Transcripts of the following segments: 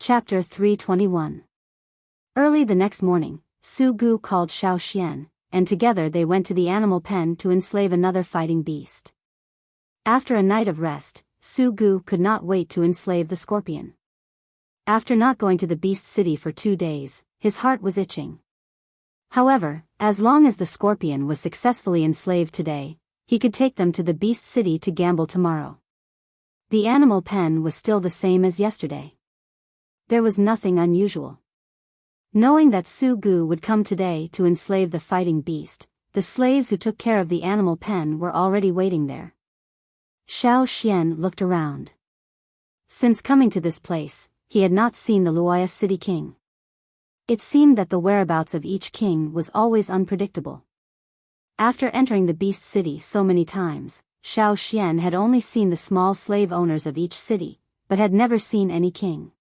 Chapter 321. Early the next morning, Su Gu called Xiao Xian, and together they went to the animal pen to enslave another fighting beast. After a night of rest, Su Gu could not wait to enslave the scorpion. After not going to the beast city for 2 days, his heart was itching. However, as long as the scorpion was successfully enslaved today, he could take them to the beast city to gamble tomorrow. The animal pen was still the same as yesterday. There was nothing unusual. Knowing that Su Gu would come today to enslave the fighting beast, the slaves who took care of the animal pen were already waiting there. Xiao Xian looked around. Since coming to this place, he had not seen the Luoya city king. It seemed that the whereabouts of each king was always unpredictable. After entering the beast city so many times, Xiao Xian had only seen the small slave owners of each city, but had never seen any king.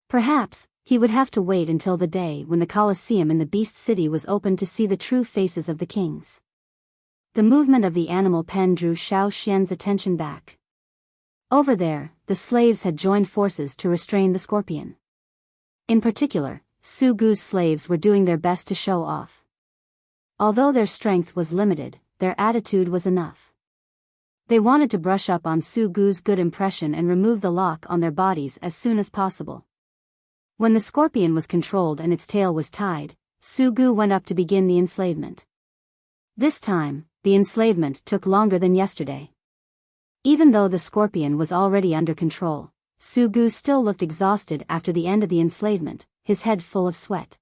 Perhaps, he would have to wait until the day when the Colosseum in the beast city was opened to see the true faces of the kings. The movement of the animal pen drew Xiao Xian's attention back. Over there, the slaves had joined forces to restrain the scorpion. In particular, Su Gu's slaves were doing their best to show off. Although their strength was limited, their attitude was enough. They wanted to brush up on Su Gu's good impression and remove the lock on their bodies as soon as possible. When the scorpion was controlled and its tail was tied, Su Gu went up to begin the enslavement. This time, the enslavement took longer than yesterday. Even though the scorpion was already under control, Su Gu still looked exhausted after the end of the enslavement, his head full of sweat.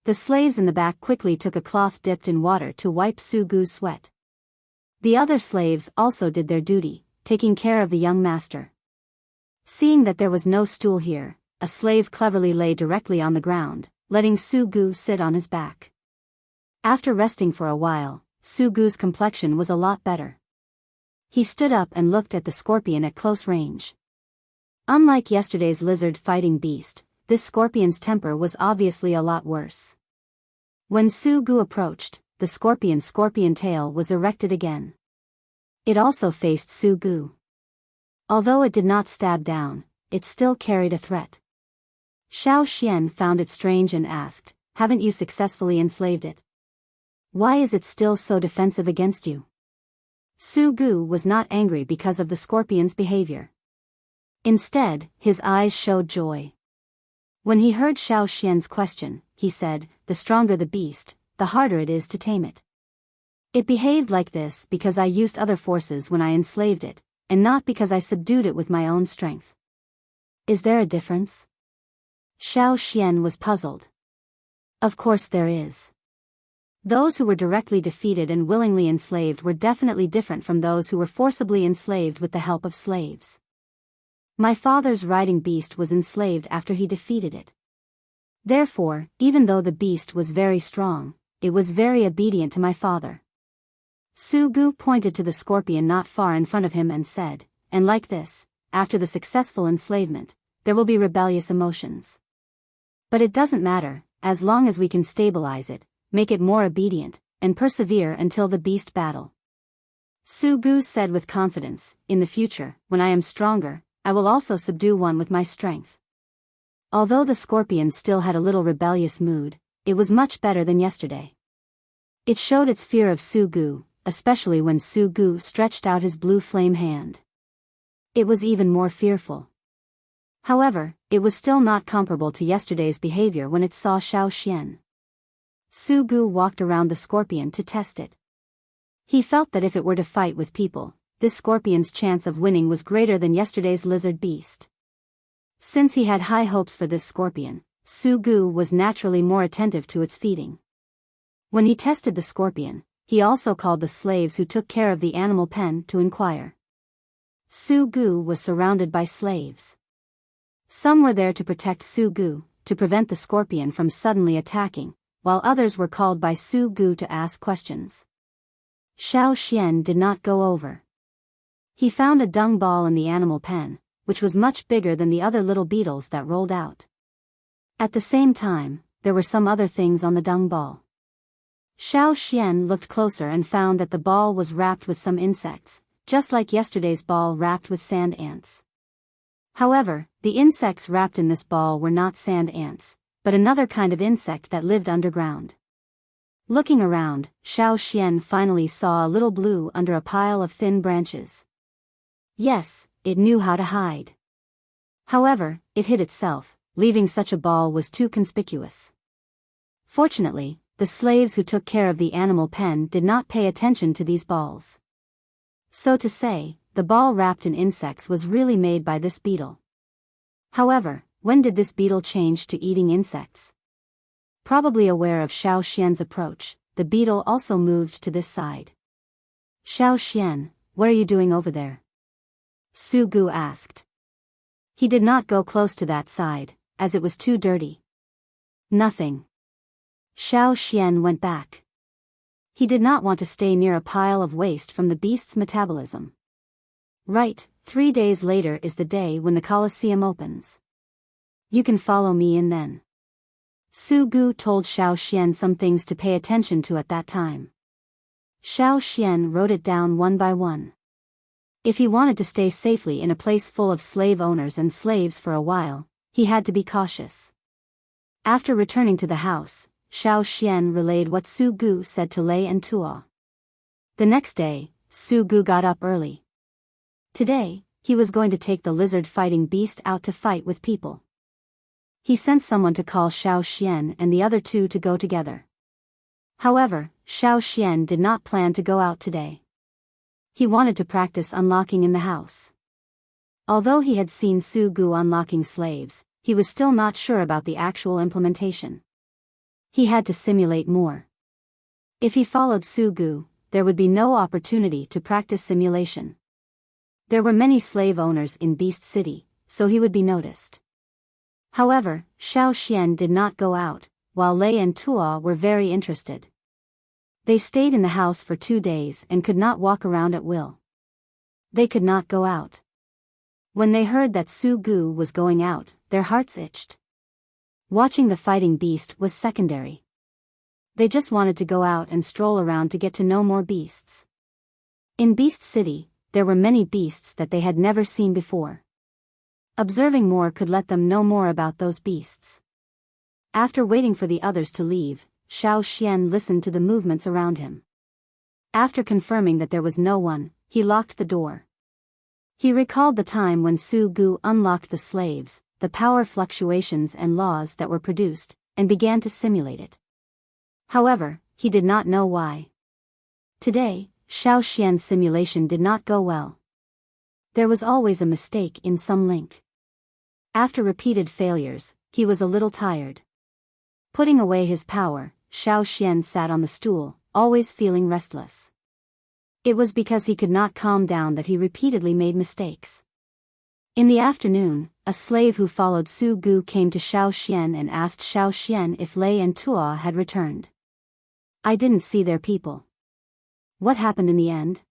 The slaves in the back quickly took a cloth dipped in water to wipe Su Gu's sweat. The other slaves also did their duty, taking care of the young master. Seeing that there was no stool here, a slave cleverly lay directly on the ground, letting Su Gu sit on his back. After resting for a while, Su Gu's complexion was a lot better. He stood up and looked at the scorpion at close range. Unlike yesterday's lizard-fighting beast, this scorpion's temper was obviously a lot worse. When Su Gu approached, the scorpion's tail was erected again. It also faced Su Gu. Although it did not stab down, it still carried a threat. Xiao Xian found it strange and asked, "Haven't you successfully enslaved it? Why is it still so defensive against you?" Su Gu was not angry because of the scorpion's behavior. Instead, his eyes showed joy. When he heard Xiao Xian's question, he said, "The stronger the beast, the harder it is to tame it. It behaved like this because I used other forces when I enslaved it, and not because I subdued it with my own strength. Is there a difference?" Xiao Xian was puzzled. Of course there is. Those who were directly defeated and willingly enslaved were definitely different from those who were forcibly enslaved with the help of slaves. My father's riding beast was enslaved after he defeated it. Therefore, even though the beast was very strong, it was very obedient to my father. Su Gu pointed to the scorpion not far in front of him and said, "And like this, after the successful enslavement, there will be rebellious emotions. But it doesn't matter, as long as we can stabilize it, make it more obedient, and persevere until the beast battle." Su Gu said with confidence, "In the future, when I am stronger, I will also subdue one with my strength." Although the scorpion still had a little rebellious mood, it was much better than yesterday. It showed its fear of Su Gu, especially when Su Gu stretched out his blue flame hand. It was even more fearful. However, it was still not comparable to yesterday's behavior when it saw Xiao Xian. Su Gu walked around the scorpion to test it. He felt that if it were to fight with people, this scorpion's chance of winning was greater than yesterday's lizard beast. Since he had high hopes for this scorpion, Su Gu was naturally more attentive to its feeding. When he tested the scorpion, he also called the slaves who took care of the animal pen to inquire. Su Gu was surrounded by slaves. Some were there to protect Su Gu, to prevent the scorpion from suddenly attacking, while others were called by Su Gu to ask questions. Xiao Xian did not go over. He found a dung ball in the animal pen, which was much bigger than the other little beetles that rolled out. At the same time, there were some other things on the dung ball. Xiao Xian looked closer and found that the ball was wrapped with some insects, just like yesterday's ball wrapped with sand ants. However, the insects wrapped in this ball were not sand ants, but another kind of insect that lived underground. Looking around, Xiao Xian finally saw a little blue under a pile of thin branches. Yes, it knew how to hide. However, it hid itself, leaving such a ball was too conspicuous. Fortunately, the slaves who took care of the animal pen did not pay attention to these balls. So to say, the ball wrapped in insects was really made by this beetle. However, when did this beetle change to eating insects? Probably aware of Xiao Xian's approach, the beetle also moved to this side. Xiao Xian, what are you doing over there? Su Gu asked. He did not go close to that side, as it was too dirty. Nothing. Xiao Xian went back. He did not want to stay near a pile of waste from the beast's metabolism. Right, 3 days later is the day when the Colosseum opens. You can follow me in then. Su Gu told Xiao Xian some things to pay attention to at that time. Xiao Xian wrote it down one by one. If he wanted to stay safely in a place full of slave owners and slaves for a while, he had to be cautious. After returning to the house, Xiao Xian relayed what Su Gu said to Lei and Tuo. The next day, Su Gu got up early. Today, he was going to take the lizard-fighting beast out to fight with people. He sent someone to call Xiao Xian and the other two to go together. However, Xiao Xian did not plan to go out today. He wanted to practice unlocking in the house. Although he had seen Su Gu unlocking slaves, he was still not sure about the actual implementation. He had to simulate more. If he followed Su Gu, there would be no opportunity to practice simulation. There were many slave owners in Beast City, so he would be noticed. However, Xiao Xian did not go out, while Lei and Tuo were very interested. They stayed in the house for 2 days and could not walk around at will. They could not go out. When they heard that Su Gu was going out, their hearts itched. Watching the fighting beast was secondary. They just wanted to go out and stroll around to get to know more beasts. In Beast City, there were many beasts that they had never seen before. Observing more could let them know more about those beasts. After waiting for the others to leave, Xiao Xian listened to the movements around him. After confirming that there was no one, he locked the door. He recalled the time when Su Gu unlocked the slaves, the power fluctuations and laws that were produced, and began to simulate it. However, he did not know why. Today, Xiao Xian's simulation did not go well. There was always a mistake in some link. After repeated failures, he was a little tired. Putting away his power, Xiao Xian sat on the stool, always feeling restless. It was because he could not calm down that he repeatedly made mistakes. In the afternoon, a slave who followed Su Gu came to Xiao Xian and asked Xiao Xian if Lei and Tuo had returned. I didn't see their people. What happened in the end?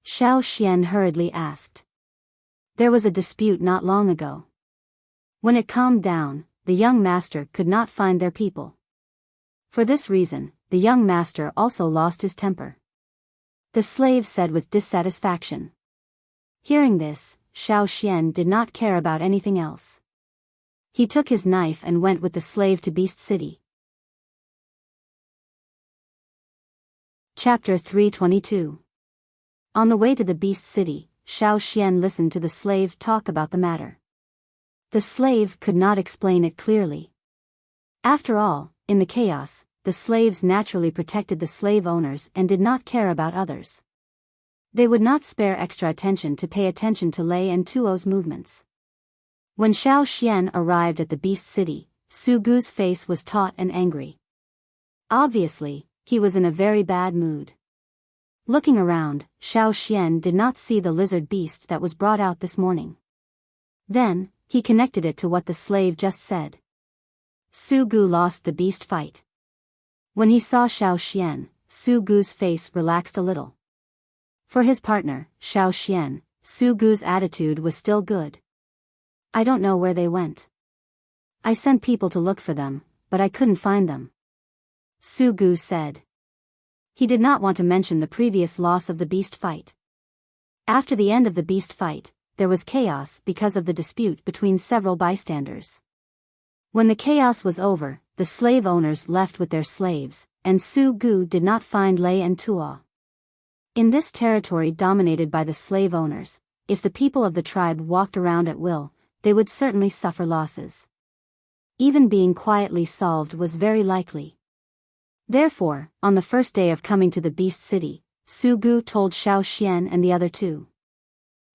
Xiao Xian hurriedly asked. There was a dispute not long ago. When it calmed down, the young master could not find their people. For this reason, the young master also lost his temper. The slave said with dissatisfaction. Hearing this, Xiao Xian did not care about anything else. He took his knife and went with the slave to Beast City. Chapter 322. On the way to the Beast City, Xiao Xian listened to the slave talk about the matter. The slave could not explain it clearly. After all, in the chaos, the slaves naturally protected the slave owners and did not care about others. They would not spare extra attention to pay attention to Lei and Tuo's movements. When Xiao Xian arrived at the Beast City, Su Gu's face was taut and angry. Obviously, he was in a very bad mood. Looking around, Xiao Xian did not see the lizard beast that was brought out this morning. Then, he connected it to what the slave just said. Su Gu lost the beast fight. When he saw Xiao Xian, Su Gu's face relaxed a little. For his partner, Xiao Xian, Su Gu's attitude was still good. I don't know where they went. I sent people to look for them, but I couldn't find them. Su Gu said. He did not want to mention the previous loss of the beast fight. After the end of the beast fight, there was chaos because of the dispute between several bystanders. When the chaos was over, the slave owners left with their slaves, and Su Gu did not find Lei and Tuo. In this territory dominated by the slave owners, if the people of the tribe walked around at will, they would certainly suffer losses. Even being quietly solved was very likely. Therefore, on the first day of coming to the beast city, Su Gu told Xiao Xian and the other two.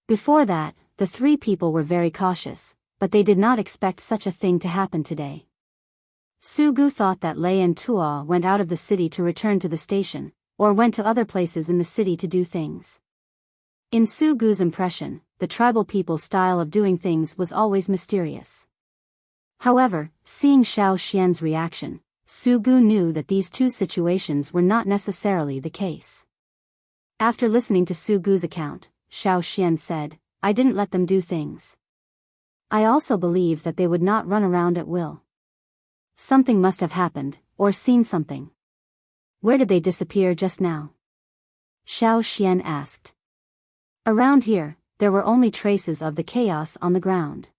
Before that, the three people were very cautious, but they did not expect such a thing to happen today. Su Gu thought that Lei and Tuo went out of the city to return to the station, or went to other places in the city to do things. In Su Gu's impression, the tribal people's style of doing things was always mysterious. However, seeing Xiao Xian's reaction, Su Gu knew that these two situations were not necessarily the case. After listening to Su Gu's account, Xiao Xian said, "I didn't let them do things. I also believe that they would not run around at will. Something must have happened, or seen something. Where did they disappear just now?" Xiao Xian asked. Around here, there were only traces of the chaos on the ground.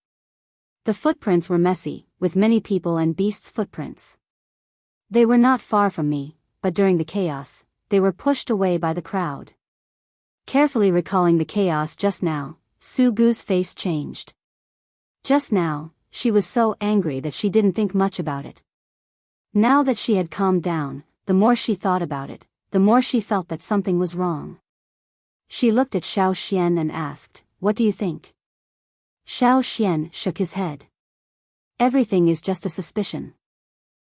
The footprints were messy, with many people and beasts' footprints. They were not far from me, but during the chaos, they were pushed away by the crowd. Carefully recalling the chaos just now, Su Gu's face changed. Just now, she was so angry that she didn't think much about it. Now that she had calmed down, the more she thought about it, the more she felt that something was wrong. She looked at Xiao Xian and asked, "What do you think?" Xiao Xian shook his head. "Everything is just a suspicion."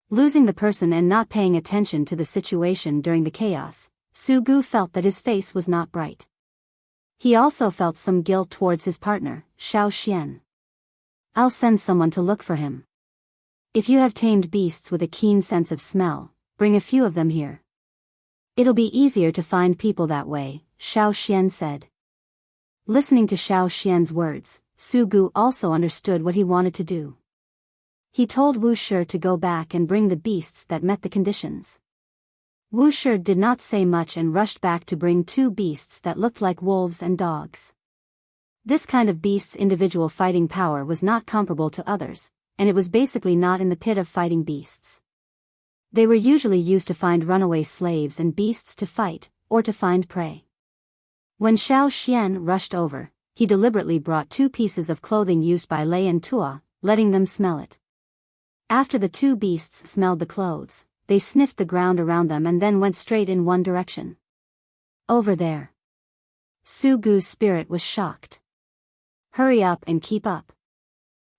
Losing the person and not paying attention to the situation during the chaos, Su Gu felt that his face was not bright. He also felt some guilt towards his partner, Xiao Xian. "I'll send someone to look for him. If you have tamed beasts with a keen sense of smell, bring a few of them here. It'll be easier to find people that way," Xiao Xian said. Listening to Xiao Xian's words, Su Gu also understood what he wanted to do. He told Wu Shi to go back and bring the beasts that met the conditions. Wu Shi did not say much and rushed back to bring two beasts that looked like wolves and dogs. This kind of beast's individual fighting power was not comparable to others, and it was basically not in the pit of fighting beasts. They were usually used to find runaway slaves and beasts to fight, or to find prey. When Xiao Xian rushed over, he deliberately brought two pieces of clothing used by Lei and Tuo, letting them smell it. After the two beasts smelled the clothes, they sniffed the ground around them and then went straight in one direction. "Over there." Su Gu's spirit was shocked. "Hurry up and keep up."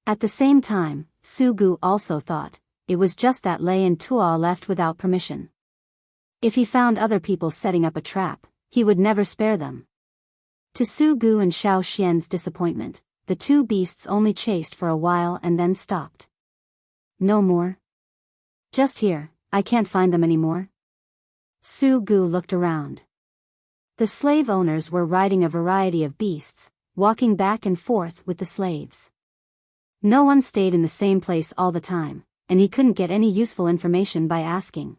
At the same time, Su Gu also thought, it was just that Lei and Tuo left without permission. If he found other people setting up a trap, he would never spare them. To Su Gu and Xiao Xian's disappointment, the two beasts only chased for a while and then stopped. "No more? Just here, I can't find them anymore?" Su Gu looked around. The slave owners were riding a variety of beasts, walking back and forth with the slaves. No one stayed in the same place all the time, and he couldn't get any useful information by asking.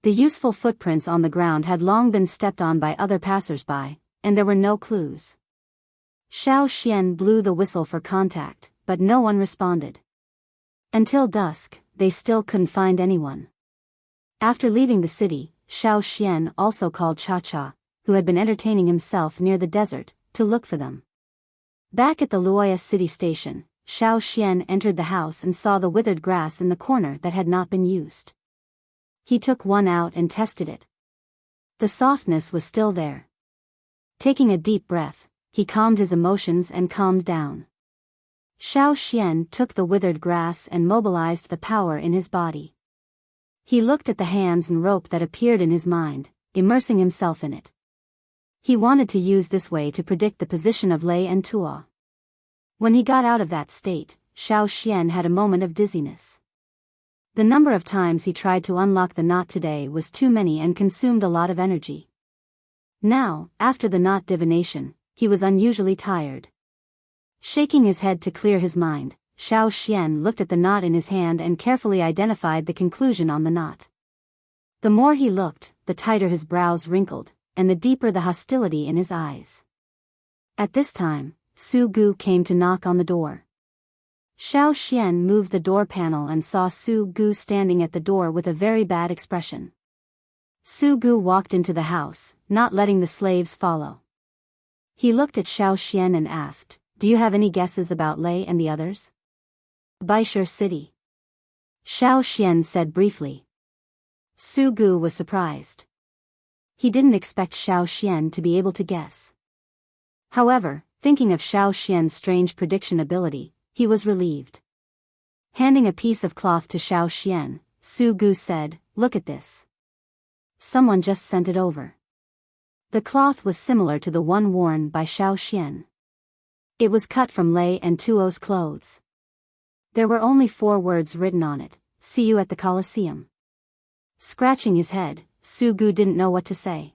The useful footprints on the ground had long been stepped on by other passers-by, and there were no clues. Xiao Xian blew the whistle for contact, but no one responded. Until dusk, they still couldn't find anyone. After leaving the city, Xiao Xian also called Cha-Cha, who had been entertaining himself near the desert, to look for them. Back at the Luoya city station, Xiao Xian entered the house and saw the withered grass in the corner that had not been used. He took one out and tested it. The softness was still there. Taking a deep breath, he calmed his emotions and calmed down. Xiao Xian took the withered grass and mobilized the power in his body. He looked at the hands and rope that appeared in his mind, immersing himself in it. He wanted to use this way to predict the position of Lei and Tuo. When he got out of that state, Xiao Xian had a moment of dizziness. The number of times he tried to unlock the knot today was too many and consumed a lot of energy. Now, after the knot divination, he was unusually tired. Shaking his head to clear his mind, Xiao Xian looked at the knot in his hand and carefully identified the conclusion on the knot. The more he looked, the tighter his brows wrinkled, and the deeper the hostility in his eyes. At this time, Su Gu came to knock on the door. Xiao Xian moved the door panel and saw Su Gu standing at the door with a very bad expression. Su Gu walked into the house, not letting the slaves follow. He looked at Xiao Xian and asked, "Do you have any guesses about Lei and the others?" "Bishur City," Xiao Xian said briefly. Su Gu was surprised. He didn't expect Xiao Xian to be able to guess. However, thinking of Xiao Xian's strange prediction ability, he was relieved. Handing a piece of cloth to Xiao Xian, Su Gu said, "Look at this. Someone just sent it over." The cloth was similar to the one worn by Xiao Xian. It was cut from Lei and Tuo's clothes. There were only 4 words written on it: "See you at the Colosseum." Scratching his head, Su Gu didn't know what to say.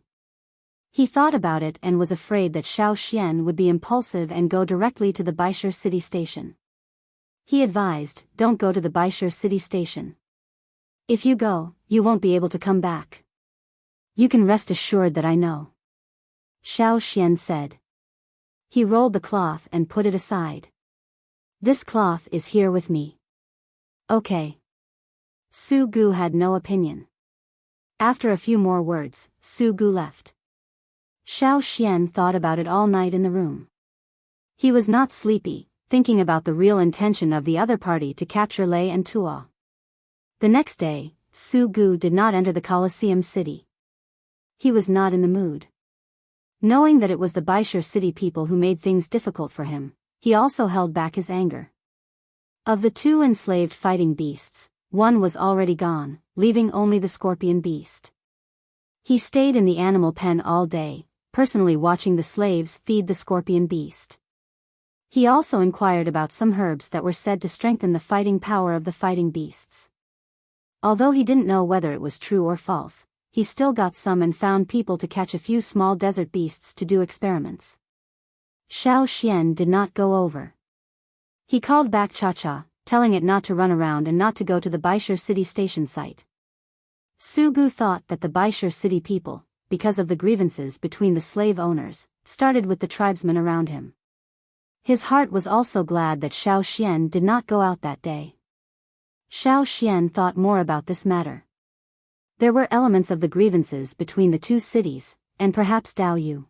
He thought about it and was afraid that Xiao Xian would be impulsive and go directly to the Bishur City Station. He advised, "Don't go to the Bishur City Station. If you go, you won't be able to come back. You can rest assured that I know," Xiao Xian said. He rolled the cloth and put it aside. "This cloth is here with me." "Okay." Su Gu had no opinion. After a few more words, Su Gu left. Xiao Xian thought about it all night in the room. He was not sleepy, thinking about the real intention of the other party to capture Lei and Tuo. The next day, Su Gu did not enter the Colosseum city. He was not in the mood. Knowing that it was the Bishur City people who made things difficult for him, he also held back his anger. Of the 2 enslaved fighting beasts, one was already gone, leaving only the scorpion beast. He stayed in the animal pen all day, personally watching the slaves feed the scorpion beast. He also inquired about some herbs that were said to strengthen the fighting power of the fighting beasts. Although he didn't know whether it was true or false, he still got some and found people to catch a few small desert beasts to do experiments. Xiao Xian did not go over. He called back Cha-Cha, telling it not to run around and not to go to the Bishur City Station site. Su Gu thought that the Bishur City people, because of the grievances between the slave owners, started with the tribesmen around him. His heart was also glad that Xiao Xian did not go out that day. Xiao Xian thought more about this matter. There were elements of the grievances between the 2 cities, and perhaps Dao Yu.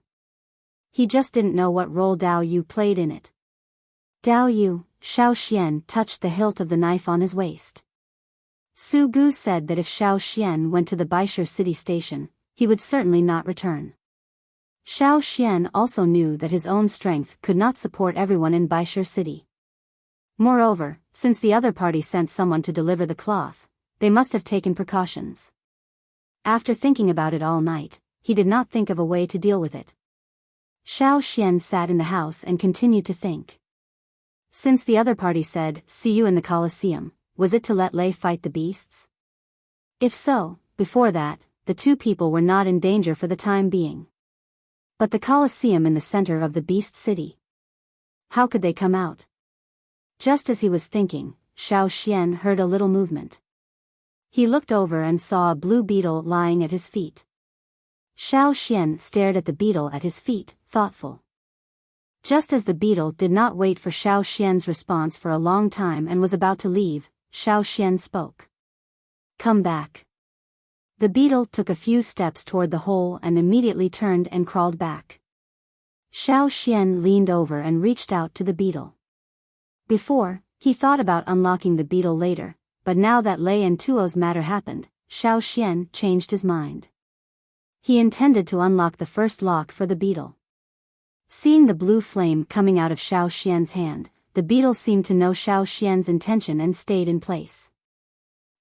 He just didn't know what role Dao Yu played in it. "Dao Yu," Xiao Xian touched the hilt of the knife on his waist. Su Gu said that if Xiao Xian went to the Bishur City Station, he would certainly not return. Xiao Xian also knew that his own strength could not support everyone in Bishur City. Moreover, since the other party sent someone to deliver the cloth, they must have taken precautions. After thinking about it all night, he did not think of a way to deal with it. Xiao Xian sat in the house and continued to think. Since the other party said, "See you in the Colosseum," was it to let Lei fight the beasts? If so, before that, the 2 people were not in danger for the time being. But the Colosseum in the center of the beast city. How could they come out? Just as he was thinking, Xiao Xian heard a little movement. He looked over and saw a blue beetle lying at his feet. Xiao Xian stared at the beetle at his feet, thoughtful. Just as the beetle did not wait for Xiao Xian's response for a long time and was about to leave, Xiao Xian spoke. "Come back." The beetle took a few steps toward the hole and immediately turned and crawled back. Xiao Xian leaned over and reached out to the beetle. Before, he thought about unlocking the beetle later, but now that Lei and Tuo's matter happened, Xiao Xian changed his mind. He intended to unlock the first lock for the beetle. Seeing the blue flame coming out of Xiao Xian's hand, the beetle seemed to know Xiao Xian's intention and stayed in place.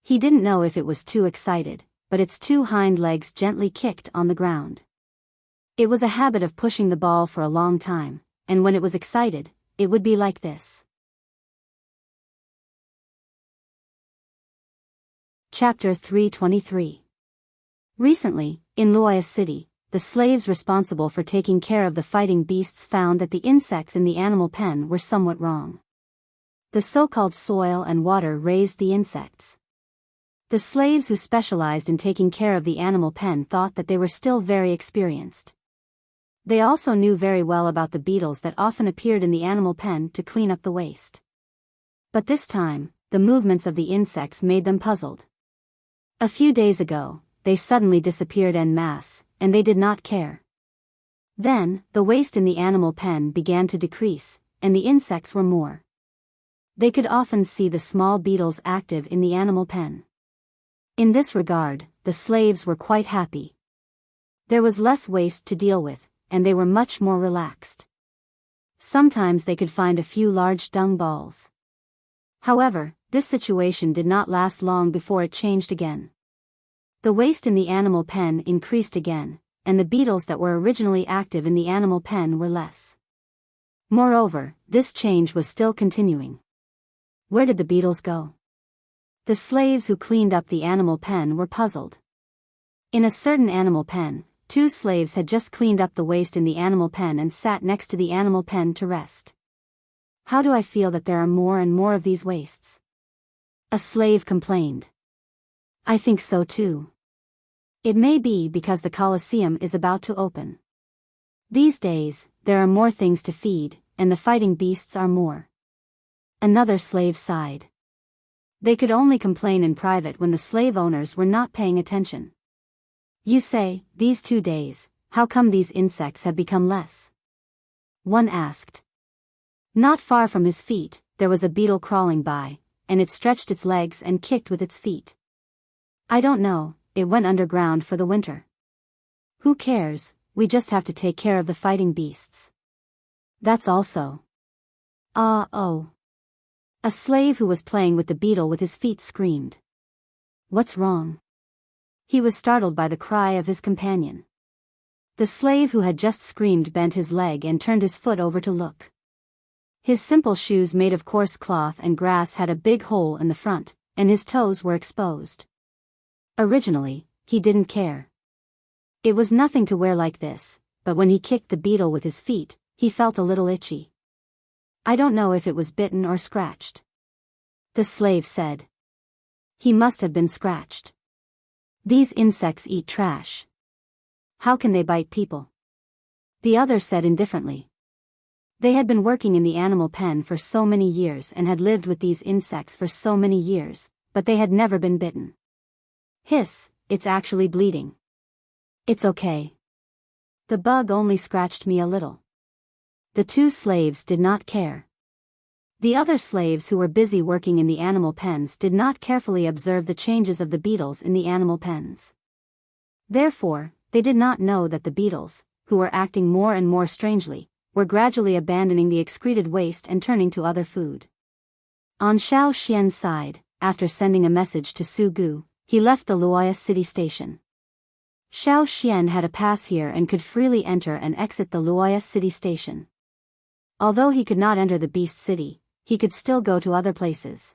He didn't know if it was too excited, but its 2 hind legs gently kicked on the ground. It was a habit of pushing the ball for a long time, and when it was excited, it would be like this. Chapter 323. Recently, in Luoya City, the slaves responsible for taking care of the fighting beasts found that the insects in the animal pen were somewhat wrong. The so-called soil and water raised the insects. The slaves who specialized in taking care of the animal pen thought that they were still very experienced. They also knew very well about the beetles that often appeared in the animal pen to clean up the waste. But this time, the movements of the insects made them puzzled. A few days ago, they suddenly disappeared en masse, and they did not care. Then, the waste in the animal pen began to decrease, and the insects were more. They could often see the small beetles active in the animal pen. In this regard, the slaves were quite happy. There was less waste to deal with, and they were much more relaxed. Sometimes they could find a few large dung balls. However, this situation did not last long before it changed again. The waste in the animal pen increased again, and the beetles that were originally active in the animal pen were less. Moreover, this change was still continuing. Where did the beetles go? The slaves who cleaned up the animal pen were puzzled. In a certain animal pen, 2 slaves had just cleaned up the waste in the animal pen and sat next to the animal pen to rest. How do I feel that there are more and more of these wastes? A slave complained. I think so too. It may be because the Colosseum is about to open. These days, there are more things to feed, and the fighting beasts are more. Another slave sighed. They could only complain in private when the slave owners were not paying attention. You say, these 2 days, how come these insects have become less? One asked. Not far from his feet, there was a beetle crawling by, and it stretched its legs and kicked with its feet. I don't know, it went underground for the winter. Who cares, we just have to take care of the fighting beasts. That's also. Oh. A slave who was playing with the beetle with his feet screamed. What's wrong? He was startled by the cry of his companion. The slave who had just screamed bent his leg and turned his foot over to look. His simple shoes made of coarse cloth and grass had a big hole in the front, and his toes were exposed. Originally, he didn't care. It was nothing to wear like this, but when he kicked the beetle with his feet, he felt a little itchy. I don't know if it was bitten or scratched. The slave said. He must have been scratched. These insects eat trash. How can they bite people? The other said indifferently. They had been working in the animal pen for so many years and had lived with these insects for so many years, but they had never been bitten. Hiss, it's actually bleeding. It's okay. The bug only scratched me a little. The 2 slaves did not care. The other slaves who were busy working in the animal pens did not carefully observe the changes of the beetles in the animal pens. Therefore, they did not know that the beetles, who were acting more and more strangely, were gradually abandoning the excreted waste and turning to other food. On Xiao Xian's side, after sending a message to Su Gu, he left the Luoya city station. Xiao Xian had a pass here and could freely enter and exit the Luoya city station. Although he could not enter the beast city, he could still go to other places.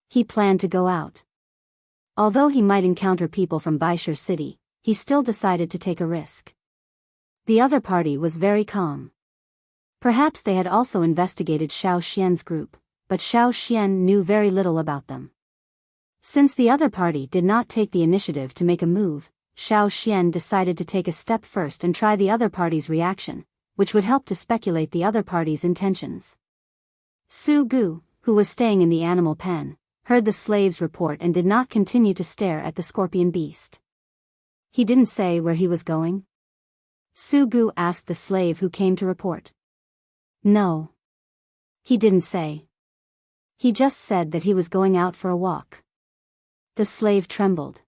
He planned to go out. Although he might encounter people from Biyao city, he still decided to take a risk. The other party was very calm. Perhaps they had also investigated Xiao Xian's group, but Xiao Xian knew very little about them. Since the other party did not take the initiative to make a move, Xiao Xian decided to take a step first and try the other party's reaction, which would help to speculate the other party's intentions. Su Gu, who was staying in the animal pen, heard the slave's report and did not continue to stare at the scorpion beast. He didn't say where he was going? Su Gu asked the slave who came to report. No. He didn't say. He just said that he was going out for a walk. The slave trembled.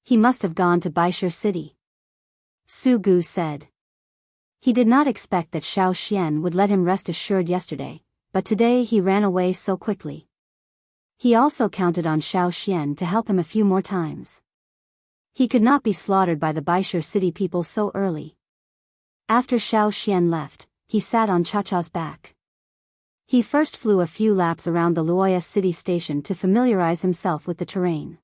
He must have gone to Biyao city. Su Gu said. He did not expect that Xiao Xian would let him rest assured yesterday, but today he ran away so quickly. He also counted on Xiao Xian to help him a few more times. He could not be slaughtered by the Biyao city people so early. After Xiao Xian left, he sat on Cha-Cha's back. He first flew a few laps around the Luoya city station to familiarize himself with the terrain.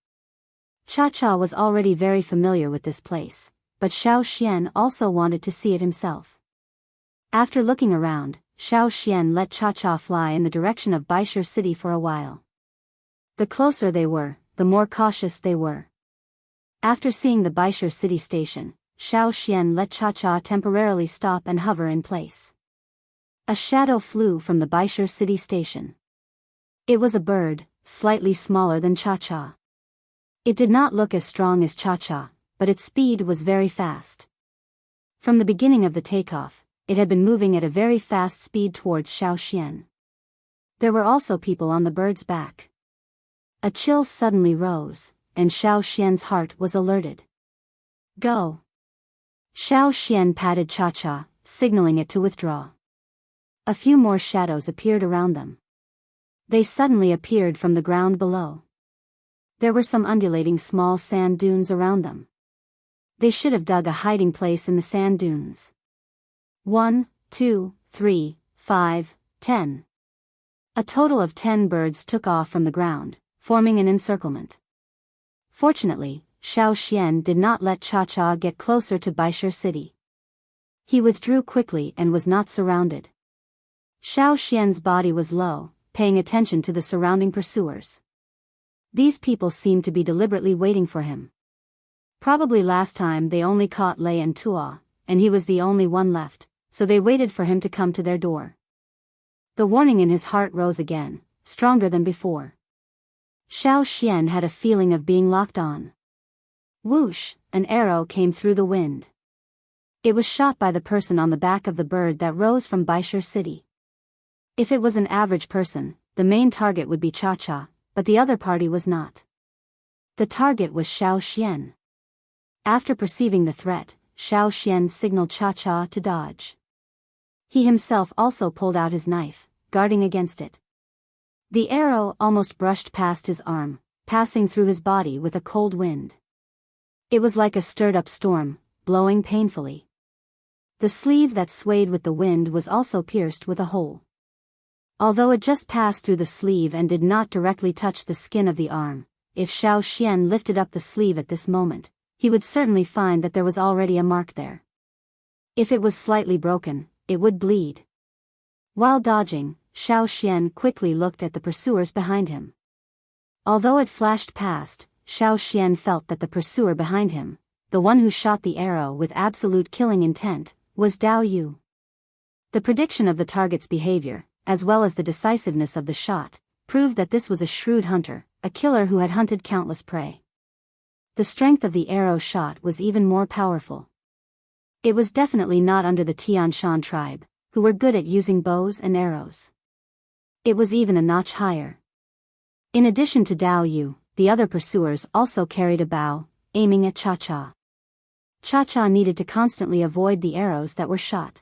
Cha-Cha was already very familiar with this place, but Xiao Xian also wanted to see it himself. After looking around, Xiao Xian let Cha-Cha fly in the direction of Biyao city for a while. The closer they were, the more cautious they were. After seeing the Biyao city station, Xiao Xian let Cha-Cha temporarily stop and hover in place. A shadow flew from the Baisher city station. It was a bird, slightly smaller than Cha-Cha. It did not look as strong as Cha-Cha, but its speed was very fast. From the beginning of the takeoff, it had been moving at a very fast speed towards Xiao Xian. There were also people on the bird's back. A chill suddenly rose, and Xiao Xian's heart was alerted. Go! Xiao Xian patted Cha-Cha, signaling it to withdraw. A few more shadows appeared around them. They suddenly appeared from the ground below. There were some undulating small sand dunes around them. They should have dug a hiding place in the sand dunes. 1, 2, 3, 5, 10. A total of 10 birds took off from the ground, forming an encirclement. Fortunately, Xiao Xian did not let Cha-Cha get closer to Baisher city. He withdrew quickly and was not surrounded. Xiao Xian's body was low, paying attention to the surrounding pursuers. These people seemed to be deliberately waiting for him. Probably last time they only caught Lei and Tua, and he was the only one left, so they waited for him to come to their door. The warning in his heart rose again, stronger than before. Xiao Xian had a feeling of being locked on. Whoosh, an arrow came through the wind. It was shot by the person on the back of the bird that rose from Baisher city. If it was an average person, the main target would be Cha-Cha, but the other party was not. The target was Xiao Xian. After perceiving the threat, Xiao Xian signaled Cha-Cha to dodge. He himself also pulled out his knife, guarding against it. The arrow almost brushed past his arm, passing through his body with a cold wind. It was like a stirred-up storm, blowing painfully. The sleeve that swayed with the wind was also pierced with a hole. Although it just passed through the sleeve and did not directly touch the skin of the arm, if Xiao Xian lifted up the sleeve at this moment, he would certainly find that there was already a mark there. If it was slightly broken, it would bleed. While dodging, Xiao Xian quickly looked at the pursuers behind him. Although it flashed past, Xiao Xian felt that the pursuer behind him, the one who shot the arrow with absolute killing intent, was Dao Yu. The prediction of the target's behavior, as well as the decisiveness of the shot, proved that this was a shrewd hunter, a killer who had hunted countless prey. The strength of the arrow shot was even more powerful. It was definitely not under the Tian Shan tribe, who were good at using bows and arrows. It was even a notch higher. In addition to Dao Yu, the other pursuers also carried a bow, aiming at Cha-Cha. Cha-Cha needed to constantly avoid the arrows that were shot.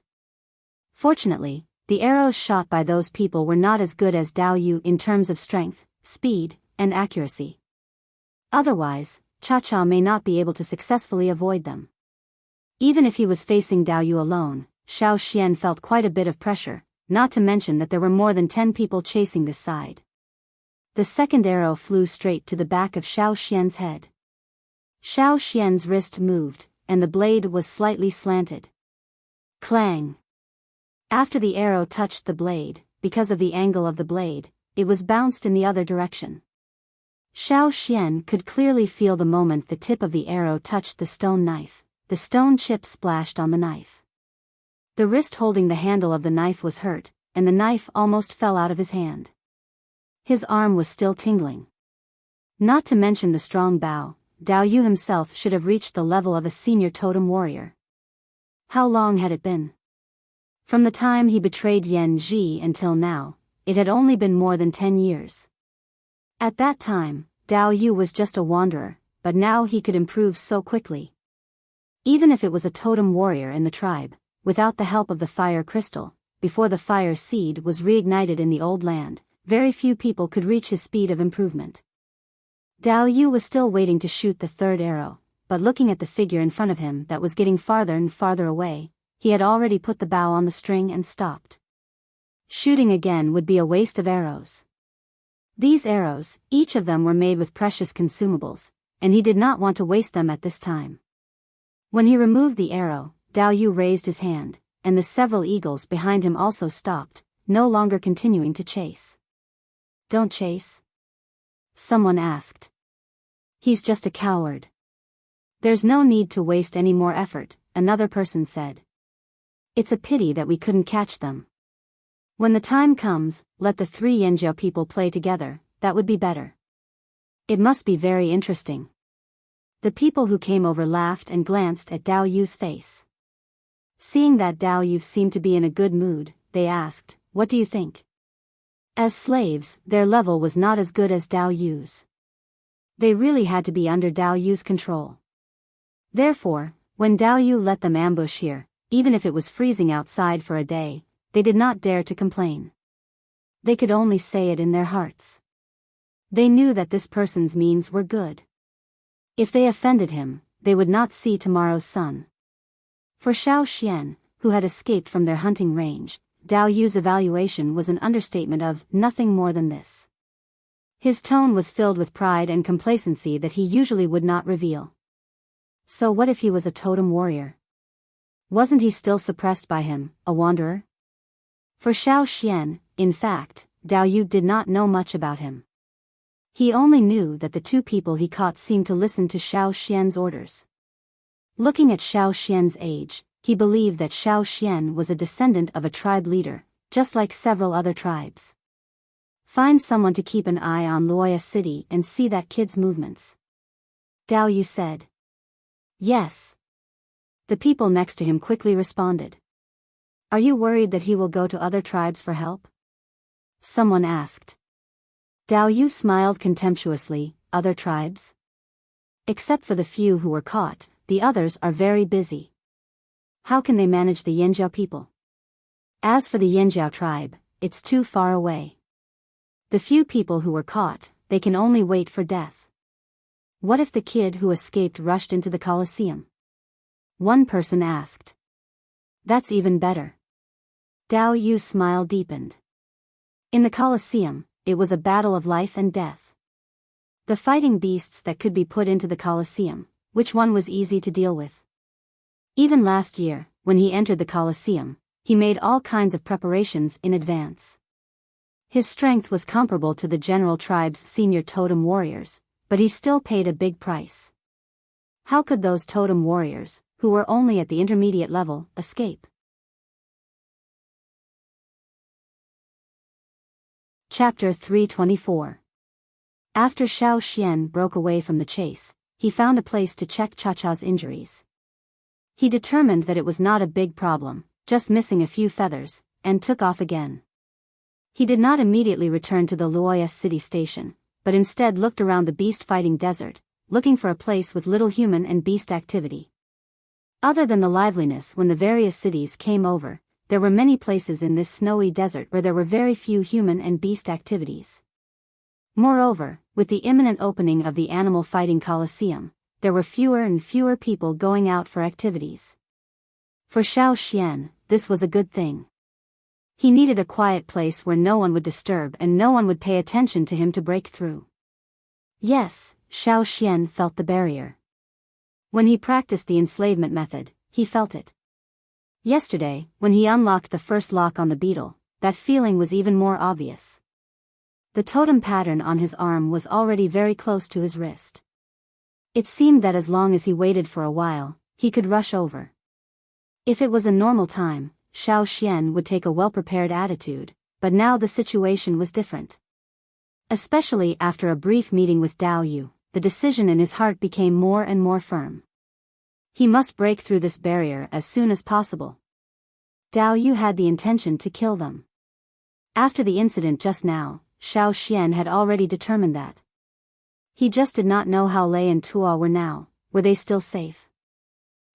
Fortunately, the arrows shot by those people were not as good as Dao Yu in terms of strength, speed, and accuracy. Otherwise, Cha-Cha may not be able to successfully avoid them. Even if he was facing Dao Yu alone, Xiao Xian felt quite a bit of pressure, not to mention that there were more than 10 people chasing this side. The second arrow flew straight to the back of Xiao Xian's head. Xiao Xian's wrist moved, and the blade was slightly slanted. Clang! After the arrow touched the blade, because of the angle of the blade, it was bounced in the other direction. Xiao Xian could clearly feel the moment the tip of the arrow touched the stone knife. The stone chip splashed on the knife. The wrist holding the handle of the knife was hurt, and the knife almost fell out of his hand. His arm was still tingling. Not to mention the strong bow, Dao Yu himself should have reached the level of a senior totem warrior. How long had it been? From the time he betrayed Yan Ji until now, it had only been more than 10 years. At that time, Dao Yu was just a wanderer, but now he could improve so quickly. Even if it was a totem warrior in the tribe, without the help of the fire crystal, before the fire seed was reignited in the old land, very few people could reach his speed of improvement. Dao Yu was still waiting to shoot the third arrow, but looking at the figure in front of him that was getting farther and farther away, he had already put the bow on the string and stopped. Shooting again would be a waste of arrows. These arrows, each of them were made with precious consumables, and he did not want to waste them at this time. When he removed the arrow, Dao Yu raised his hand, and the several eagles behind him also stopped, no longer continuing to chase. "Don't chase?" someone asked. "He's just a coward." There's no need to waste any more effort, another person said. It's a pity that we couldn't catch them. When the time comes, let the 3 Yanjiao people play together, that would be better. It must be very interesting. The people who came over laughed and glanced at Dao Yu's face. Seeing that Dao Yu seemed to be in a good mood, they asked, "What do you think?" As slaves, their level was not as good as Dao Yu's. They really had to be under Dao Yu's control. Therefore, when Dao Yu let them ambush here, even if it was freezing outside for a day, they did not dare to complain. They could only say it in their hearts. They knew that this person's means were good. If they offended him, they would not see tomorrow's sun. For Xiao Xian, who had escaped from their hunting range, Dao Yu's evaluation was an understatement of nothing more than this. His tone was filled with pride and complacency that he usually would not reveal. So what if he was a totem warrior? Wasn't he still suppressed by him, a wanderer? For Xiao Xian, in fact, Dao Yu did not know much about him. He only knew that the 2 people he caught seemed to listen to Xiao Xian's orders. Looking at Xiao Xian's age, he believed that Xiao Xian was a descendant of a tribe leader, just like several other tribes. Find someone to keep an eye on Luoya City and see that kid's movements. Dao Yu said. Yes. The people next to him quickly responded. Are you worried that he will go to other tribes for help? Someone asked. Dao Yu smiled contemptuously, other tribes? Except for the few who were caught, the others are very busy. How can they manage the Yanjiao people? As for the Yanjiao tribe, it's too far away. The few people who were caught, they can only wait for death. What if the kid who escaped rushed into the Colosseum? One person asked. That's even better. Dao Yu's smile deepened. In the Colosseum, it was a battle of life and death. The fighting beasts that could be put into the Colosseum, which one was easy to deal with? Even last year, when he entered the Colosseum, he made all kinds of preparations in advance. His strength was comparable to the general tribe's senior totem warriors, but he still paid a big price. How could those totem warriors, who were only at the intermediate level, escape? Chapter 324. After Xiao Xian broke away from the chase, he found a place to check Cha-Cha's injuries. He determined that it was not a big problem, just missing a few feathers, and took off again. He did not immediately return to the Luoya city station, but instead looked around the beast-fighting desert, looking for a place with little human and beast activity. Other than the liveliness when the various cities came over, there were many places in this snowy desert where there were very few human and beast activities. Moreover, with the imminent opening of the animal fighting coliseum, there were fewer and fewer people going out for activities. For Xiao Xian, this was a good thing. He needed a quiet place where no one would disturb and no one would pay attention to him to break through. Yes, Xiao Xian felt the barrier. When he practiced the enslavement method, he felt it. Yesterday, when he unlocked the first lock on the beetle, that feeling was even more obvious. The totem pattern on his arm was already very close to his wrist. It seemed that as long as he waited for a while, he could rush over. If it was a normal time, Xiao Xian would take a well-prepared attitude, but now the situation was different. Especially after a brief meeting with Dao Yu, the decision in his heart became more and more firm. He must break through this barrier as soon as possible. Dao Yu had the intention to kill them. After the incident just now, Xiao Xian had already determined that. He just did not know how Lei and Tuo were now. Were they still safe?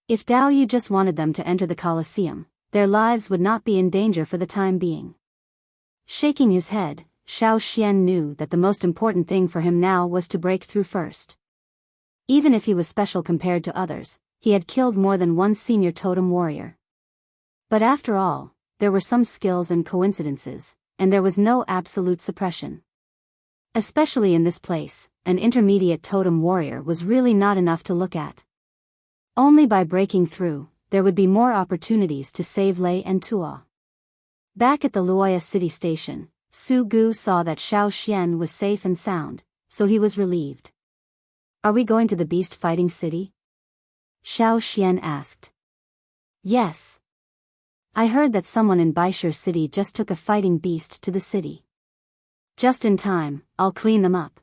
If Dao Yu just wanted them to enter the Colosseum, their lives would not be in danger for the time being. Shaking his head, Xiao Xian knew that the most important thing for him now was to break through first. Even if he was special compared to others, he had killed more than one senior totem warrior. But after all, there were some skills and coincidences, and there was no absolute suppression. Especially in this place, an intermediate totem warrior was really not enough to look at. Only by breaking through, there would be more opportunities to save Lei and Tuo. Back at the Luoya city station, Su Gu saw that Xiao Xian was safe and sound, so he was relieved. Are we going to the beast-fighting city? Xiao Xian asked. Yes. I heard that someone in Bishur city just took a fighting beast to the city. Just in time, I'll clean them up.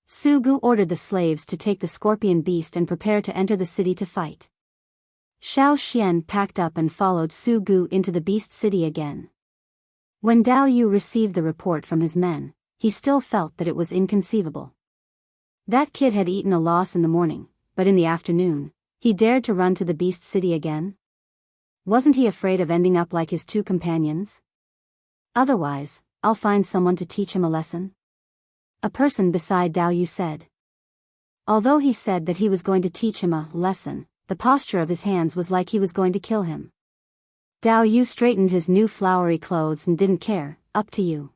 Su Gu ordered the slaves to take the scorpion beast and prepare to enter the city to fight. Xiao Xian packed up and followed Su Gu into the beast city again. When Dao Yu received the report from his men, he still felt that it was inconceivable. That kid had eaten a loss in the morning, but in the afternoon, he dared to run to the beast city again? Wasn't he afraid of ending up like his two companions? Otherwise, I'll find someone to teach him a lesson. A person beside Dao Yu said. Although he said that he was going to teach him a lesson, the posture of his hands was like he was going to kill him. Dao Yu straightened his new flowery clothes and didn't care, up to you.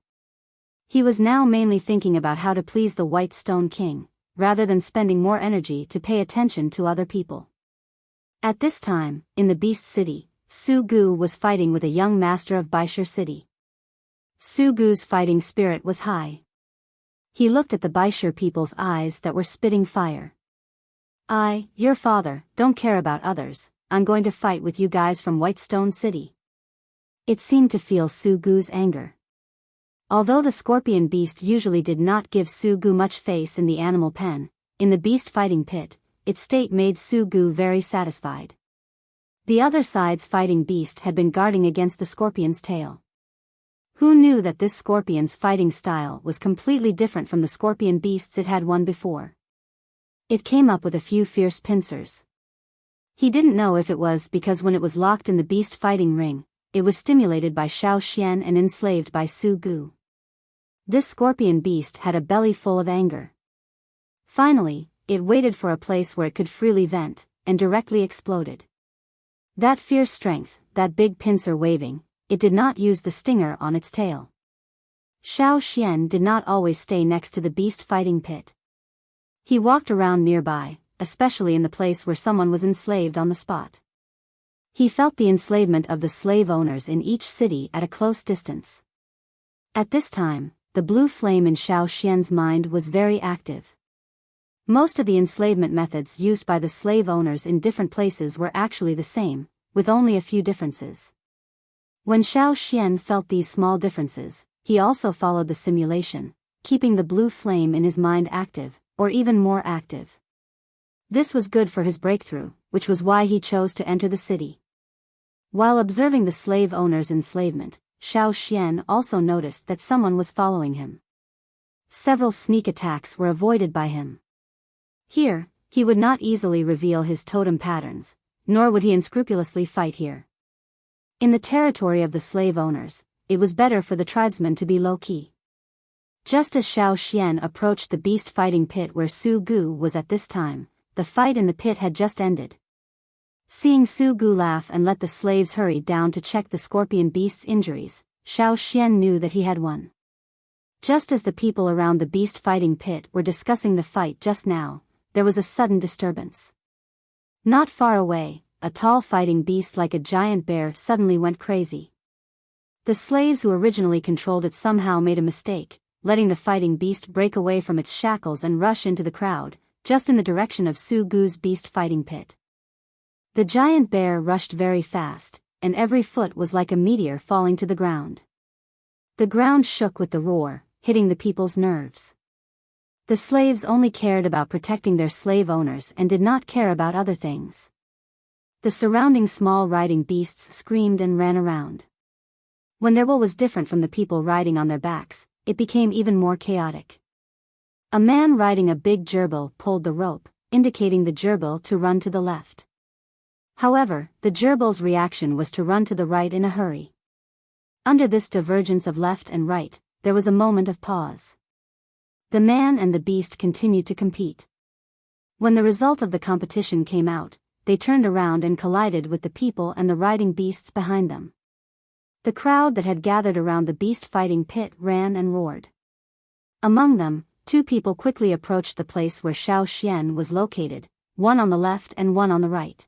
He was now mainly thinking about how to please the White Stone King, rather than spending more energy to pay attention to other people. At this time, in the Beast City, Su Gu was fighting with a young master of Bishur City. Su Gu's fighting spirit was high. He looked at the Bishur people's eyes that were spitting fire. I, your father, don't care about others. I'm going to fight with you guys from Whitestone City. It seemed to feel Su Gu's anger. Although the scorpion beast usually did not give Su Gu much face in the animal pen, in the beast fighting pit, its state made Su Gu very satisfied. The other side's fighting beast had been guarding against the scorpion's tail. Who knew that this scorpion's fighting style was completely different from the scorpion beasts it had won before? It came up with a few fierce pincers. He didn't know if it was because when it was locked in the beast fighting ring, it was stimulated by Xiao Xian and enslaved by Su Gu. This scorpion beast had a belly full of anger. Finally, it waited for a place where it could freely vent, and directly exploded. That fierce strength, that big pincer waving, it did not use the stinger on its tail. Xiao Xian did not always stay next to the beast fighting pit. He walked around nearby, especially in the place where someone was enslaved on the spot. He felt the enslavement of the slave owners in each city at a close distance. At this time, the blue flame in Xiao Xian's mind was very active. Most of the enslavement methods used by the slave owners in different places were actually the same, with only a few differences. When Xiao Xian felt these small differences, he also followed the simulation, keeping the blue flame in his mind active, or even more active. This was good for his breakthrough, which was why he chose to enter the city. While observing the slave owner's enslavement, Xiao Xian also noticed that someone was following him. Several sneak attacks were avoided by him. Here, he would not easily reveal his totem patterns, nor would he unscrupulously fight here. In the territory of the slave owners, it was better for the tribesmen to be low-key. Just as Xiao Xian approached the beast fighting pit where Su Gu was at this time, the fight in the pit had just ended. Seeing Su Gu laugh and let the slaves hurry down to check the scorpion beast's injuries, Xiao Xian knew that he had won. Just as the people around the beast fighting pit were discussing the fight just now, there was a sudden disturbance. Not far away, a tall fighting beast like a giant bear suddenly went crazy. The slaves who originally controlled it somehow made a mistake, letting the fighting beast break away from its shackles and rush into the crowd, just in the direction of Su Gu's beast fighting pit. The giant bear rushed very fast, and every foot was like a meteor falling to the ground. The ground shook with the roar, hitting the people's nerves. The slaves only cared about protecting their slave owners and did not care about other things. The surrounding small riding beasts screamed and ran around. When their wool was different from the people riding on their backs, it became even more chaotic. A man riding a big gerbil pulled the rope, indicating the gerbil to run to the left. However, the gerbil's reaction was to run to the right in a hurry. Under this divergence of left and right, there was a moment of pause. The man and the beast continued to compete. When the result of the competition came out, they turned around and collided with the people and the riding beasts behind them. The crowd that had gathered around the beast fighting pit ran and roared. Among them, two people quickly approached the place where Xiao Xian was located, one on the left and one on the right.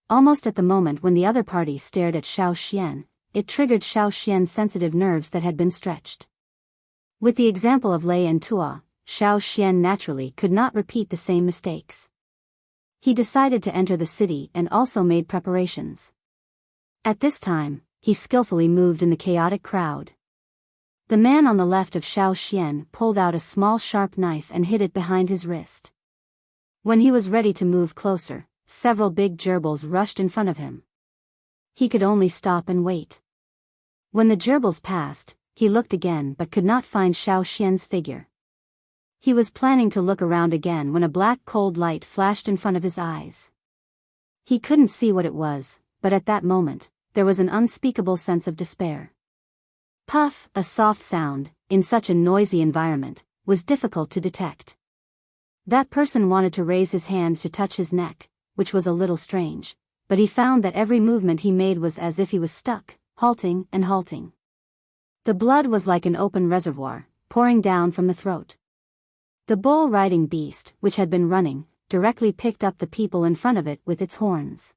Almost at the moment when the other party stared at Xiao Xian, it triggered Xiao Xian's sensitive nerves that had been stretched. With the example of Lei and Tua, Xiao Xian naturally could not repeat the same mistakes. He decided to enter the city and also made preparations. At this time, he skillfully moved in the chaotic crowd. The man on the left of Xiao Xian pulled out a small sharp knife and hid it behind his wrist. When he was ready to move closer, several big gerbils rushed in front of him. He could only stop and wait. When the gerbils passed, he looked again but could not find Xiao Xian's figure. He was planning to look around again when a black cold light flashed in front of his eyes. He couldn't see what it was, but at that moment, there was an unspeakable sense of despair. Puff, a soft sound, in such a noisy environment, was difficult to detect. That person wanted to raise his hand to touch his neck, which was a little strange, but he found that every movement he made was as if he was stuck, halting and halting. The blood was like an open reservoir, pouring down from the throat. The bull-riding beast, which had been running, directly picked up the people in front of it with its horns.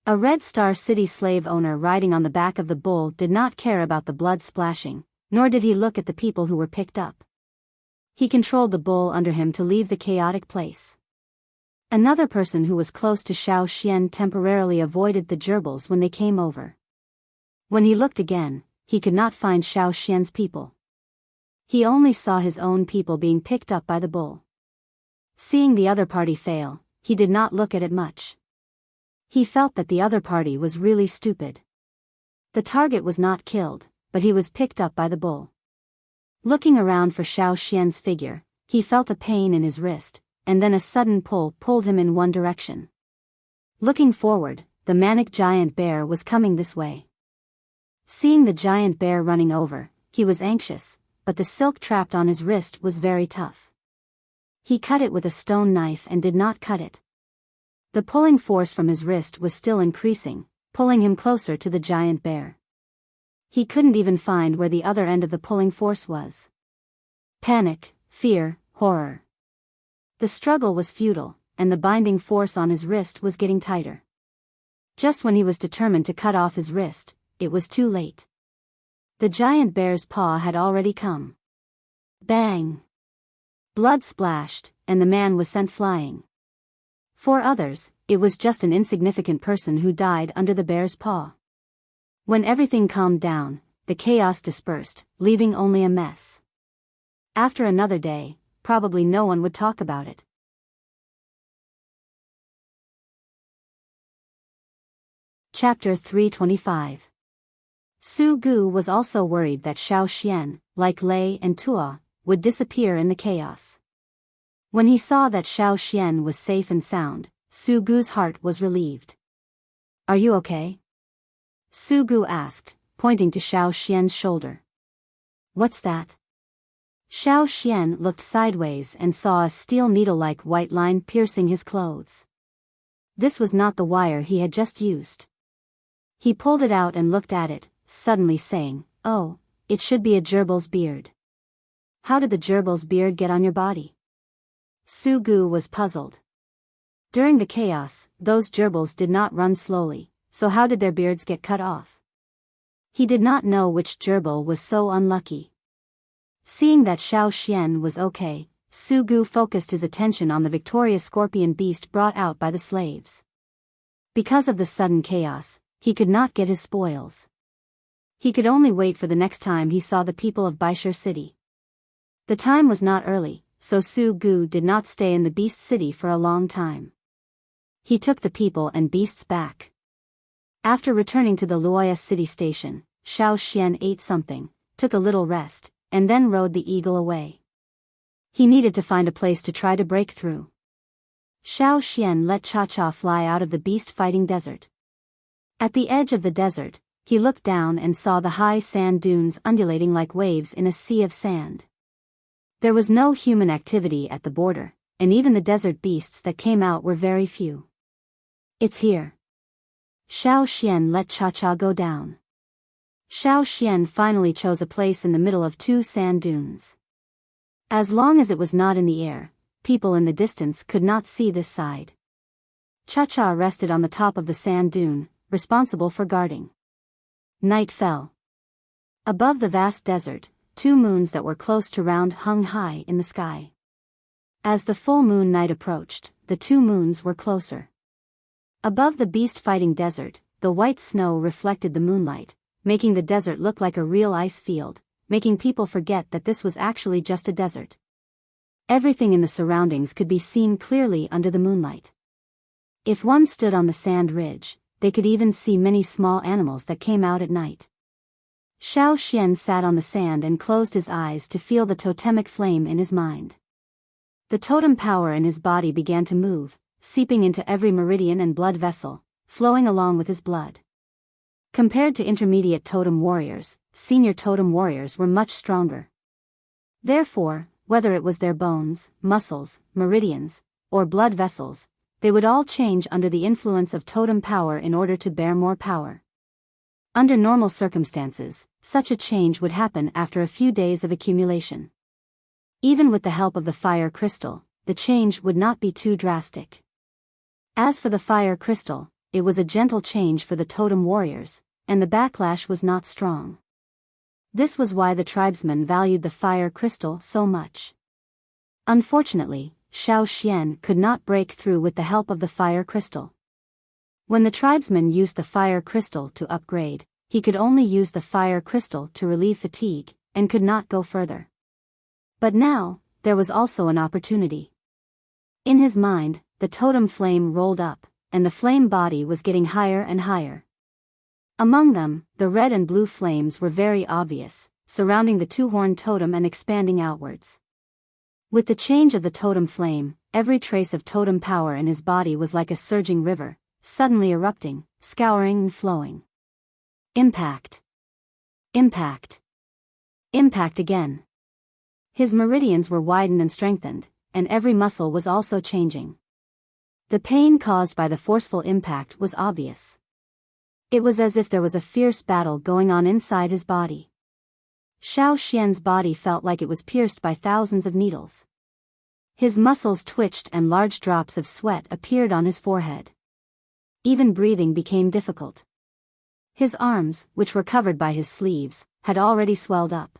A Red Star City slave owner riding on the back of the bull did not care about the blood splashing, nor did he look at the people who were picked up. He controlled the bull under him to leave the chaotic place. Another person who was close to Xiao Xian temporarily avoided the gerbils when they came over. When he looked again, he could not find Xiao Xian's people. He only saw his own people being picked up by the bull. Seeing the other party fail, he did not look at it much. He felt that the other party was really stupid. The target was not killed, but he was picked up by the bull. Looking around for Xiao Xian's figure, he felt a pain in his wrist, and then a sudden pull pulled him in one direction. Looking forward, the manic giant bear was coming this way. Seeing the giant bear running over, he was anxious, but the silk trapped on his wrist was very tough. He cut it with a stone knife and did not cut it. The pulling force from his wrist was still increasing, pulling him closer to the giant bear. He couldn't even find where the other end of the pulling force was. Panic, fear, horror. The struggle was futile, and the binding force on his wrist was getting tighter. Just when he was determined to cut off his wrist, it was too late. The giant bear's paw had already come. Bang! Blood splashed, and the man was sent flying. For others, it was just an insignificant person who died under the bear's paw. When everything calmed down, the chaos dispersed, leaving only a mess. After another day, probably no one would talk about it. Chapter 325. Su Gu was also worried that Xiao Xian, like Lei and Tua, would disappear in the chaos. When he saw that Xiao Xian was safe and sound, Su Gu's heart was relieved. "Are you okay?" Su Gu asked, pointing to Xiao Xian's shoulder. "What's that?" Xiao Xian looked sideways and saw a steel needle-like white line piercing his clothes. This was not the wire he had just used. He pulled it out and looked at it, suddenly saying, "Oh, it should be a gerbil's beard. How did the gerbil's beard get on your body?" Su Gu was puzzled. During the chaos, those gerbils did not run slowly, so how did their beards get cut off? He did not know which gerbil was so unlucky. Seeing that Xiao Xian was okay, Su Gu focused his attention on the victorious scorpion beast brought out by the slaves. Because of the sudden chaos, he could not get his spoils. He could only wait for the next time he saw the people of Bishur City. The time was not early, so Su Gu did not stay in the beast city for a long time. He took the people and beasts back. After returning to the Luoya city station, Xiao Xian ate something, took a little rest, and then rode the eagle away. He needed to find a place to try to break through. Xiao Xian let Cha-Cha fly out of the beast-fighting desert. At the edge of the desert, he looked down and saw the high sand dunes undulating like waves in a sea of sand. There was no human activity at the border, and even the desert beasts that came out were very few. "It's here." Xiao Xian let Cha-Cha go down. Xiao Xian finally chose a place in the middle of two sand dunes. As long as it was not in the air, people in the distance could not see this side. Cha-Cha rested on the top of the sand dune, responsible for guarding. Night fell. Above the vast desert, two moons that were close to round hung high in the sky. As the full moon night approached, the two moons were closer. Above the beast-fighting desert, the white snow reflected the moonlight, making the desert look like a real ice field, making people forget that this was actually just a desert. Everything in the surroundings could be seen clearly under the moonlight. If one stood on the sand ridge, they could even see many small animals that came out at night. Xiao Xian sat on the sand and closed his eyes to feel the totemic flame in his mind. The totem power in his body began to move, seeping into every meridian and blood vessel, flowing along with his blood. Compared to intermediate totem warriors, senior totem warriors were much stronger. Therefore, whether it was their bones, muscles, meridians, or blood vessels, they would all change under the influence of totem power in order to bear more power. Under normal circumstances, such a change would happen after a few days of accumulation. Even with the help of the fire crystal, the change would not be too drastic. As for the fire crystal, it was a gentle change for the totem warriors, and the backlash was not strong. This was why the tribesmen valued the fire crystal so much. Unfortunately, Xiao Xian could not break through with the help of the fire crystal. When the tribesman used the fire crystal to upgrade, he could only use the fire crystal to relieve fatigue, and could not go further. But now, there was also an opportunity. In his mind, the totem flame rolled up, and the flame body was getting higher and higher. Among them, the red and blue flames were very obvious, surrounding the two-horned totem and expanding outwards. With the change of the totem flame, every trace of totem power in his body was like a surging river, suddenly erupting, scouring and flowing. Impact. Impact. Impact again. His meridians were widened and strengthened, and every muscle was also changing. The pain caused by the forceful impact was obvious. It was as if there was a fierce battle going on inside his body. Xiao Xian's body felt like it was pierced by thousands of needles. His muscles twitched and large drops of sweat appeared on his forehead. Even breathing became difficult. His arms, which were covered by his sleeves, had already swelled up.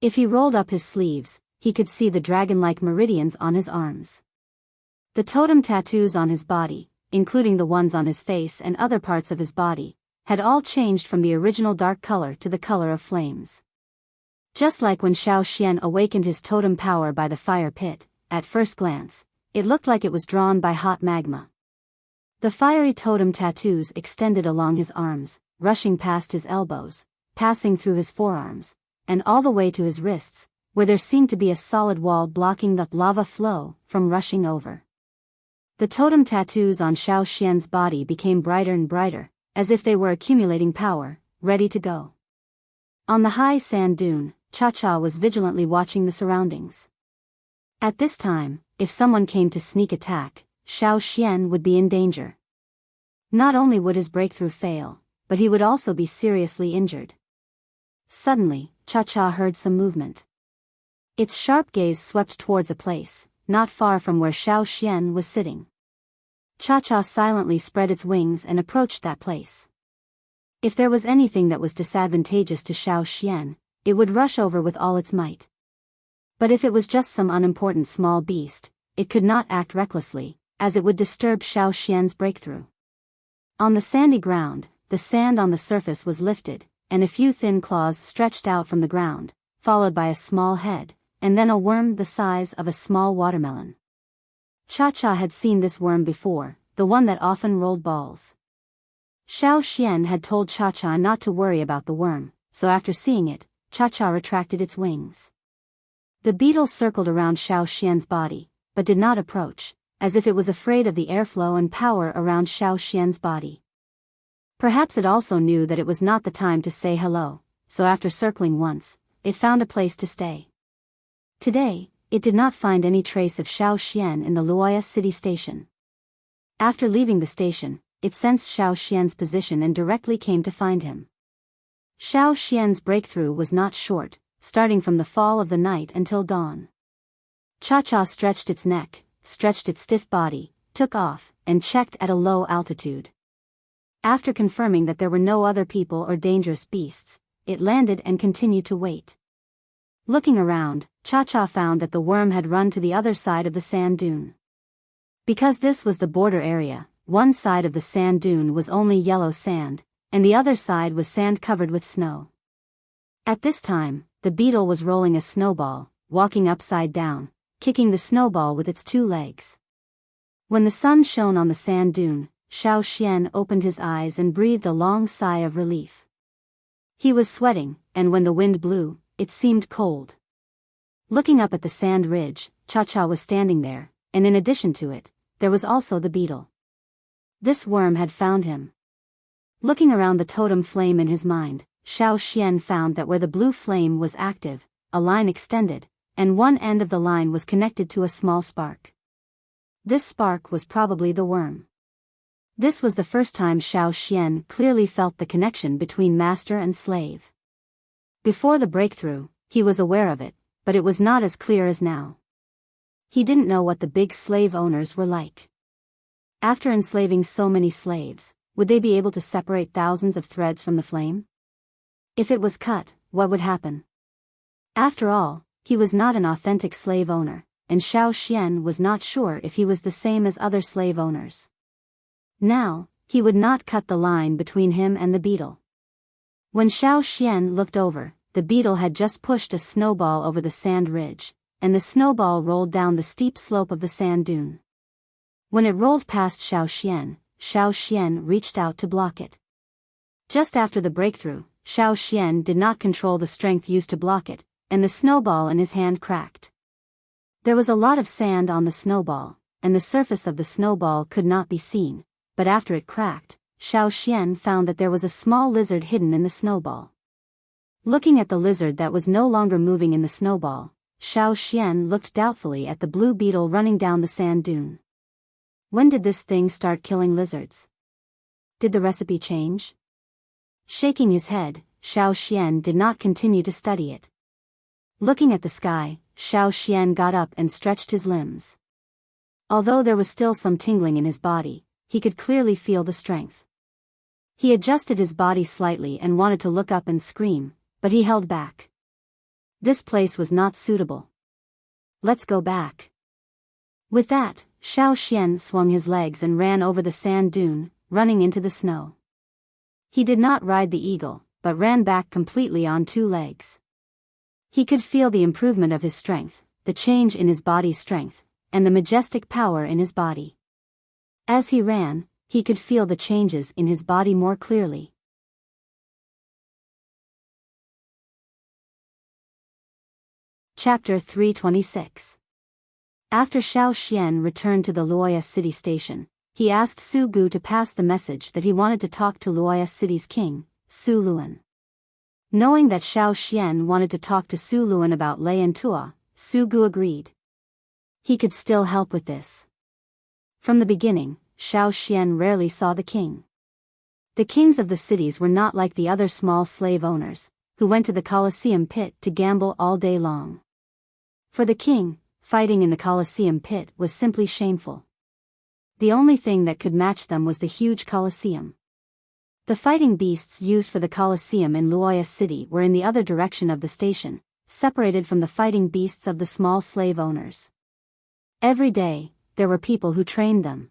If he rolled up his sleeves, he could see the dragon-like meridians on his arms. The totem tattoos on his body, including the ones on his face and other parts of his body, had all changed from the original dark color to the color of flames. Just like when Xiao Xian awakened his totem power by the fire pit, at first glance, it looked like it was drawn by hot magma. The fiery totem tattoos extended along his arms, rushing past his elbows, passing through his forearms, and all the way to his wrists, where there seemed to be a solid wall blocking the lava flow from rushing over. The totem tattoos on Xiao Xian's body became brighter and brighter, as if they were accumulating power, ready to go. On the high sand dune, Cha-Cha was vigilantly watching the surroundings. At this time, if someone came to sneak attack, Xiao Xian would be in danger. Not only would his breakthrough fail, but he would also be seriously injured. Suddenly, Cha-Cha heard some movement. Its sharp gaze swept towards a place, not far from where Xiao Xian was sitting. Cha-Cha silently spread its wings and approached that place. If there was anything that was disadvantageous to Xiao Xian, it would rush over with all its might. But if it was just some unimportant small beast, it could not act recklessly, as it would disturb Xiao Xian's breakthrough. On the sandy ground, the sand on the surface was lifted, and a few thin claws stretched out from the ground, followed by a small head, and then a worm the size of a small watermelon. Cha-Cha had seen this worm before, the one that often rolled balls. Xiao Xian had told Cha-Cha not to worry about the worm, so after seeing it, Cha-Cha retracted its wings. The beetle circled around Xiao Xian's body, but did not approach, as if it was afraid of the airflow and power around Xiao Xian's body. Perhaps it also knew that it was not the time to say hello, so after circling once, it found a place to stay. Today, it did not find any trace of Xiao Xian in the Luoya city station. After leaving the station, it sensed Xiao Xian's position and directly came to find him. Xiao Xian's breakthrough was not short, starting from the fall of the night until dawn. Cha-Cha stretched its neck, stretched its stiff body, took off, and checked at a low altitude. After confirming that there were no other people or dangerous beasts, it landed and continued to wait. Looking around, Cha-Cha found that the worm had run to the other side of the sand dune. Because this was the border area, one side of the sand dune was only yellow sand, and the other side was sand covered with snow. At this time, the beetle was rolling a snowball, walking upside down, kicking the snowball with its 2 legs. When the sun shone on the sand dune, Xiao Xian opened his eyes and breathed a long sigh of relief. He was sweating, and when the wind blew, it seemed cold. Looking up at the sand ridge, Cha-Cha was standing there, and in addition to it, there was also the beetle. This worm had found him. Looking around the totem flame in his mind, Xiao Xian found that where the blue flame was active, a line extended, and one end of the line was connected to a small spark. This spark was probably the worm. This was the first time Xiao Xian clearly felt the connection between master and slave. Before the breakthrough, he was aware of it, but it was not as clear as now. He didn't know what the big slave owners were like. After enslaving so many slaves, would they be able to separate thousands of threads from the flame? If it was cut, what would happen? After all, he was not an authentic slave owner, and Xiao Xian was not sure if he was the same as other slave owners. Now, he would not cut the line between him and the beetle. When Xiao Xian looked over, the beetle had just pushed a snowball over the sand ridge, and the snowball rolled down the steep slope of the sand dune. When it rolled past Xiao Xian reached out to block it. Just after the breakthrough, Xiao Xian did not control the strength used to block it, and the snowball in his hand cracked. There was a lot of sand on the snowball, and the surface of the snowball could not be seen, but after it cracked, Xiao Xian found that there was a small lizard hidden in the snowball. Looking at the lizard that was no longer moving in the snowball, Xiao Xian looked doubtfully at the blue beetle running down the sand dune. When did this thing start killing lizards? Did the recipe change? Shaking his head, Xiao Xian did not continue to study it. Looking at the sky, Xiao Xian got up and stretched his limbs. Although there was still some tingling in his body, he could clearly feel the strength. He adjusted his body slightly and wanted to look up and scream, but he held back. This place was not suitable. Let's go back. With that, Xiao Xian swung his legs and ran over the sand dune, running into the snow. He did not ride the eagle, but ran back completely on 2 legs. He could feel the improvement of his strength, the change in his body's strength, and the majestic power in his body. As he ran, he could feel the changes in his body more clearly. Chapter 326. After Xiao Xian returned to the Luoya City station, he asked Su Gu to pass the message that he wanted to talk to Luoya City's king, Su Luan. Knowing that Xiao Xian wanted to talk to Su Luan about Lei and Tua, Su Gu agreed. He could still help with this. From the beginning, Xiao Xian rarely saw the king. The kings of the cities were not like the other small slave owners, who went to the Colosseum pit to gamble all day long. For the king, fighting in the Colosseum pit was simply shameful. The only thing that could match them was the huge Colosseum. The fighting beasts used for the Colosseum in Luoya City were in the other direction of the station, separated from the fighting beasts of the small slave owners. Every day, there were people who trained them.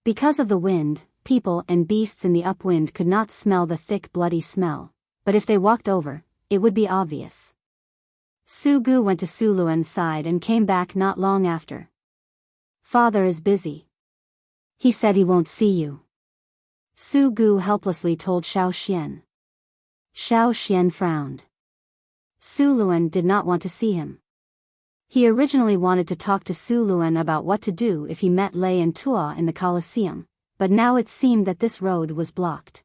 Because of the wind, people and beasts in the upwind could not smell the thick bloody smell, but if they walked over, it would be obvious. Su Gu went to Su Luan's side and came back not long after. Father is busy. He said he won't see you. Su Gu helplessly told Xiao Xian. Xiao Xian frowned. Su Luan did not want to see him. He originally wanted to talk to Su Luan about what to do if he met Lei and Tua in the Colosseum, but now it seemed that this road was blocked.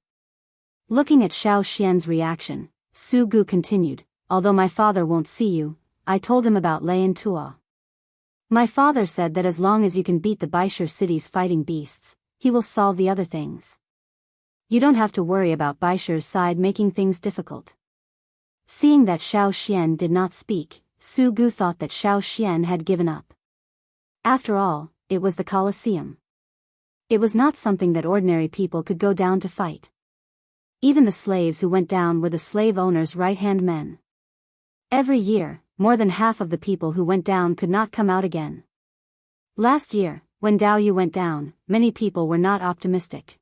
Looking at Xiao Xian's reaction, Su Gu continued, although my father won't see you, I told him about Lei and Tua. My father said that as long as you can beat the Baishur city's fighting beasts, he will solve the other things. You don't have to worry about Baishur's side making things difficult. Seeing that Xiao Xian did not speak, Su Gu thought that Xiao Xian had given up. After all, it was the Colosseum. It was not something that ordinary people could go down to fight. Even the slaves who went down were the slave owners' right-hand men. Every year, more than half of the people who went down could not come out again. Last year, When Dao Yu went down, many people were not optimistic.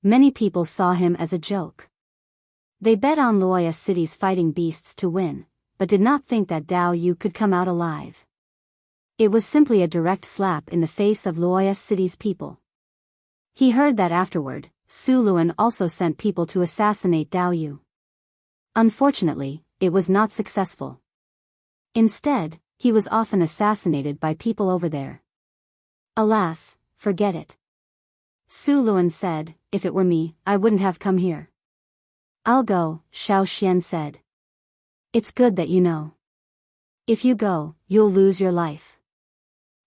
Many people saw him as a joke. They bet on Luoya City's fighting beasts to win, but did not think that Dao Yu could come out alive. It was simply a direct slap in the face of Luoya City's people. He heard that afterward, Su Luan also sent people to assassinate Dao Yu. Unfortunately, it was not successful. Instead, he was often assassinated by people over there. Alas, forget it. Su Luan said, if it were me, I wouldn't have come here. I'll go, Xiao Xian said. It's good that you know. If you go, you'll lose your life.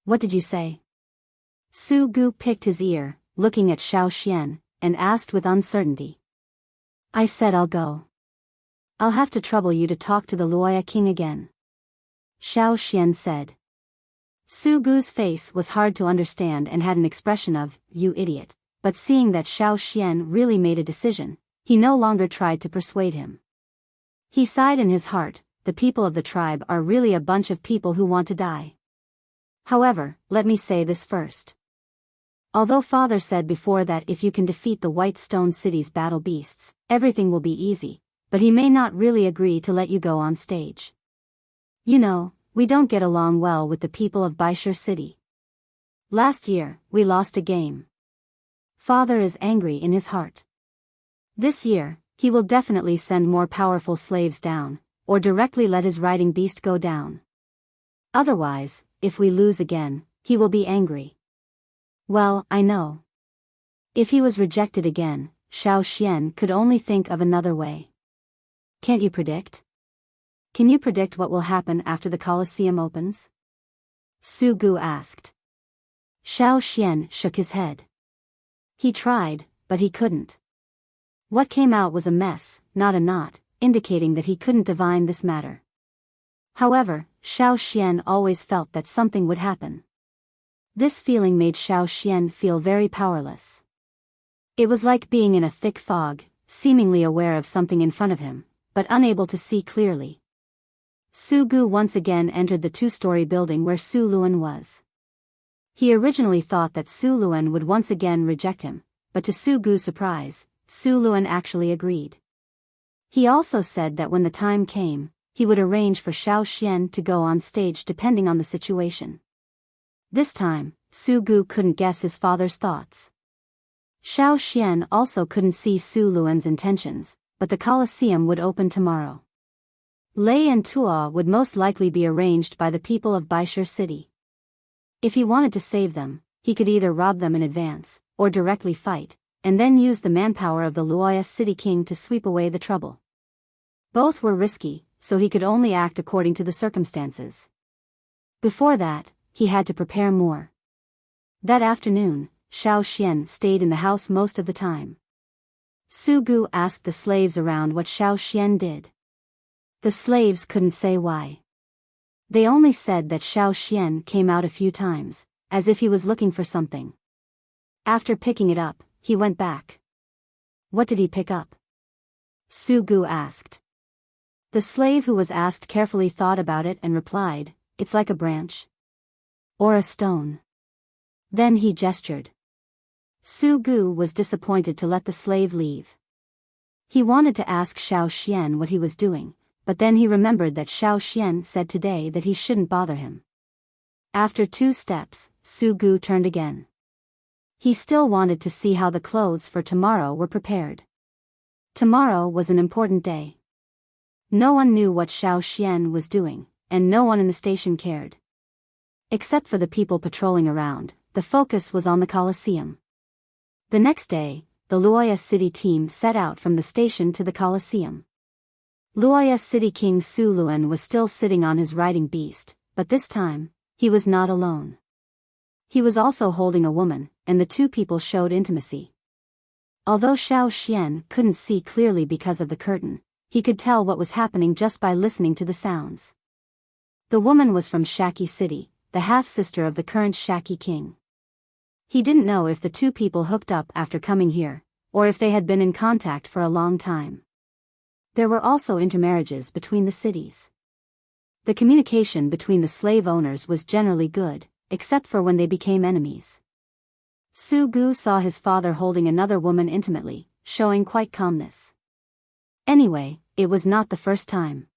What did you say? Su Gu picked his ear, looking at Xiao Xian, and asked with uncertainty. I said I'll go. I'll have to trouble you to talk to the Luoya king again. Xiao Xian said. Su Gu's face was hard to understand and had an expression of, you idiot, but seeing that Xiao Xian really made a decision, he no longer tried to persuade him. He sighed in his heart, the people of the tribe are really a bunch of people who want to die. However, let me say this first. Although father said before that if you can defeat the White Stone City's battle beasts, everything will be easy, but he may not really agree to let you go on stage. You know, we don't get along well with the people of Biyao City. Last year, we lost a game. Father is angry in his heart. This year, he will definitely send more powerful slaves down, or directly let his riding beast go down. Otherwise, if we lose again, he will be angry. Well, I know. If he was rejected again, Xiao Xian could only think of another way. Can't you predict? Can you predict what will happen after the Colosseum opens? Su Gu asked. Xiao Xian shook his head. He tried, but he couldn't. What came out was a mess, not a knot, indicating that he couldn't divine this matter. However, Xiao Xian always felt that something would happen. This feeling made Xiao Xian feel very powerless. It was like being in a thick fog, seemingly aware of something in front of him, but unable to see clearly. Su Gu once again entered the two-story building where Su Luan was. He originally thought that Su Luan would once again reject him, but to Su Gu's surprise, Su Luan actually agreed. He also said that when the time came, he would arrange for Xiao Xian to go on stage depending on the situation. This time, Su Gu couldn't guess his father's thoughts. Xiao Xian also couldn't see Su Luan's intentions, but the Colosseum would open tomorrow. Lei and Tuo would most likely be arranged by the people of Biyao City. If he wanted to save them, he could either rob them in advance, or directly fight, and then use the manpower of the Luoya City King to sweep away the trouble. Both were risky, so he could only act according to the circumstances. Before that, he had to prepare more. That afternoon, Xiao Xian stayed in the house most of the time. Su Gu asked the slaves around what Xiao Xian did. The slaves couldn't say why. They only said that Xiao Xian came out a few times, as if he was looking for something. After picking it up, he went back. What did he pick up? Su Gu asked. The slave who was asked carefully thought about it and replied, it's like a branch. Or a stone. Then he gestured. Su Gu was disappointed to let the slave leave. He wanted to ask Xiao Xian what he was doing, but then he remembered that Xiao Xian said today that he shouldn't bother him. After 2 steps, Su Gu turned again. He still wanted to see how the clothes for tomorrow were prepared. Tomorrow was an important day. No one knew what Xiao Xian was doing, and no one in the station cared. Except for the people patrolling around, the focus was on the Colosseum. The next day, the Luoya City team set out from the station to the Colosseum. Luoya City King Su Luan was still sitting on his riding beast, but this time, he was not alone. He was also holding a woman, and the two people showed intimacy. Although Xiao Xian couldn't see clearly because of the curtain, he could tell what was happening just by listening to the sounds. The woman was from Shaki City, the half-sister of the current Shaki king. He didn't know if the two people hooked up after coming here, or if they had been in contact for a long time. There were also intermarriages between the cities. The communication between the slave owners was generally good, except for when they became enemies. Su-gu saw his father holding another woman intimately, showing quite calmness. Anyway, it was not the first time.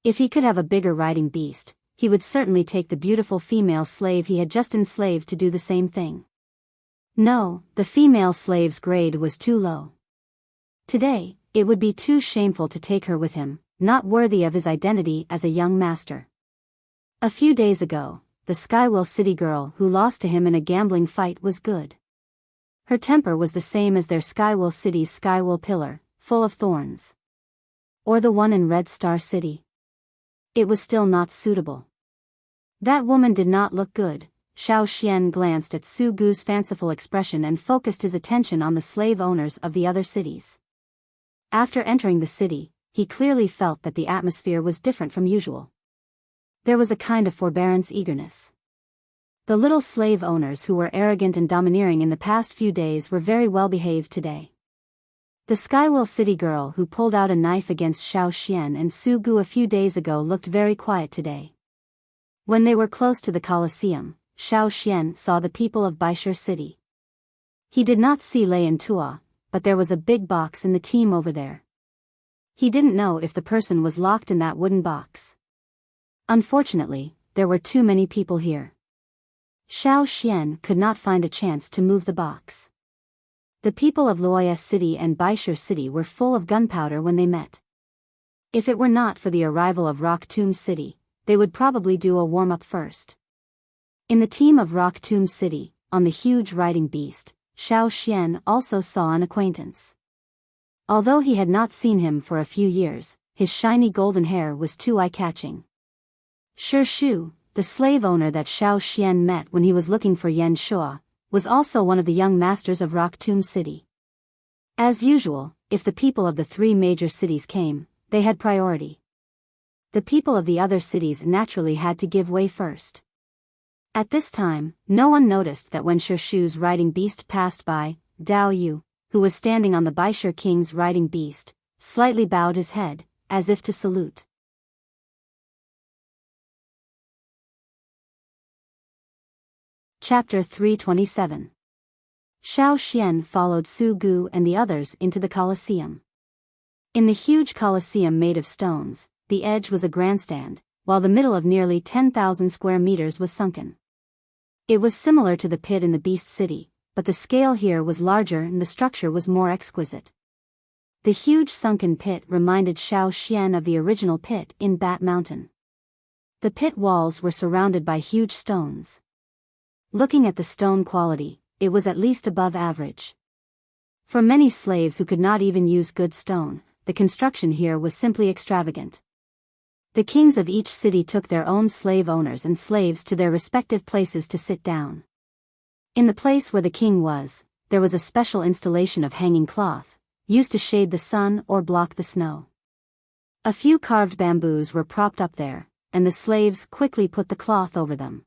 If he could have a bigger riding beast, he would certainly take the beautiful female slave he had just enslaved to do the same thing. No, the female slave's grade was too low. Today, it would be too shameful to take her with him, not worthy of his identity as a young master. A few days ago, the Skywell City girl who lost to him in a gambling fight was good. Her temper was the same as their Skywell City's Skywell Pillar, full of thorns. Or the one in Red Star City. It was still not suitable. That woman did not look good. Xiao Xian glanced at Su-gu's fanciful expression and focused his attention on the slave owners of the other cities. After entering the city, he clearly felt that the atmosphere was different from usual. There was a kind of forbearance eagerness. The little slave owners who were arrogant and domineering in the past few days were very well behaved today. The Skywell City girl who pulled out a knife against Xiao Xian and Su-gu a few days ago looked very quiet today. When they were close to the Colosseum, Xiao Xian saw the people of Biyao City. He did not see Lei and Tua, but there was a big box in the team over there. He didn't know if the person was locked in that wooden box. Unfortunately, there were too many people here. Xiao Xian could not find a chance to move the box. The people of Luoyes City and Biyao City were full of gunpowder when they met. If it were not for the arrival of Rock Tomb City, they would probably do a warm-up first. In the team of Rock Tomb City, on the huge riding beast, Xiao Xian also saw an acquaintance. Although he had not seen him for a few years, his shiny golden hair was too eye-catching. Shi Shu, the slave owner that Xiao Xian met when he was looking for Yan Shua, was also one of the young masters of Rock Tomb City. As usual, if the people of the three major cities came, they had priority. The people of the other cities naturally had to give way first. At this time, no one noticed that when Shi Shu's riding beast passed by, Dao Yu, who was standing on the Biyao King's riding beast, slightly bowed his head, as if to salute. Chapter 327. Xiao Xian followed Su-gu and the others into the Colosseum. In the huge Colosseum made of stones, the edge was a grandstand, while the middle of nearly 10,000 square meters was sunken. It was similar to the pit in the Beast City, but the scale here was larger and the structure was more exquisite. The huge sunken pit reminded Xiao Xian of the original pit in Bat Mountain. The pit walls were surrounded by huge stones. Looking at the stone quality, it was at least above average. For many slaves who could not even use good stone, the construction here was simply extravagant. The kings of each city took their own slave owners and slaves to their respective places to sit down. In the place where the king was, there was a special installation of hanging cloth, used to shade the sun or block the snow. A few carved bamboos were propped up there, and the slaves quickly put the cloth over them.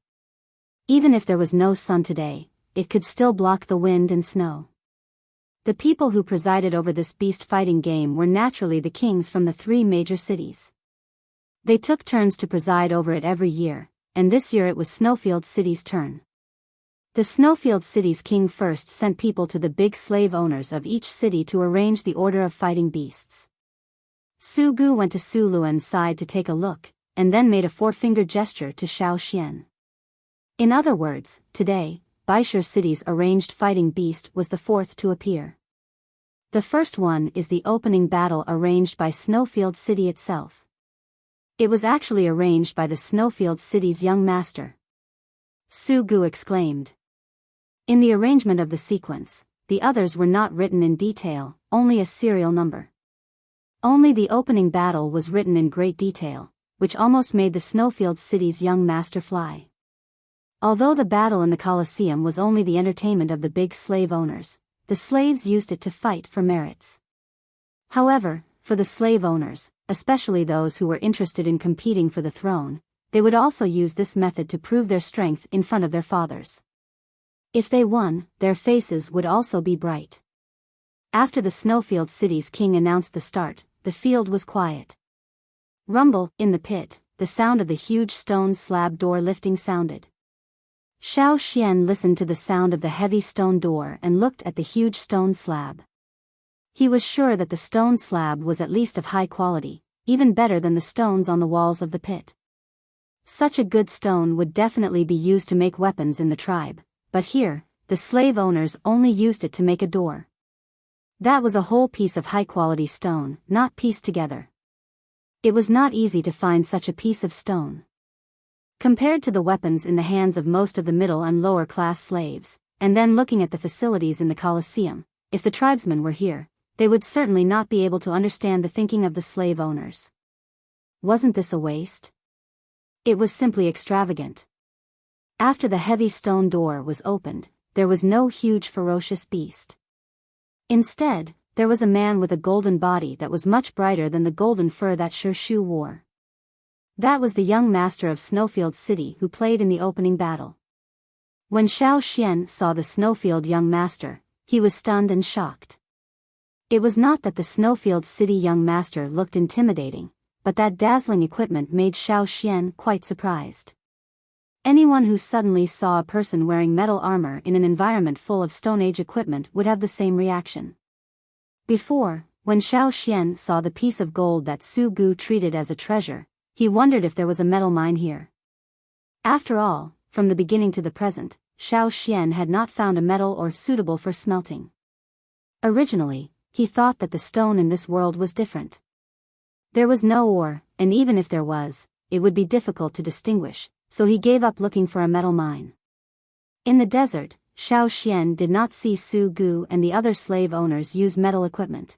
Even if there was no sun today, it could still block the wind and snow. The people who presided over this beast fighting game were naturally the kings from the three major cities. They took turns to preside over it every year, and this year it was Snowfield City's turn. The Snowfield City's king first sent people to the big slave owners of each city to arrange the order of fighting beasts. Su-gu went to Su Luan's side to take a look, and then made a four-finger gesture to Xiao Xian. In other words, today, Biyao City's arranged fighting beast was the fourth to appear. The first one is the opening battle arranged by Snowfield City itself. It was actually arranged by the Snowfield City's young master. Su-gu exclaimed. In the arrangement of the sequence, the others were not written in detail, only a serial number. Only the opening battle was written in great detail, which almost made the Snowfield City's young master fly. Although the battle in the Colosseum was only the entertainment of the big slave owners, the slaves used it to fight for merits. However, for the slave owners, especially those who were interested in competing for the throne, they would also use this method to prove their strength in front of their fathers. If they won, their faces would also be bright. After the Snowfield City's king announced the start, the field was quiet. Rumble, in the pit, the sound of the huge stone slab door lifting sounded. Xiao Xian listened to the sound of the heavy stone door and looked at the huge stone slab. He was sure that the stone slab was at least of high quality, even better than the stones on the walls of the pit. Such a good stone would definitely be used to make weapons in the tribe, but here, the slave owners only used it to make a door. That was a whole piece of high-quality stone, not pieced together. It was not easy to find such a piece of stone. Compared to the weapons in the hands of most of the middle and lower class slaves, and then looking at the facilities in the Colosseum, if the tribesmen were here, they would certainly not be able to understand the thinking of the slave owners. Wasn't this a waste? It was simply extravagant. After the heavy stone door was opened, there was no huge ferocious beast. Instead, there was a man with a golden body that was much brighter than the golden fur that Shu wore. That was the young master of Snowfield City who played in the opening battle. When Xiao Xian saw the Snowfield young master, he was stunned and shocked. It was not that the Snowfield City young master looked intimidating, but that dazzling equipment made Xiao Xian quite surprised. Anyone who suddenly saw a person wearing metal armor in an environment full of Stone Age equipment would have the same reaction. Before, when Xiao Xian saw the piece of gold that Su Gu treated as a treasure, he wondered if there was a metal mine here. After all, from the beginning to the present, Xiao Xian had not found a metal ore suitable for smelting. Originally, he thought that the stone in this world was different. There was no ore, and even if there was, it would be difficult to distinguish, so he gave up looking for a metal mine. In the desert, Xiao Xian did not see Su Gu and the other slave owners use metal equipment.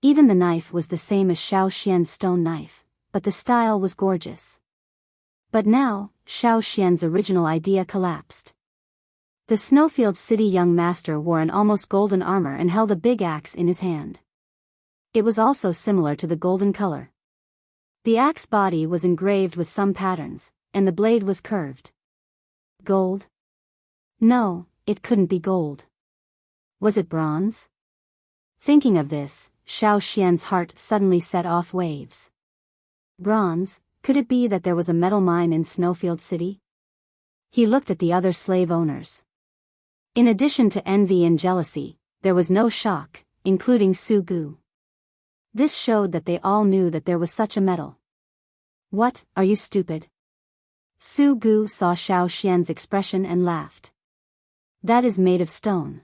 Even the knife was the same as Xiao Xian's stone knife, but the style was gorgeous. But now, Xiao Xian's original idea collapsed. The Snowfield City young master wore an almost golden armor and held a big axe in his hand. It was also similar to the golden color. The axe body was engraved with some patterns, and the blade was curved. Gold? No, it couldn't be gold. Was it bronze? Thinking of this, Xiao Xian's heart suddenly set off waves. Bronze, could it be that there was a metal mine in Snowfield City? He looked at the other slave owners. In addition to envy and jealousy, there was no shock, including Su Gu. This showed that they all knew that there was such a metal. What, are you stupid? Su Gu saw Xiao Xian's expression and laughed. That is made of stone.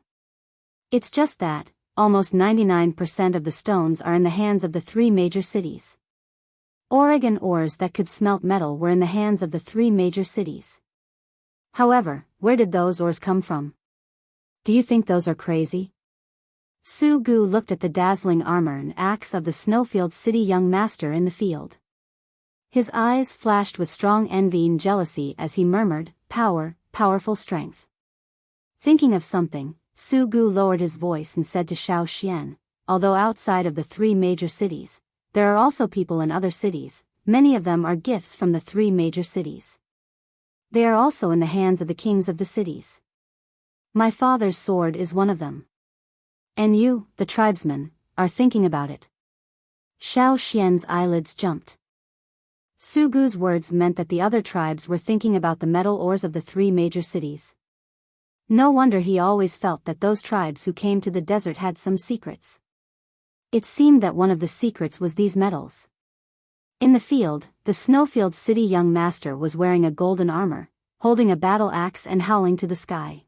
It's just that, almost 99% of the stones are in the hands of the 3 major cities. Oregon ores that could smelt metal were in the hands of the 3 major cities. However, where did those ores come from? Do you think those are crazy? Su Gu looked at the dazzling armor and axe of the Snowfield City young master in the field. His eyes flashed with strong envy and jealousy as he murmured, "Power, powerful strength." Thinking of something, Su Gu lowered his voice and said to Xiao Xian, "Although outside of the 3 major cities, there are also people in other cities, many of them are gifts from the 3 major cities. They are also in the hands of the kings of the cities. My father's sword is one of them. And you, the tribesmen, are thinking about it." Xiao Xian's eyelids jumped. Su Gu's words meant that the other tribes were thinking about the metal ores of the 3 major cities. No wonder he always felt that those tribes who came to the desert had some secrets. It seemed that one of the secrets was these metals. In the field, the Snowfield City young master was wearing a golden armor, holding a battle axe and howling to the sky.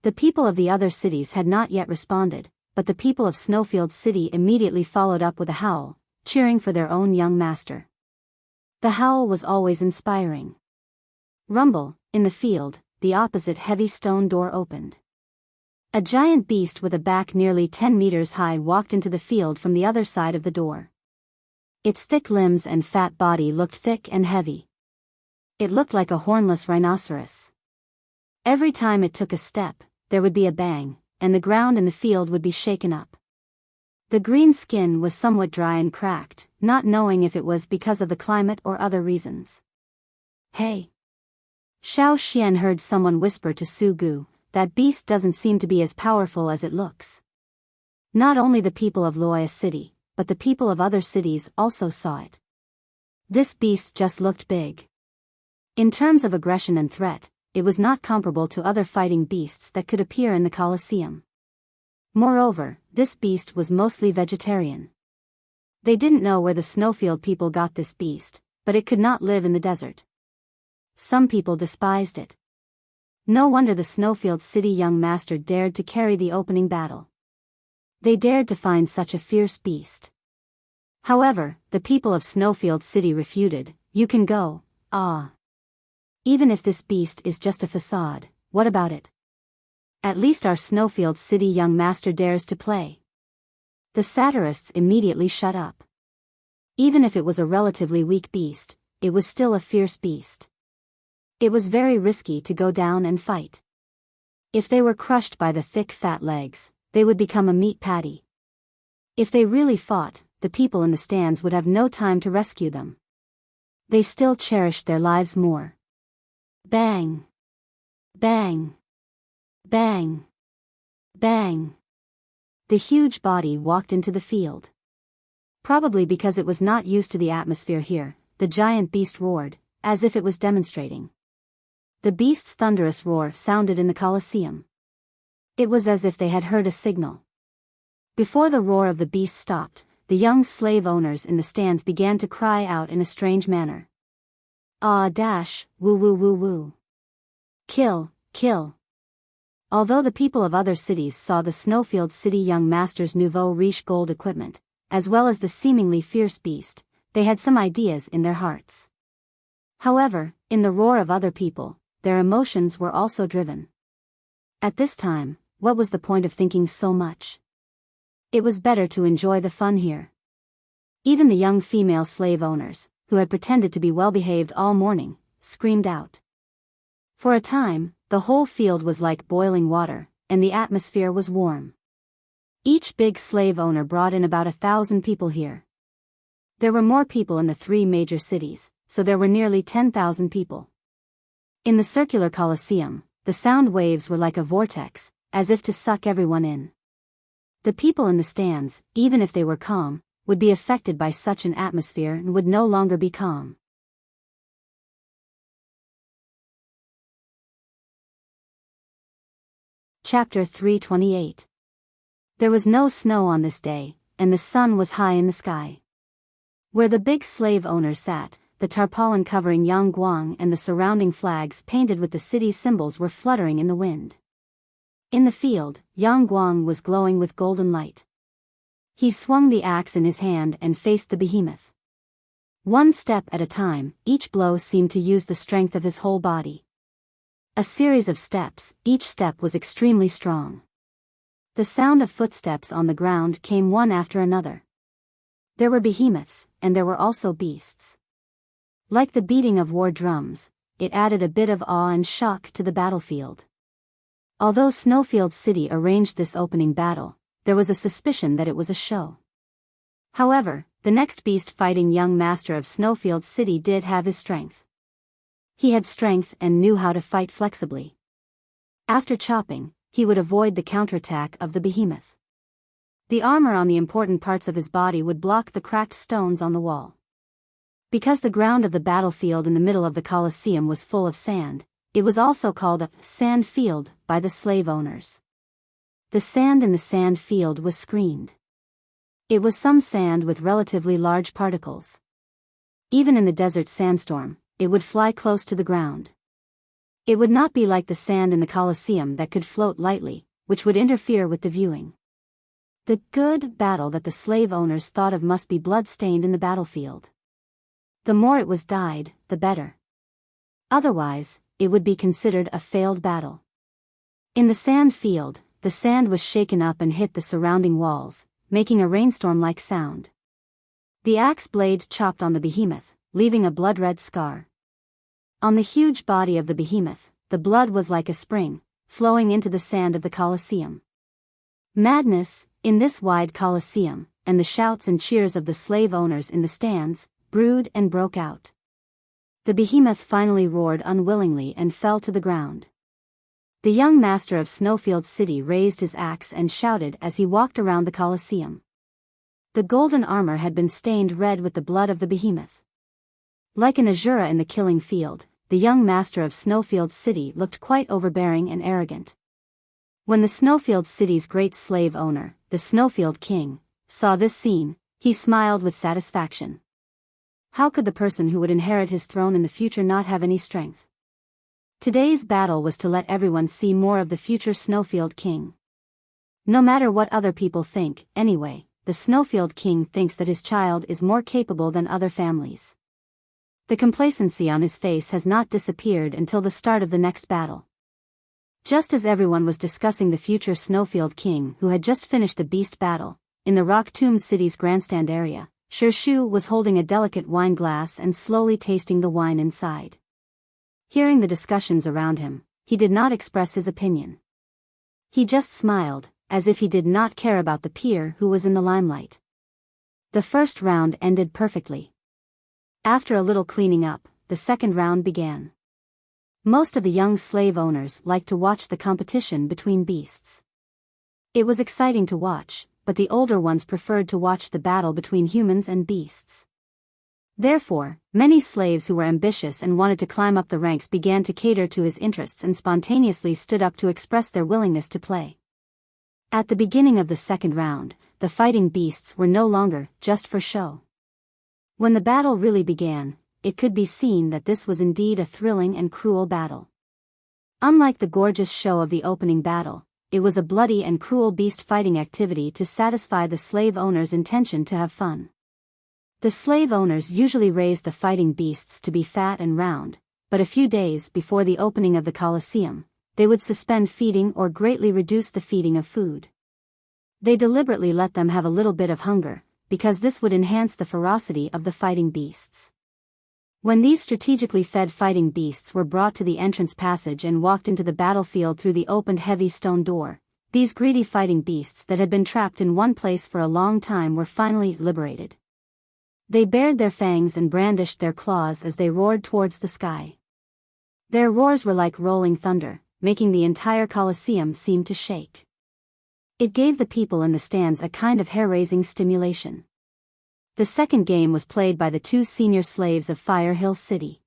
The people of the other cities had not yet responded, but the people of Snowfield City immediately followed up with a howl, cheering for their own young master. The howl was always inspiring. Rumble, in the field, the opposite heavy stone door opened. A giant beast with a back nearly 10 meters high walked into the field from the other side of the door. Its thick limbs and fat body looked thick and heavy. It looked like a hornless rhinoceros. Every time it took a step, there would be a bang, and the ground in the field would be shaken up. The green skin was somewhat dry and cracked, not knowing if it was because of the climate or other reasons. "Hey!" Xiao Xian heard someone whisper to Su Gu, "That beast doesn't seem to be as powerful as it looks." Not only the people of Loya City, but the people of other cities also saw it. This beast just looked big. In terms of aggression and threat, it was not comparable to other fighting beasts that could appear in the Colosseum. Moreover, this beast was mostly vegetarian. They didn't know where the Snowfield people got this beast, but it could not live in the desert. Some people despised it. No wonder the Snowfield City young master dared to carry the opening battle. They dared to find such a fierce beast. However, the people of Snowfield City refuted. You can go, even if this beast is just a facade, what about it? At least our Snowfield City young master dares to play. The satirists immediately shut up. Even if it was a relatively weak beast, it was still a fierce beast. It was very risky to go down and fight. If they were crushed by the thick fat legs, they would become a meat patty. If they really fought, the people in the stands would have no time to rescue them. They still cherished their lives more. Bang! Bang! Bang! Bang! The huge body walked into the field. Probably because it was not used to the atmosphere here, the giant beast roared, as if it was demonstrating. The beast's thunderous roar sounded in the Colosseum. It was as if they had heard a signal. Before the roar of the beast stopped, the young slave owners in the stands began to cry out in a strange manner. Dash, woo woo woo woo. Kill, kill. Although the people of other cities saw the Snowfield City young master's nouveau riche gold equipment, as well as the seemingly fierce beast, they had some ideas in their hearts. However, in the roar of other people, their emotions were also driven. At this time, what was the point of thinking so much? It was better to enjoy the fun here. Even the young female slave owners, who had pretended to be well-behaved all morning, screamed out. For a time, the whole field was like boiling water, and the atmosphere was warm. Each big slave owner brought in about 1,000 people here. There were more people in the 3 major cities, so there were nearly 10,000 people. In the circular Colosseum, the sound waves were like a vortex, as if to suck everyone in. The people in the stands, even if they were calm, would be affected by such an atmosphere and would no longer be calm. Chapter 328. There was no snow on this day, and the sun was high in the sky. Where the big slave owners sat, the tarpaulin covering Yangguang and the surrounding flags painted with the city's symbols were fluttering in the wind. In the field, Yangguang was glowing with golden light. He swung the axe in his hand and faced the behemoth. One step at a time, each blow seemed to use the strength of his whole body. A series of steps, each step was extremely strong. The sound of footsteps on the ground came one after another. There were behemoths, and there were also beasts. Like the beating of war drums, it added a bit of awe and shock to the battlefield. Although Snowfield City arranged this opening battle, there was a suspicion that it was a show. However, the next beast-fighting young master of Snowfield City did have his strength. He had strength and knew how to fight flexibly. After chopping, he would avoid the counterattack of the behemoth. The armor on the important parts of his body would block the cracked stones on the wall. Because the ground of the battlefield in the middle of the Colosseum was full of sand, it was also called a sand field by the slave owners. The sand in the sand field was screened. It was some sand with relatively large particles. Even in the desert sandstorm, it would fly close to the ground. It would not be like the sand in the Colosseum that could float lightly, which would interfere with the viewing. The good battle that the slave owners thought of must be blood-stained in the battlefield. The more it was dyed, the better. Otherwise, it would be considered a failed battle. In the sand field, the sand was shaken up and hit the surrounding walls, making a rainstorm-like sound. The axe blade chopped on the behemoth, leaving a blood-red scar. On the huge body of the behemoth, the blood was like a spring, flowing into the sand of the Colosseum. Madness, in this wide Colosseum, and the shouts and cheers of the slave owners in the stands, brewed and broke out. The behemoth finally roared unwillingly and fell to the ground. The young master of Snowfield City raised his axe and shouted as he walked around the Colosseum. The golden armor had been stained red with the blood of the behemoth. Like an azura in the killing field, the young master of Snowfield City looked quite overbearing and arrogant. When the Snowfield City's great slave owner, the Snowfield King, saw this scene, he smiled with satisfaction. How could the person who would inherit his throne in the future not have any strength? Today's battle was to let everyone see more of the future Snowfield King. No matter what other people think, anyway, the Snowfield King thinks that his child is more capable than other families. The complacency on his face has not disappeared until the start of the next battle. Just as everyone was discussing the future Snowfield King who had just finished the beast battle, in the Rock Tomb City's grandstand area, Shu was holding a delicate wine glass and slowly tasting the wine inside. Hearing the discussions around him, he did not express his opinion. He just smiled, as if he did not care about the peer who was in the limelight. The first round ended perfectly. After a little cleaning up, the second round began. Most of the young slave owners liked to watch the competition between beasts. It was exciting to watch, but the older ones preferred to watch the battle between humans and beasts. Therefore, many slaves who were ambitious and wanted to climb up the ranks began to cater to his interests and spontaneously stood up to express their willingness to play. At the beginning of the second round, the fighting beasts were no longer just for show. When the battle really began, it could be seen that this was indeed a thrilling and cruel battle. Unlike the gorgeous show of the opening battle, it was a bloody and cruel beast fighting activity to satisfy the slave owner's intention to have fun. The slave owners usually raised the fighting beasts to be fat and round, but a few days before the opening of the Colosseum, they would suspend feeding or greatly reduce the feeding of food. They deliberately let them have a little bit of hunger, because this would enhance the ferocity of the fighting beasts. When these strategically fed fighting beasts were brought to the entrance passage and walked into the battlefield through the opened heavy stone door, these greedy fighting beasts that had been trapped in one place for a long time were finally liberated. They bared their fangs and brandished their claws as they roared towards the sky. Their roars were like rolling thunder, making the entire Colosseum seem to shake. It gave the people in the stands a kind of hair-raising stimulation. The second game was played by the two senior slaves of Fire Hill City.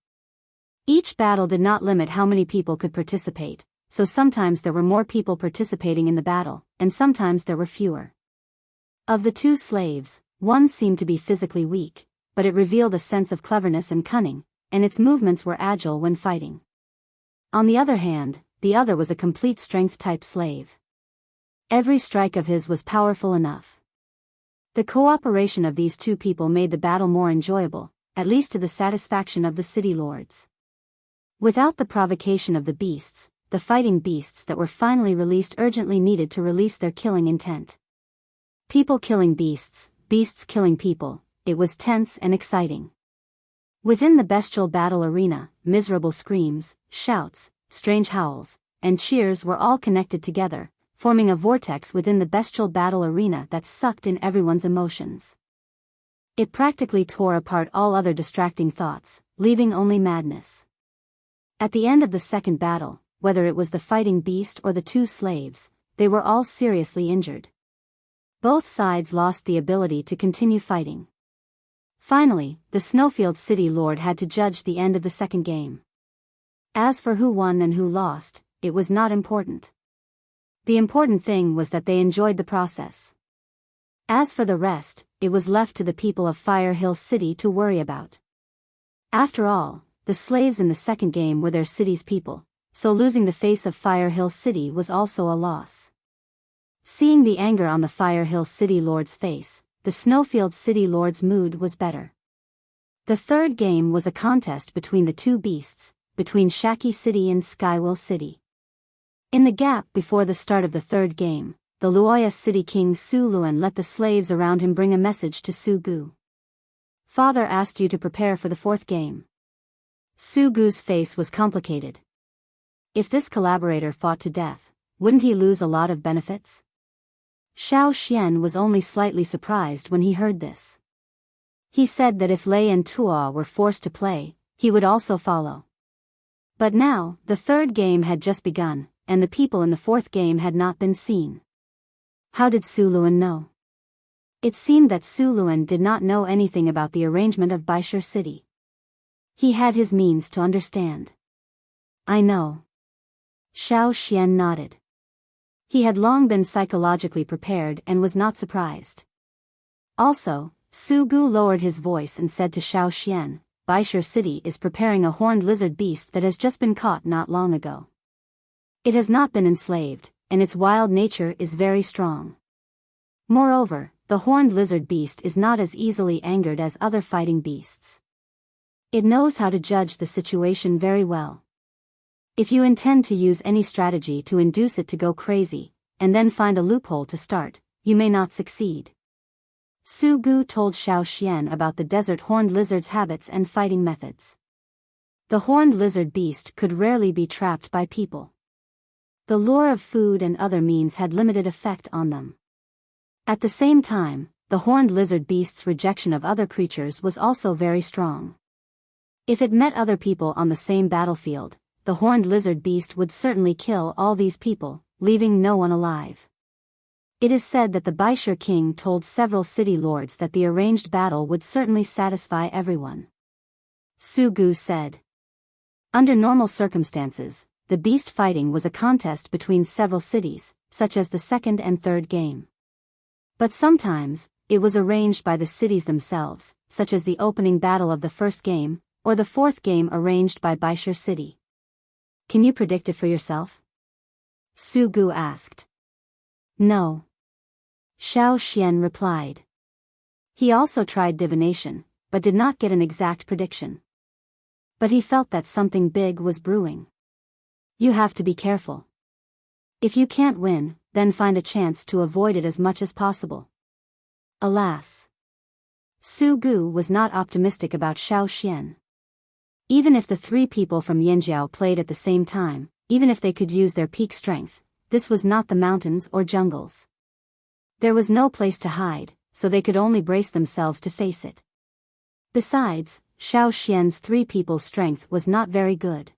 Each battle did not limit how many people could participate, so sometimes there were more people participating in the battle, and sometimes there were fewer. Of the two slaves, one seemed to be physically weak, but it revealed a sense of cleverness and cunning, and its movements were agile when fighting. On the other hand, the other was a complete strength-type slave. Every strike of his was powerful enough. The cooperation of these two people made the battle more enjoyable, at least to the satisfaction of the city lords. Without the provocation of the beasts, the fighting beasts that were finally released urgently needed to release their killing intent. People killing beasts, beasts killing people, it was tense and exciting. Within the bestial battle arena, miserable screams, shouts, strange howls, and cheers were all connected together, forming a vortex within the bestial battle arena that sucked in everyone's emotions. It practically tore apart all other distracting thoughts, leaving only madness. At the end of the second battle, whether it was the fighting beast or the two slaves, they were all seriously injured. Both sides lost the ability to continue fighting. Finally, the Snowfield City Lord had to judge the end of the second game. As for who won and who lost, it was not important. The important thing was that they enjoyed the process. As for the rest, it was left to the people of Fire Hill City to worry about. After all, the slaves in the second game were their city's people, so losing the face of Fire Hill City was also a loss. Seeing the anger on the Fire Hill City Lord's face, the Snowfield City Lord's mood was better. The third game was a contest between the two beasts, between Shaki City and Skywill City. In the gap before the start of the third game, the Luoya City King Su Luan let the slaves around him bring a message to Su Gu. Father asked you to prepare for the fourth game. Su Gu's face was complicated. If this collaborator fought to death, wouldn't he lose a lot of benefits? Xiao Xian was only slightly surprised when he heard this. He said that if Lei and Tuo were forced to play, he would also follow. But now, the third game had just begun, and the people in the fourth game had not been seen. How did Su Luan know? It seemed that Su Luan did not know anything about the arrangement of Baishur City. He had his means to understand. I know. Xiao Xian nodded. He had long been psychologically prepared and was not surprised. Also, Su Gu lowered his voice and said to Xiao Xian, Baishu City is preparing a horned lizard beast that has just been caught not long ago. It has not been enslaved, and its wild nature is very strong. Moreover, the horned lizard beast is not as easily angered as other fighting beasts. It knows how to judge the situation very well. If you intend to use any strategy to induce it to go crazy, and then find a loophole to start, you may not succeed. Su Gu told Xiao Xian about the desert horned lizard's habits and fighting methods. The horned lizard beast could rarely be trapped by people. The lure of food and other means had limited effect on them. At the same time, the horned lizard beast's rejection of other creatures was also very strong. If it met other people on the same battlefield, the horned lizard beast would certainly kill all these people, leaving no one alive. It is said that the Baishu king told several city lords that the arranged battle would certainly satisfy everyone. Su Gu said. Under normal circumstances, the beast fighting was a contest between several cities, such as the second and third game. But sometimes, it was arranged by the cities themselves, such as the opening battle of the first game, or the fourth game arranged by Baishu City. Can you predict it for yourself? Su Gu asked. No. Xiao Xian replied. He also tried divination, but did not get an exact prediction. But he felt that something big was brewing. You have to be careful. If you can't win, then find a chance to avoid it as much as possible. Alas. Su Gu was not optimistic about Xiao Xian. Even if the three people from Yanjiao played at the same time, even if they could use their peak strength, this was not the mountains or jungles. There was no place to hide, so they could only brace themselves to face it. Besides, Xiao Xian's three people's strength was not very good.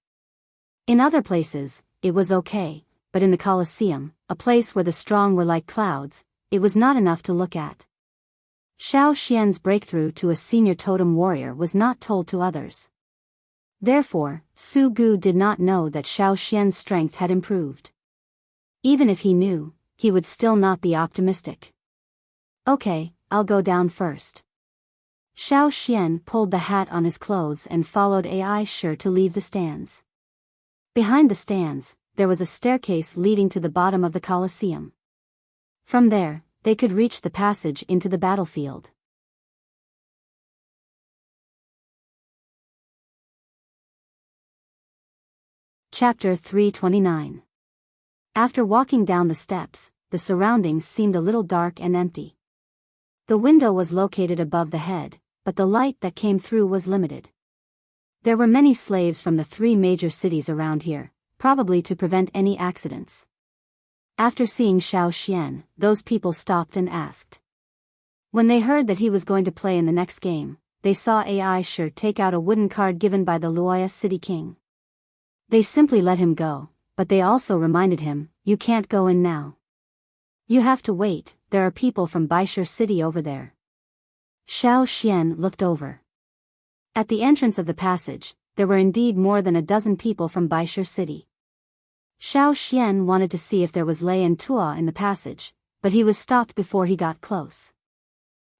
In other places, it was okay, but in the Colosseum, a place where the strong were like clouds, it was not enough to look at. Xiao Xian's breakthrough to a senior totem warrior was not told to others. Therefore, Su Gu did not know that Xiao Xian's strength had improved. Even if he knew, he would still not be optimistic. Okay, I'll go down first. Xiao Xian pulled the hat on his clothes and followed Ai Shi to leave the stands. Behind the stands, there was a staircase leading to the bottom of the Colosseum. From there, they could reach the passage into the battlefield. Chapter 329. After walking down the steps, the surroundings seemed a little dark and empty. The window was located above the head, but the light that came through was limited. There were many slaves from the three major cities around here, probably to prevent any accidents. After seeing Xiao Xian, those people stopped and asked. When they heard that he was going to play in the next game, they saw Ai Shi take out a wooden card given by the Luoya city king. They simply let him go, but they also reminded him, you can't go in now. You have to wait, there are people from Baishu City over there. Xiao Xian looked over. At the entrance of the passage, there were indeed more than a dozen people from Baishu City. Xiao Xian wanted to see if there was Lei and Tua in the passage, but he was stopped before he got close.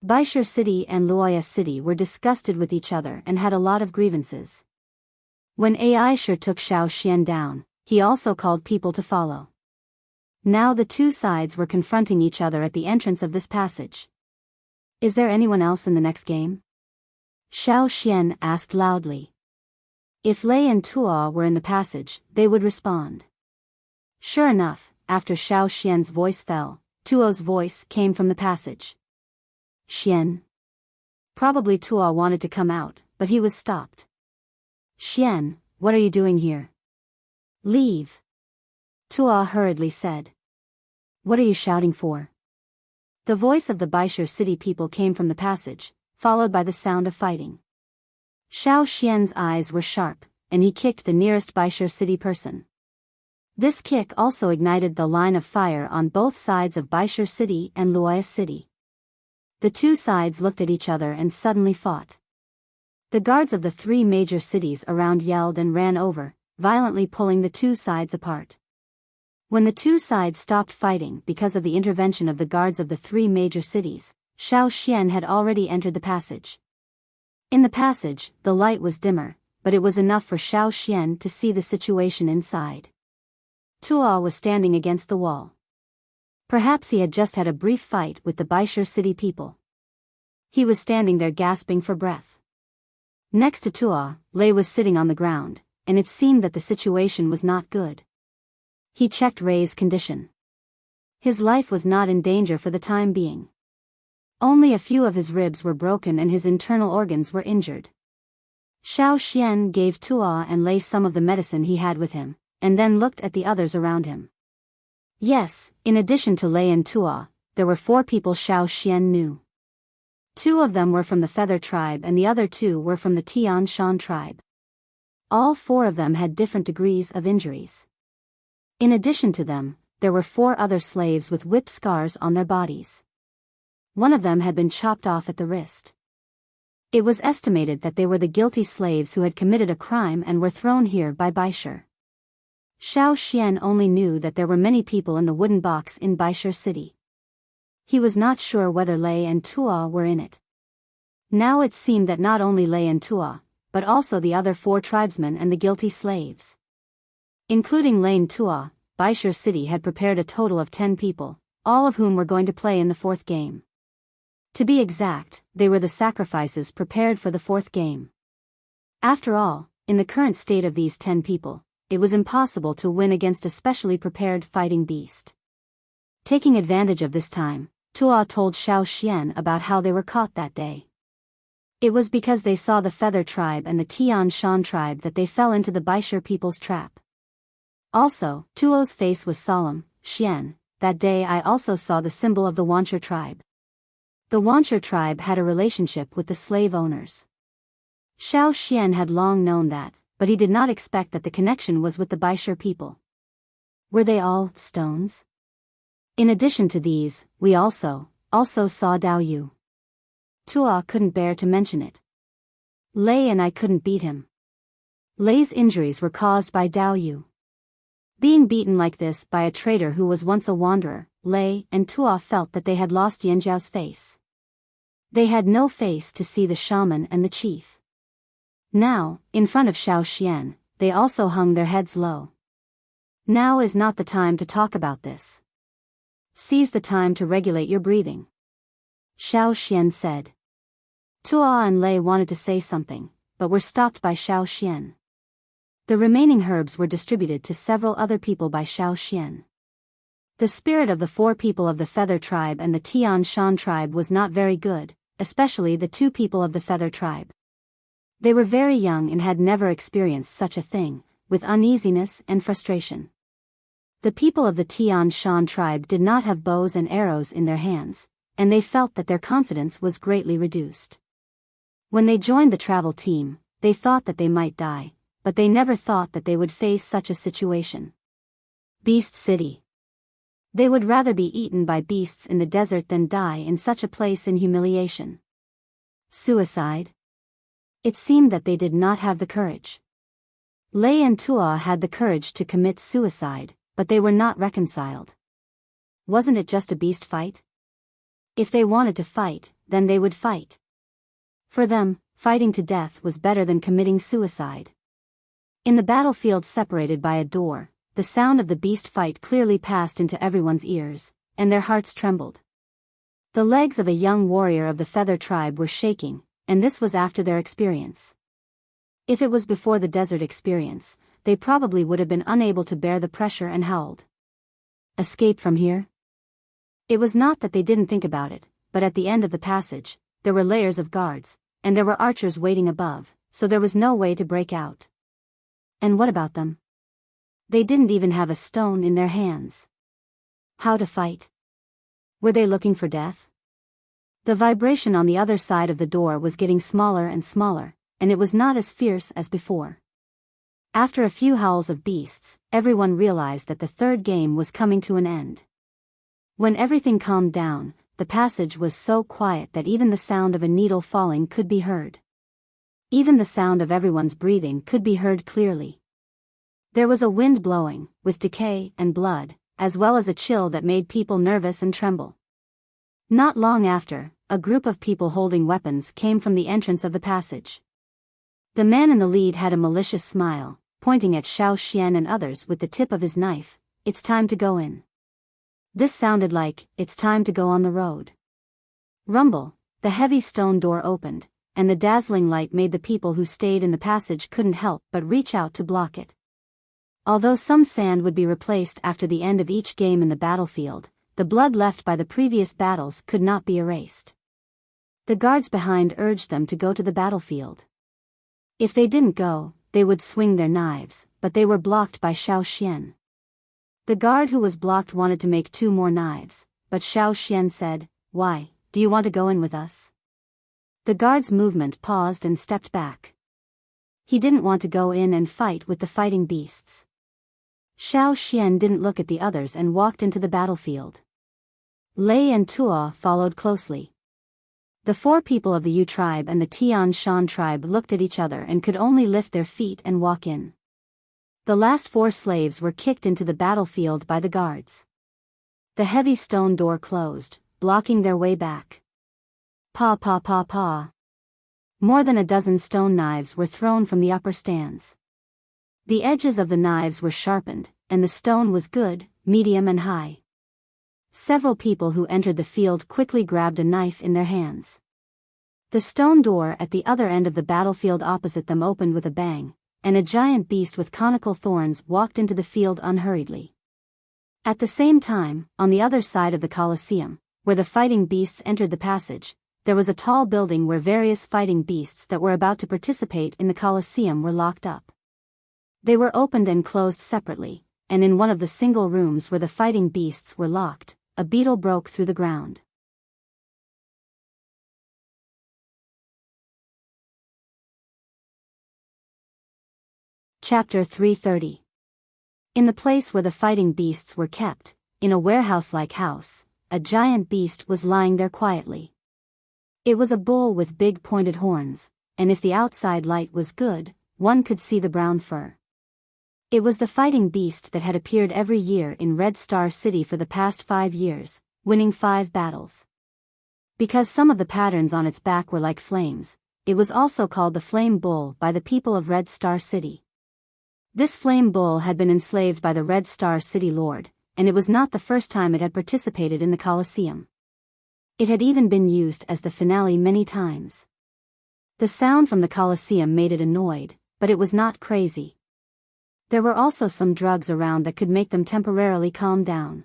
Baishu City and Luoya City were disgusted with each other and had a lot of grievances. When Ai Shi took Xiao Xian down, he also called people to follow. Now the two sides were confronting each other at the entrance of this passage. Is there anyone else in the next game? Xiao Xian asked loudly. If Lei and Tua were in the passage, they would respond. Sure enough, after Xiao Xian's voice fell, Tuo's voice came from the passage. Xian. Probably Tua wanted to come out, but he was stopped. Xian, what are you doing here? Leave. Tua hurriedly said. What are you shouting for? The voice of the Baishu City people came from the passage, followed by the sound of fighting. Xiao Xian's eyes were sharp, and he kicked the nearest Baishu City person. This kick also ignited the line of fire on both sides of Baishu City and Luoya City. The two sides looked at each other and suddenly fought. The guards of the three major cities around yelled and ran over, violently pulling the two sides apart. When the two sides stopped fighting because of the intervention of the guards of the three major cities, Xiaoxian had already entered the passage. In the passage, the light was dimmer, but it was enough for Xiaoxian to see the situation inside. Tuo was standing against the wall. Perhaps he had just had a brief fight with the Baisher city people. He was standing there gasping for breath. Next to Tuo, Lei was sitting on the ground, and it seemed that the situation was not good. He checked Rei's condition. His life was not in danger for the time being. Only a few of his ribs were broken and his internal organs were injured. Xiaoxian gave Tuo and Lei some of the medicine he had with him, and then looked at the others around him. Yes, in addition to Lei and Tuo, there were 4 people Xiaoxian knew. 2 of them were from the Feather tribe and the other 2 were from the Tian Shan tribe. All 4 of them had different degrees of injuries. In addition to them, there were 4 other slaves with whip scars on their bodies. One of them had been chopped off at the wrist. It was estimated that they were the guilty slaves who had committed a crime and were thrown here by Baisher. Xiaoxian only knew that there were many people in the wooden box in Baisher city. He was not sure whether Lei and Tuo were in it. Now it seemed that not only Lei and Tuo, but also the other 4 tribesmen and the guilty slaves. Including Lei and Tuo, Baisher city had prepared a total of 10 people, all of whom were going to play in the 4th game. To be exact, they were the sacrifices prepared for the 4th game. After all, in the current state of these 10 people, it was impossible to win against a specially prepared fighting beast. Taking advantage of this time, Tuo told Xiaoxian about how they were caught that day. It was because they saw the Feather tribe and the Tian Shan tribe that they fell into the Baisher people's trap. Also, Tuo's face was solemn. Xian, that day I also saw the symbol of the Wuxia tribe. The Wuxia tribe had a relationship with the slave owners. Xiaoxian had long known that, but he did not expect that the connection was with the Baisher people. Were they all stones? In addition to these, we also saw Dao Yu. Tuo couldn't bear to mention it. Lei and I couldn't beat him. Lei's injuries were caused by Dao Yu. Being beaten like this by a traitor who was once a wanderer, Lei and Tuo felt that they had lost Yanjiao's face. They had no face to see the shaman and the chief. Now, in front of Xiaoxian, they also hung their heads low. Now is not the time to talk about this. Seize the time to regulate your breathing. Xiaoxian said. Tuo and Lei wanted to say something, but were stopped by Xiaoxian. The remaining herbs were distributed to several other people by Xiaoxian. The spirit of the 4 people of the Feather tribe and the Tian Shan tribe was not very good, especially the 2 people of the Feather tribe. They were very young and had never experienced such a thing, with uneasiness and frustration. The people of the Tian Shan tribe did not have bows and arrows in their hands, and they felt that their confidence was greatly reduced. When they joined the travel team, they thought that they might die, but they never thought that they would face such a situation. Beast City. They would rather be eaten by beasts in the desert than die in such a place in humiliation. Suicide? It seemed that they did not have the courage. Lei and Tuo had the courage to commit suicide, but they were not reconciled. Wasn't it just a beast fight? If they wanted to fight, then they would fight. For them, fighting to death was better than committing suicide. In the battlefield separated by a door, the sound of the beast fight clearly passed into everyone's ears, and their hearts trembled. The legs of a young warrior of the Feather tribe were shaking, and this was after their experience. If it was before the desert experience, they probably would have been unable to bear the pressure and howled. Escape from here? It was not that they didn't think about it, but at the end of the passage, there were layers of guards, and there were archers waiting above, so there was no way to break out. And what about them? They didn't even have a stone in their hands. How to fight? Were they looking for death? The vibration on the other side of the door was getting smaller and smaller, and it was not as fierce as before. After a few howls of beasts, everyone realized that the 3rd game was coming to an end. When everything calmed down, the passage was so quiet that even the sound of a needle falling could be heard. Even the sound of everyone's breathing could be heard clearly. There was a wind blowing, with decay and blood, as well as a chill that made people nervous and tremble. Not long after, a group of people holding weapons came from the entrance of the passage. The man in the lead had a malicious smile, pointing at Xiao Xian and others with the tip of his knife. "It's time to go in." This sounded like, "It's time to go on the road." Rumble, the heavy stone door opened, and the dazzling light made the people who stayed in the passage couldn't help but reach out to block it. Although some sand would be replaced after the end of each game in the battlefield, the blood left by the previous battles could not be erased. The guards behind urged them to go to the battlefield. If they didn't go, they would swing their knives, but they were blocked by Xiao Xian. The guard who was blocked wanted to make 2 more knives, but Xiao Xian said, "Why, do you want to go in with us?" The guard's movement paused and stepped back. He didn't want to go in and fight with the fighting beasts. Xiao Xian didn't look at the others and walked into the battlefield. Lei and Tuo followed closely. The 4 people of the Yu tribe and the Tian Shan tribe looked at each other and could only lift their feet and walk in. The last 4 slaves were kicked into the battlefield by the guards. The heavy stone door closed, blocking their way back. Pa pa pa pa. More than a dozen stone knives were thrown from the upper stands. The edges of the knives were sharpened, and the stone was good, medium and high. Several people who entered the field quickly grabbed a knife in their hands. The stone door at the other end of the battlefield opposite them opened with a bang, and a giant beast with conical thorns walked into the field unhurriedly. At the same time, on the other side of the Colosseum, where the fighting beasts entered the passage, there was a tall building where various fighting beasts that were about to participate in the Colosseum were locked up. They were opened and closed separately, and in one of the single rooms where the fighting beasts were locked, a beetle broke through the ground. Chapter 330. In the place where the fighting beasts were kept, in a warehouse-like house, a giant beast was lying there quietly. It was a bull with big pointed horns, and if the outside light was good, one could see the brown fur. It was the fighting beast that had appeared every year in Red Star City for the past 5 years, winning 5 battles. Because some of the patterns on its back were like flames, it was also called the Flame Bull by the people of Red Star City. This Flame Bull had been enslaved by the Red Star City Lord, and it was not the first time it had participated in the Colosseum. It had even been used as the finale many times. The sound from the Colosseum made it annoyed, but it was not crazy. There were also some drugs around that could make them temporarily calm down.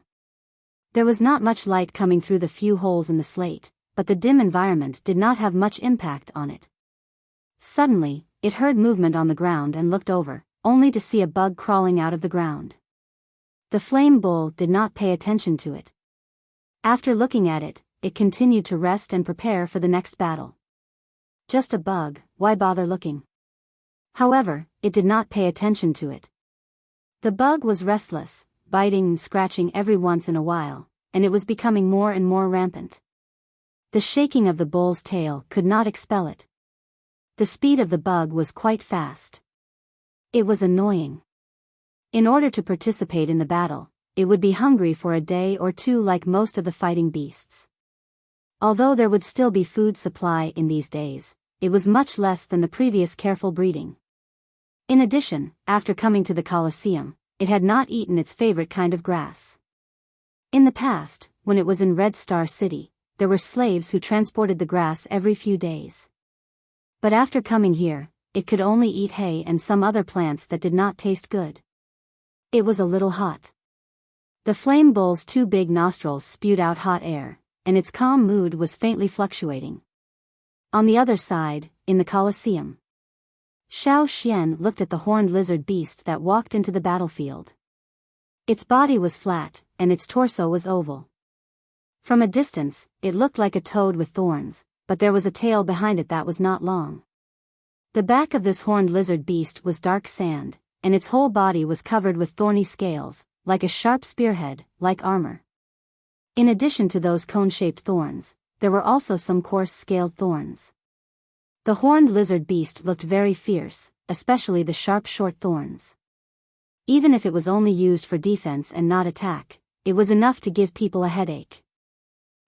There was not much light coming through the few holes in the slate, but the dim environment did not have much impact on it. Suddenly, it heard movement on the ground and looked over, only to see a bug crawling out of the ground. The Flame Bull did not pay attention to it. After looking at it, it continued to rest and prepare for the next battle. Just a bug, why bother looking? However, it did not pay attention to it. The bug was restless, biting and scratching every once in a while, and it was becoming more and more rampant. The shaking of the bull's tail could not expel it. The speed of the bug was quite fast. It was annoying. In order to participate in the battle, it would be hungry for a day or 2 like most of the fighting beasts. Although there would still be food supply in these days, it was much less than the previous careful breeding. In addition, after coming to the Colosseum, it had not eaten its favorite kind of grass. In the past, when it was in Red Star City, there were slaves who transported the grass every few days. But after coming here, it could only eat hay and some other plants that did not taste good. It was a little hot. The Flame Bull's 2 big nostrils spewed out hot air, and its calm mood was faintly fluctuating. On the other side, in the Colosseum, Xiao Xian looked at the horned lizard beast that walked into the battlefield. Its body was flat, and its torso was oval. From a distance, it looked like a toad with thorns, but there was a tail behind it that was not long. The back of this horned lizard beast was dark sand, and its whole body was covered with thorny scales, like a sharp spearhead, like armor. In addition to those cone-shaped thorns, there were also some coarse scaled thorns. The horned lizard beast looked very fierce, especially the sharp short thorns. Even if it was only used for defense and not attack, it was enough to give people a headache.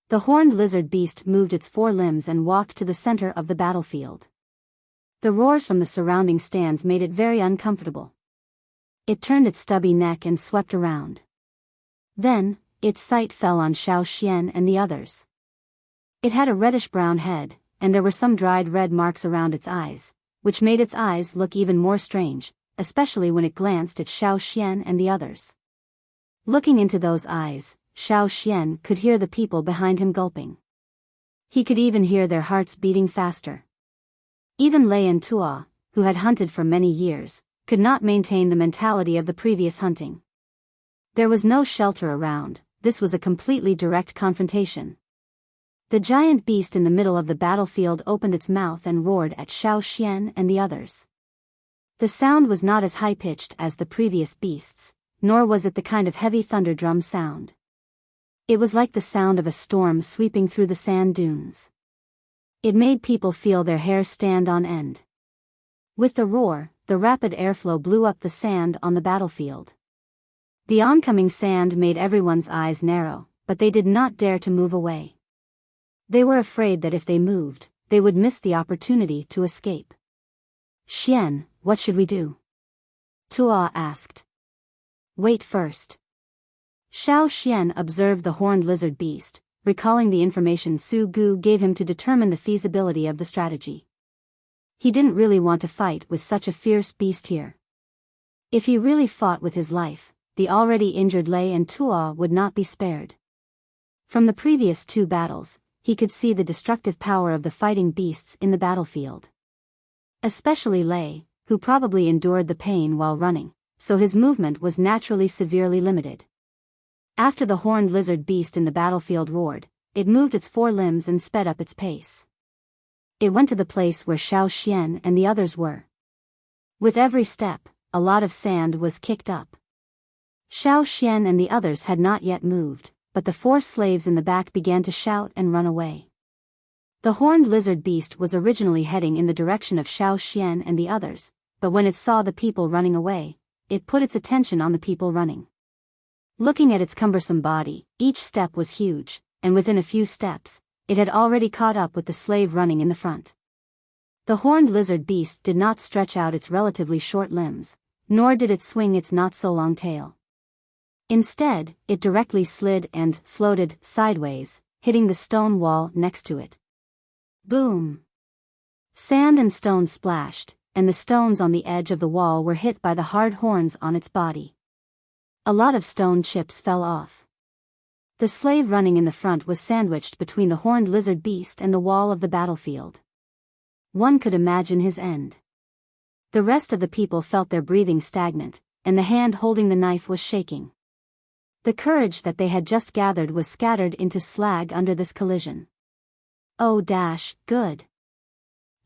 The horned lizard beast moved its four limbs and walked to the center of the battlefield. The roars from the surrounding stands made it very uncomfortable. It turned its stubby neck and swept around. Then, its sight fell on Xiao Xian and the others. It had a reddish-brown head, and there were some dried red marks around its eyes, which made its eyes look even more strange, especially when it glanced at Xiao Xian and the others. Looking into those eyes, Xiao Xian could hear the people behind him gulping. He could even hear their hearts beating faster. Even Lei and Tuo, who had hunted for many years, could not maintain the mentality of the previous hunting. There was no shelter around, this was a completely direct confrontation. The giant beast in the middle of the battlefield opened its mouth and roared at Xiao Xian and the others. The sound was not as high-pitched as the previous beasts, nor was it the kind of heavy thunder drum sound. It was like the sound of a storm sweeping through the sand dunes. It made people feel their hair stand on end. With the roar, the rapid airflow blew up the sand on the battlefield. The oncoming sand made everyone's eyes narrow, but they did not dare to move away. They were afraid that if they moved, they would miss the opportunity to escape. "Xian, what should we do?" Tuo asked. "Wait first." Xiao Xian observed the horned lizard beast, recalling the information Su Gu gave him to determine the feasibility of the strategy. He didn't really want to fight with such a fierce beast here. If he really fought with his life, the already injured Lei and Tuo would not be spared. From the previous two battles, he could see the destructive power of the fighting beasts in the battlefield. Especially Lei, who probably endured the pain while running, so his movement was naturally severely limited. After the horned lizard beast in the battlefield roared, it moved its four limbs and sped up its pace. It went to the place where Xiao Xian and the others were. With every step, a lot of sand was kicked up. Xiao Xian and the others had not yet moved, but the four slaves in the back began to shout and run away. The horned lizard beast was originally heading in the direction of Xiao Xian and the others, but when it saw the people running away, it put its attention on the people running. Looking at its cumbersome body, each step was huge, and within a few steps, it had already caught up with the slave running in the front. The horned lizard beast did not stretch out its relatively short limbs, nor did it swing its not-so-long tail. Instead, it directly slid and floated sideways, hitting the stone wall next to it. Boom! Sand and stones splashed, and the stones on the edge of the wall were hit by the hard horns on its body. A lot of stone chips fell off. The slave running in the front was sandwiched between the horned lizard beast and the wall of the battlefield. One could imagine his end. The rest of the people felt their breathing stagnant, and the hand holding the knife was shaking. The courage that they had just gathered was scattered into slag under this collision. Oh dash, good.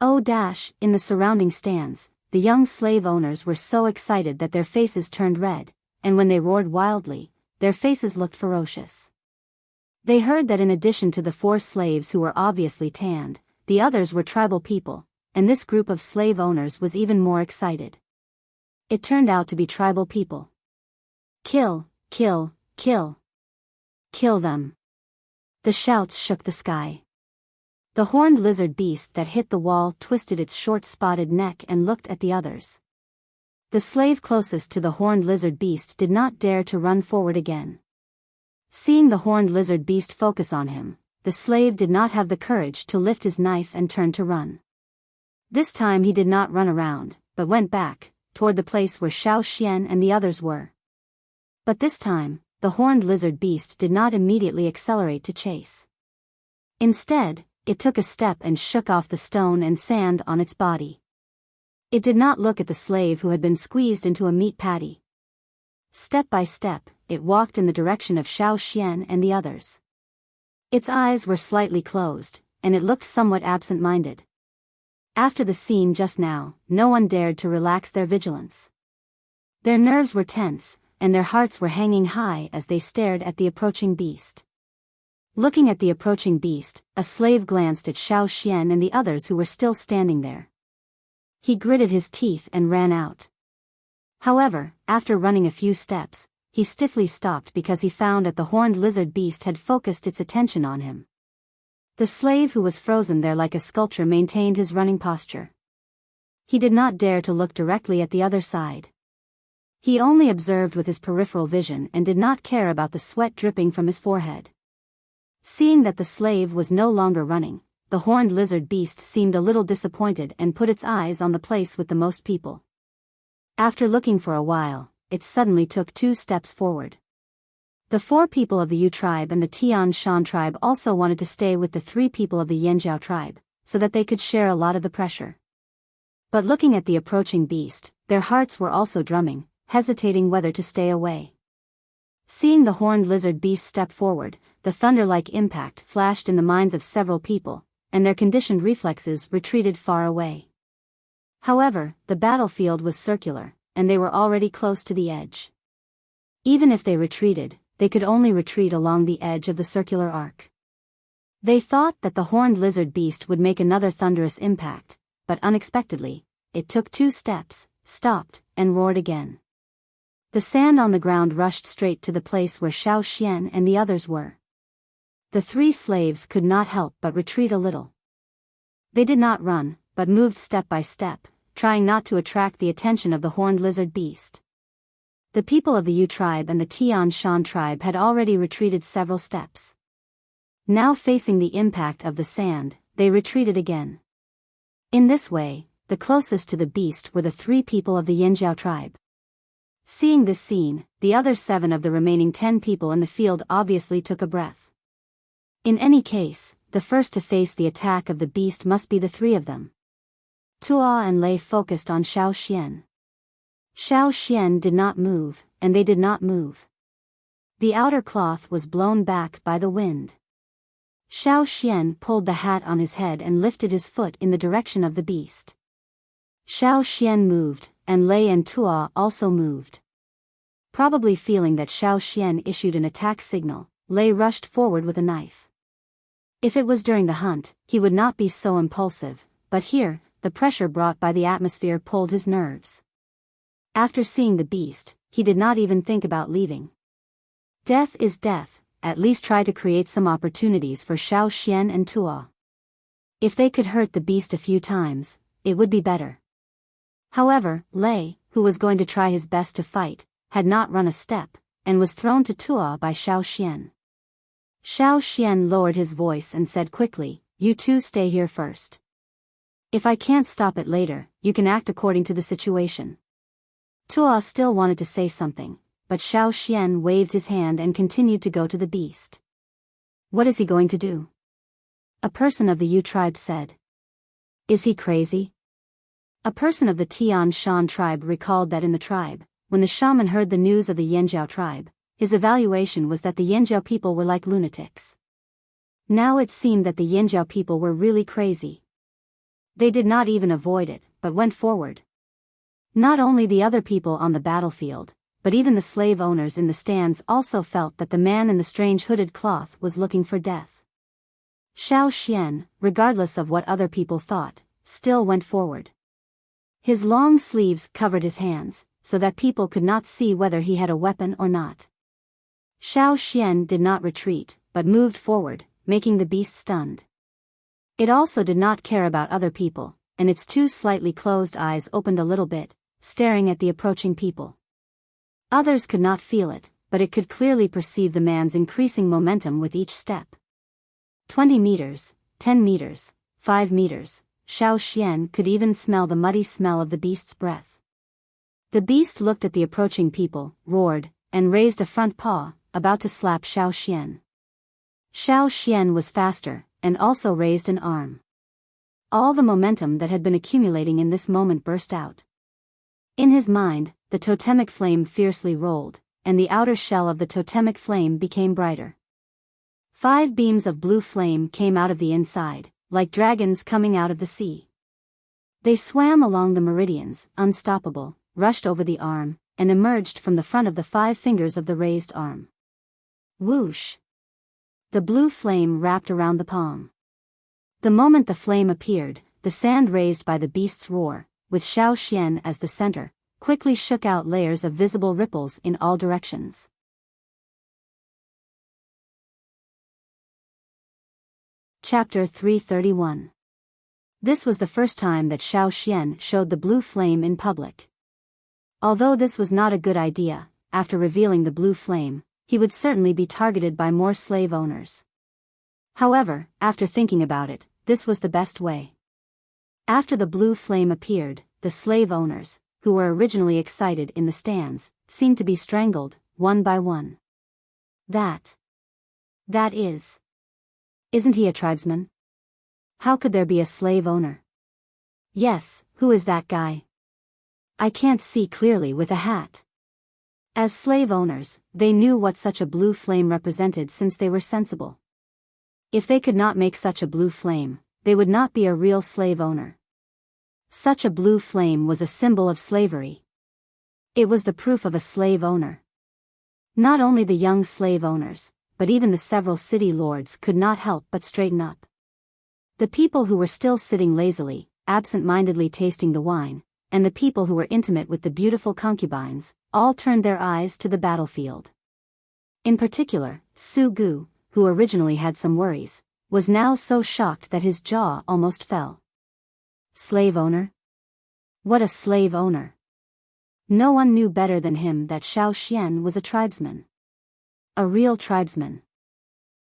Oh dash, in the surrounding stands, the young slave owners were so excited that their faces turned red, and when they roared wildly, their faces looked ferocious. They heard that in addition to the four slaves who were obviously tanned, the others were tribal people, and this group of slave owners was even more excited. It turned out to be tribal people. Kill, kill, kill. Kill them. The shouts shook the sky. The horned lizard beast that hit the wall twisted its short spotted neck and looked at the others. The slave closest to the horned lizard beast did not dare to run forward again. Seeing the horned lizard beast focus on him, the slave did not have the courage to lift his knife and turn to run. This time he did not run around, but went back, toward the place where Xiao Xian and the others were. But this time, the horned lizard beast did not immediately accelerate to chase. Instead, it took a step and shook off the stone and sand on its body. It did not look at the slave who had been squeezed into a meat patty. Step by step, it walked in the direction of Xiao Xian and the others. Its eyes were slightly closed, and it looked somewhat absent-minded. After the scene just now, no one dared to relax their vigilance. Their nerves were tense, and their hearts were hanging high as they stared at the approaching beast. Looking at the approaching beast, a slave glanced at Xiao Xian and the others who were still standing there. He gritted his teeth and ran out. However, after running a few steps, he stiffly stopped because he found that the horned lizard beast had focused its attention on him. The slave who was frozen there like a sculpture maintained his running posture. He did not dare to look directly at the other side. He only observed with his peripheral vision and did not care about the sweat dripping from his forehead. Seeing that the slave was no longer running, the horned lizard beast seemed a little disappointed and put its eyes on the place with the most people. After looking for a while, it suddenly took 2 steps forward. The 4 people of the Yu tribe and the Tian Shan tribe also wanted to stay with the 3 people of the Yanjiao tribe, so that they could share a lot of the pressure. But looking at the approaching beast, their hearts were also drumming, hesitating whether to stay away. Seeing the horned lizard beast step forward, the thunder-like impact flashed in the minds of several people, and their conditioned reflexes retreated far away. However, the battlefield was circular, and they were already close to the edge. Even if they retreated, they could only retreat along the edge of the circular arc. They thought that the horned lizard beast would make another thunderous impact, but unexpectedly, it took 2 steps, stopped, and roared again. The sand on the ground rushed straight to the place where Xiao Xian and the others were. The 3 slaves could not help but retreat a little. They did not run, but moved step by step, trying not to attract the attention of the horned lizard beast. The people of the Yu tribe and the Tian Shan tribe had already retreated several steps. Now facing the impact of the sand, they retreated again. In this way, the closest to the beast were the 3 people of the Yanjiao tribe. Seeing this scene, the other 7 of the remaining 10 people in the field obviously took a breath. In any case, the first to face the attack of the beast must be the 3 of them. Tuo and Lei focused on Xiao Xian. Xiao Xian did not move, and they did not move. The outer cloth was blown back by the wind. Xiao Xian pulled the hat on his head and lifted his foot in the direction of the beast. Xiao Xian moved, and Lei and Tuo also moved. Probably feeling that Xiao Xian issued an attack signal, Lei rushed forward with a knife. If it was during the hunt, he would not be so impulsive, but here, the pressure brought by the atmosphere pulled his nerves. After seeing the beast, he did not even think about leaving. Death is death, at least try to create some opportunities for Xiao Xian and Tuo. If they could hurt the beast a few times, it would be better. However, Lei, who was going to try his best to fight, had not run a step, and was thrown to Tuo by Xiao Xian. Xiao Xian lowered his voice and said quickly, "You 2 stay here first. If I can't stop it later, you can act according to the situation." Tuo still wanted to say something, but Xiao Xian waved his hand and continued to go to the beast. "What is he going to do?" a person of the Yu tribe said. "Is he crazy?" A person of the Tian Shan tribe recalled that in the tribe, when the shaman heard the news of the Yanjiao tribe, his evaluation was that the Yanjiao people were like lunatics. Now it seemed that the Yanjiao people were really crazy. They did not even avoid it, but went forward. Not only the other people on the battlefield, but even the slave owners in the stands also felt that the man in the strange hooded cloth was looking for death. Xiao Xian, regardless of what other people thought, still went forward. His long sleeves covered his hands, so that people could not see whether he had a weapon or not. Xiao Xian did not retreat, but moved forward, making the beast stunned. It also did not care about other people, and its 2 slightly closed eyes opened a little bit, staring at the approaching people. Others could not feel it, but it could clearly perceive the man's increasing momentum with each step. 20 meters, 10 meters, 5 meters, Xiao Xian could even smell the muddy smell of the beast's breath. The beast looked at the approaching people, roared, and raised a front paw, about to slap Xiao Xian. Xiao Xian was faster, and also raised an arm. All the momentum that had been accumulating in this moment burst out. In his mind, the totemic flame fiercely rolled, and the outer shell of the totemic flame became brighter. 5 beams of blue flame came out of the inside, like dragons coming out of the sea. They swam along the meridians, unstoppable, rushed over the arm, and emerged from the front of the 5 fingers of the raised arm. Whoosh! The blue flame wrapped around the palm. The moment the flame appeared, the sand raised by the beast's roar, with Xiao Xian as the center, quickly shook out layers of visible ripples in all directions. Chapter 331. This was the first time that Xiao Xian showed the blue flame in public. Although this was not a good idea, after revealing the blue flame, he would certainly be targeted by more slave owners. However, after thinking about it, this was the best way. After the blue flame appeared, the slave owners, who were originally excited in the stands, seemed to be strangled, one by one. That is. Isn't he a tribesman? How could there be a slave owner? Yes, who is that guy? I can't see clearly with a hat. As slave owners, they knew what such a blue flame represented since they were sensible. If they could not make such a blue flame, they would not be a real slave owner. Such a blue flame was a symbol of slavery. It was the proof of a slave owner. Not only the young slave owners, but even the several city lords could not help but straighten up. The people who were still sitting lazily, absent-mindedly tasting the wine, and the people who were intimate with the beautiful concubines, all turned their eyes to the battlefield. In particular, Su Gu, who originally had some worries, was now so shocked that his jaw almost fell. Slave owner? What a slave owner! No one knew better than him that Xiao Xian was a tribesman. A real tribesman.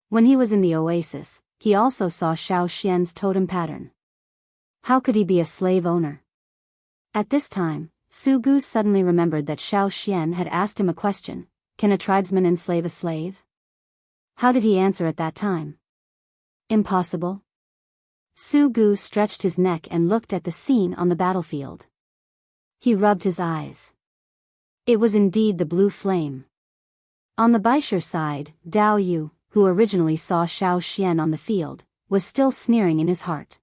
When he was in the oasis, he also saw Xiao Xian's totem pattern. How could he be a slave owner? At this time, Su Gu suddenly remembered that Xiao Xian had asked him a question: can a tribesman enslave a slave? How did he answer at that time? Impossible. Su Gu stretched his neck and looked at the scene on the battlefield. He rubbed his eyes. It was indeed the blue flame. On the Baisher side, Dao Yu, who originally saw Xiao Xian on the field, was still sneering in his heart.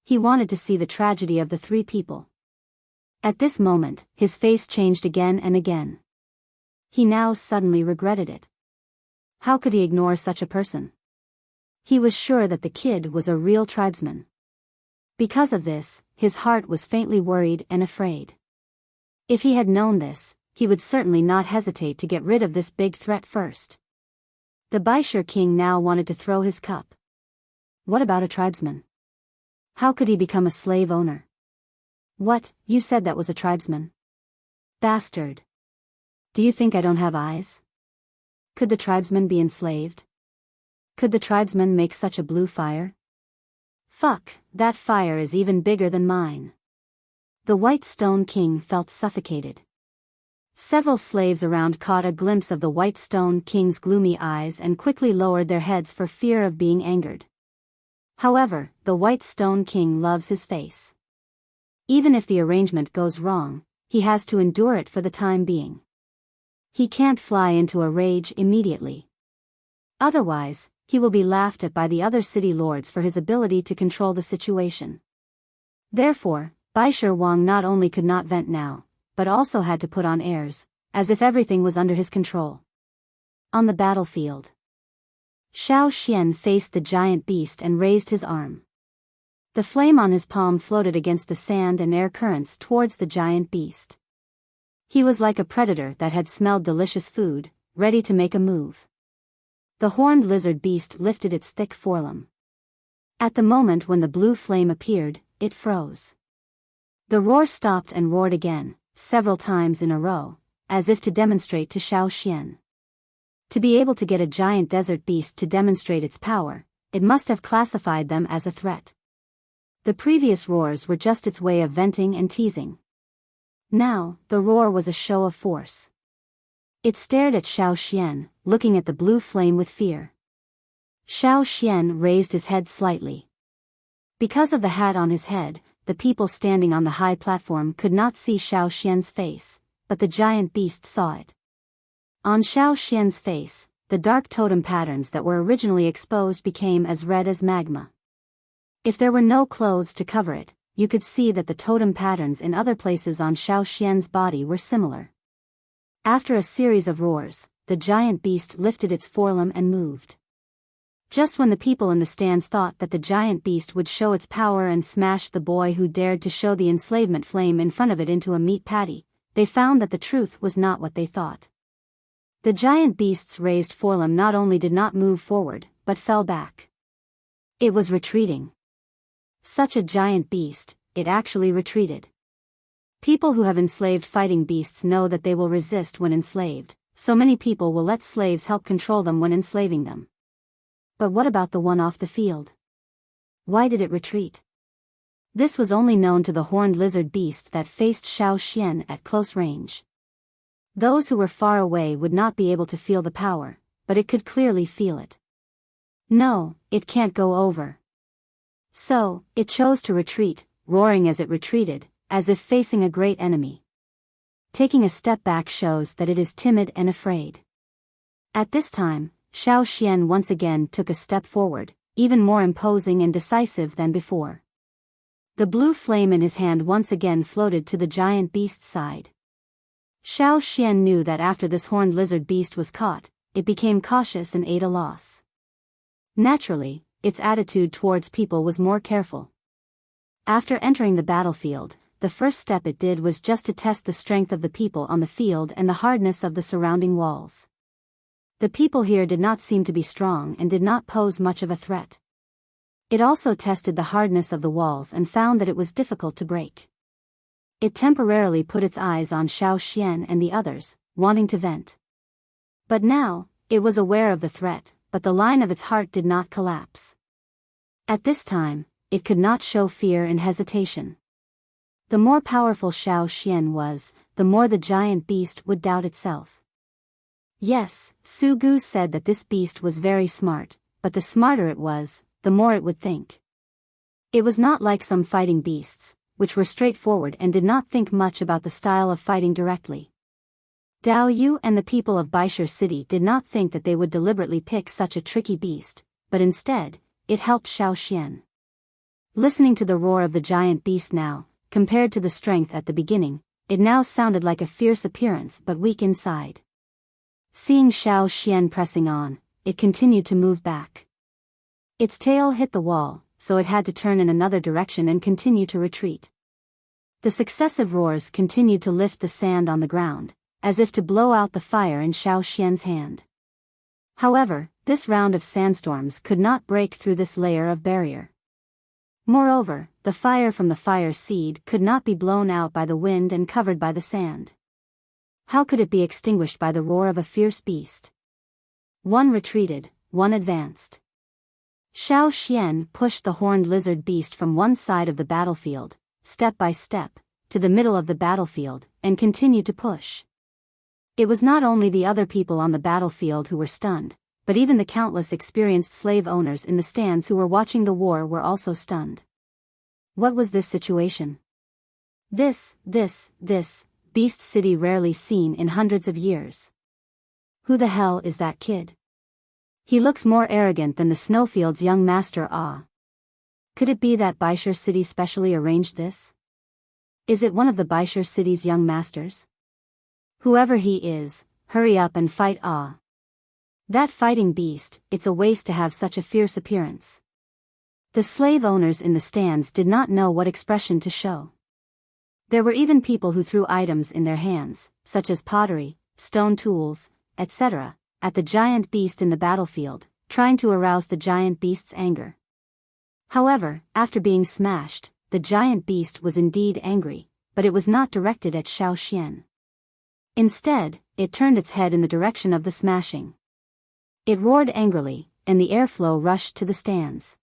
He wanted to see the tragedy of the three people. At this moment, his face changed again and again. He now suddenly regretted it. How could he ignore such a person? He was sure that the kid was a real tribesman. Because of this, his heart was faintly worried and afraid. If he had known this, he would certainly not hesitate to get rid of this big threat first. The Baisher king now wanted to throw his cup. What about a tribesman? How could he become a slave owner? What, you said that was a tribesman? Bastard. Do you think I don't have eyes? Could the tribesman be enslaved? Could the tribesman make such a blue fire? Fuck, that fire is even bigger than mine. The White Stone King felt suffocated. Several slaves around caught a glimpse of the White Stone King's gloomy eyes and quickly lowered their heads for fear of being angered. However, the White Stone King loves his face. Even if the arrangement goes wrong, he has to endure it for the time being. He can't fly into a rage immediately. Otherwise, he will be laughed at by the other city lords for his ability to control the situation. Therefore, Baisher Wang not only could not vent now, but also had to put on airs, as if everything was under his control. On the battlefield, Xiao Xian faced the giant beast and raised his arm. The flame on his palm floated against the sand and air currents towards the giant beast. He was like a predator that had smelled delicious food, ready to make a move. The horned lizard beast lifted its thick forelimb. At the moment when the blue flame appeared, it froze. The roar stopped and roared again, several times in a row, as if to demonstrate to Xiao Xian. To be able to get a giant desert beast to demonstrate its power, it must have classified them as a threat. The previous roars were just its way of venting and teasing. Now, the roar was a show of force. It stared at Xiao Xian, looking at the blue flame with fear. Xiao Xian raised his head slightly. Because of the hat on his head, the people standing on the high platform could not see Xiao Xian's face, but the giant beast saw it. On Xiao Xian's face, the dark totem patterns that were originally exposed became as red as magma. If there were no clothes to cover it, you could see that the totem patterns in other places on Xiao Xian's body were similar. After a series of roars, the giant beast lifted its forelimb and moved. Just when the people in the stands thought that the giant beast would show its power and smash the boy who dared to show the enslavement flame in front of it into a meat patty, they found that the truth was not what they thought. The giant beast's raised forelimb not only did not move forward, but fell back. It was retreating. Such a giant beast, it actually retreated. People who have enslaved fighting beasts know that they will resist when enslaved, so many people will let slaves help control them when enslaving them. But what about the one off the field? Why did it retreat? This was only known to the horned lizard beast that faced Xiao Xian at close range. Those who were far away would not be able to feel the power, but it could clearly feel it. No, it can't go over. So, it chose to retreat, roaring as it retreated, as if facing a great enemy. Taking a step back shows that it is timid and afraid. At this time, Xiao Xian once again took a step forward, even more imposing and decisive than before. The blue flame in his hand once again floated to the giant beast's side. Xiao Xian knew that after this horned lizard beast was caught, it became cautious and ate a loss. Naturally, its attitude towards people was more careful. After entering the battlefield, the first step it did was just to test the strength of the people on the field and the hardness of the surrounding walls. The people here did not seem to be strong and did not pose much of a threat. It also tested the hardness of the walls and found that it was difficult to break. It temporarily put its eyes on Xiao Xian and the others, wanting to vent. But now, it was aware of the threat, but the line of its heart did not collapse. At this time, it could not show fear and hesitation. The more powerful Xiao Xian was, the more the giant beast would doubt itself. Yes, Su Gu said that this beast was very smart, but the smarter it was, the more it would think. It was not like some fighting beasts, which were straightforward and did not think much about the style of fighting directly. Dao Yu and the people of Bishur City did not think that they would deliberately pick such a tricky beast, but instead, it helped Xiao Xian. Listening to the roar of the giant beast now, compared to the strength at the beginning, it now sounded like a fierce appearance but weak inside. Seeing Xiao Xian pressing on, it continued to move back. Its tail hit the wall, so it had to turn in another direction and continue to retreat. The successive roars continued to lift the sand on the ground, as if to blow out the fire in Xiao Xian's hand. However, this round of sandstorms could not break through this layer of barrier. Moreover, the fire from the fire seed could not be blown out by the wind and covered by the sand. How could it be extinguished by the roar of a fierce beast? One retreated, one advanced. Xiao Xian pushed the horned lizard beast from one side of the battlefield, step by step, to the middle of the battlefield, and continued to push. It was not only the other people on the battlefield who were stunned, but even the countless experienced slave owners in the stands who were watching the war were also stunned. What was this situation? This beast city rarely seen in hundreds of years. Who the hell is that kid? He looks more arrogant than the Snowfield's young master Ah. Could it be that Bishur City specially arranged this? Is it one of the Bishur City's young masters? Whoever he is, hurry up and fight Ah. That fighting beast, it's a waste to have such a fierce appearance. The slave owners in the stands did not know what expression to show. There were even people who threw items in their hands, such as pottery, stone tools, etc., at the giant beast in the battlefield, trying to arouse the giant beast's anger. However, after being smashed, the giant beast was indeed angry, but it was not directed at Xiao Xian. Instead, it turned its head in the direction of the smashing. It roared angrily, and the airflow rushed to the stands.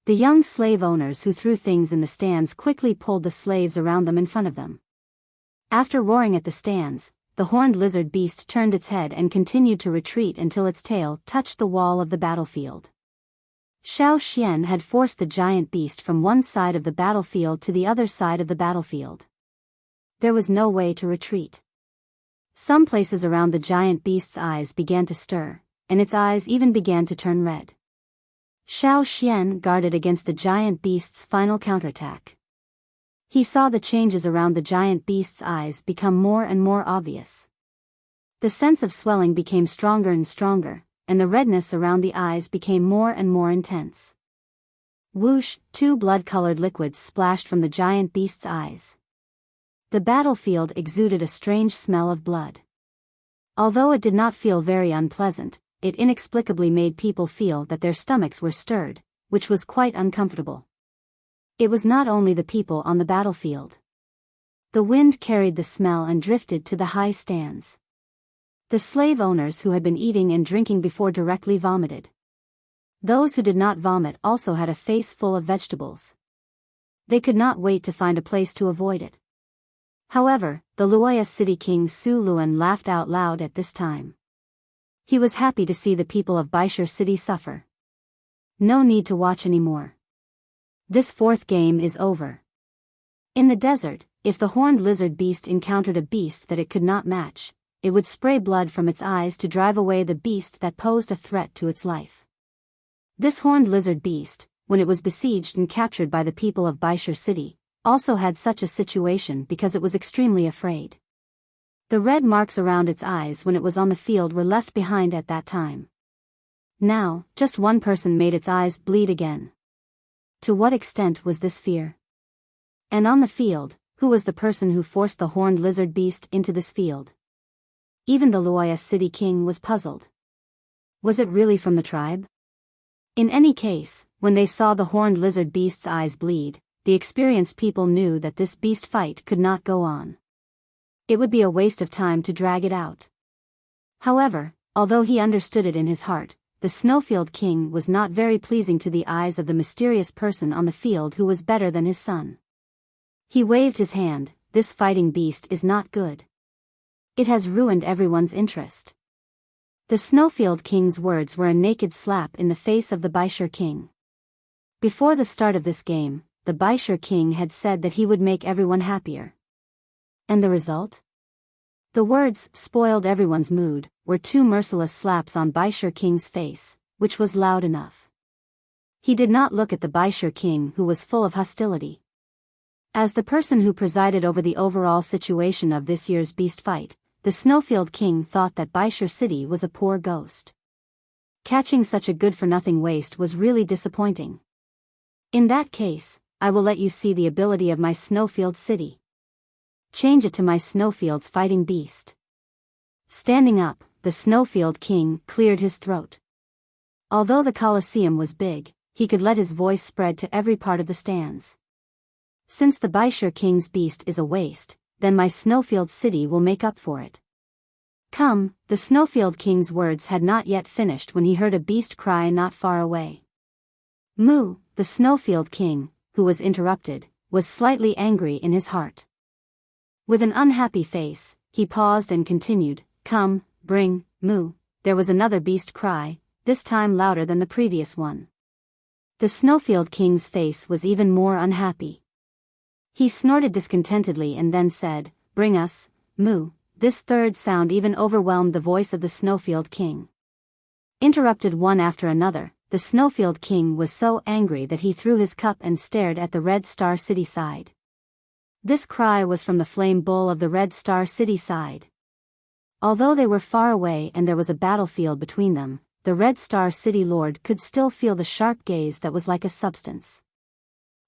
The young slave owners who threw things in the stands quickly pulled the slaves around them in front of them. After roaring at the stands, the horned lizard beast turned its head and continued to retreat until its tail touched the wall of the battlefield. Xiao Xian had forced the giant beast from one side of the battlefield to the other side of the battlefield. There was no way to retreat. Some places around the giant beast's eyes began to stir, and its eyes even began to turn red. Xiao Xian guarded against the giant beast's final counterattack. He saw the changes around the giant beast's eyes become more and more obvious. The sense of swelling became stronger and stronger, and the redness around the eyes became more and more intense. Whoosh, two blood-colored liquids splashed from the giant beast's eyes. The battlefield exuded a strange smell of blood. Although it did not feel very unpleasant, it inexplicably made people feel that their stomachs were stirred, which was quite uncomfortable. It was not only the people on the battlefield. The wind carried the smell and drifted to the high stands. The slave owners who had been eating and drinking before directly vomited. Those who did not vomit also had a face full of vegetables. They could not wait to find a place to avoid it. However, the Luoya city king Su Luan laughed out loud at this time. He was happy to see the people of Bishur city suffer. No need to watch anymore. This fourth game is over. In the desert, if the horned lizard beast encountered a beast that it could not match, it would spray blood from its eyes to drive away the beast that posed a threat to its life. This horned lizard beast, when it was besieged and captured by the people of Bishur city, also had such a situation because it was extremely afraid. The red marks around its eyes when it was on the field were left behind at that time. Now, just one person made its eyes bleed again. To what extent was this fear? And on the field, who was the person who forced the horned lizard beast into this field? Even the Luoya city king was puzzled. Was it really from the tribe? In any case, when they saw the horned lizard beast's eyes bleed, the experienced people knew that this beast fight could not go on. It would be a waste of time to drag it out. However, although he understood it in his heart, the Snowfield king was not very pleasing to the eyes of the mysterious person on the field who was better than his son. He waved his hand. This fighting beast is not good. It has ruined everyone's interest. The Snowfield king's words were a naked slap in the face of the Bishur king. Before the start of this game, the Bishur king had said that he would make everyone happier. And the result? The words spoiled everyone's mood, were two merciless slaps on Bishur king's face, which was loud enough. He did not look at the Bishur king who was full of hostility. As the person who presided over the overall situation of this year's beast fight, the Snowfield king thought that Bishur city was a poor ghost. Catching such a good-for-nothing waste was really disappointing. In that case, I will let you see the ability of my Snowfield city. Change it to my Snowfield's fighting beast. Standing up, the Snowfield king cleared his throat. Although the Colosseum was big, he could let his voice spread to every part of the stands. Since the Bishur king's beast is a waste, then my Snowfield city will make up for it. Come, the Snowfield king's words had not yet finished when he heard a beast cry not far away. Moo, the Snowfield king, who was interrupted, was slightly angry in his heart. With an unhappy face, he paused and continued, Come, bring, moo. There was another beast cry, this time louder than the previous one. The Snowfield king's face was even more unhappy. He snorted discontentedly and then said, Bring us, moo. This third sound even overwhelmed the voice of the Snowfield king. Interrupted one after another, the Snowfield king was so angry that he threw his cup and stared at the Red Star City side. This cry was from the flame bull of the Red Star City side. Although they were far away and there was a battlefield between them, the Red Star City lord could still feel the sharp gaze that was like a substance.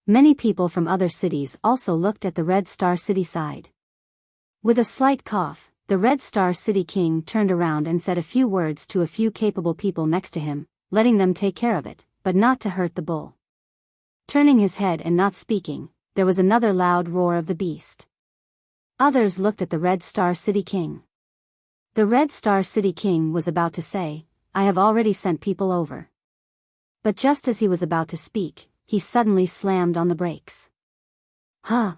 Many people from other cities also looked at the Red Star City side. With a slight cough, the Red Star City king turned around and said a few words to a few capable people next to him, letting them take care of it, but not to hurt the bull. Turning his head and not speaking, there was another loud roar of the beast. Others looked at the Red Star City king. The Red Star City king was about to say, I have already sent people over. But just as he was about to speak, he suddenly slammed on the brakes. Huh.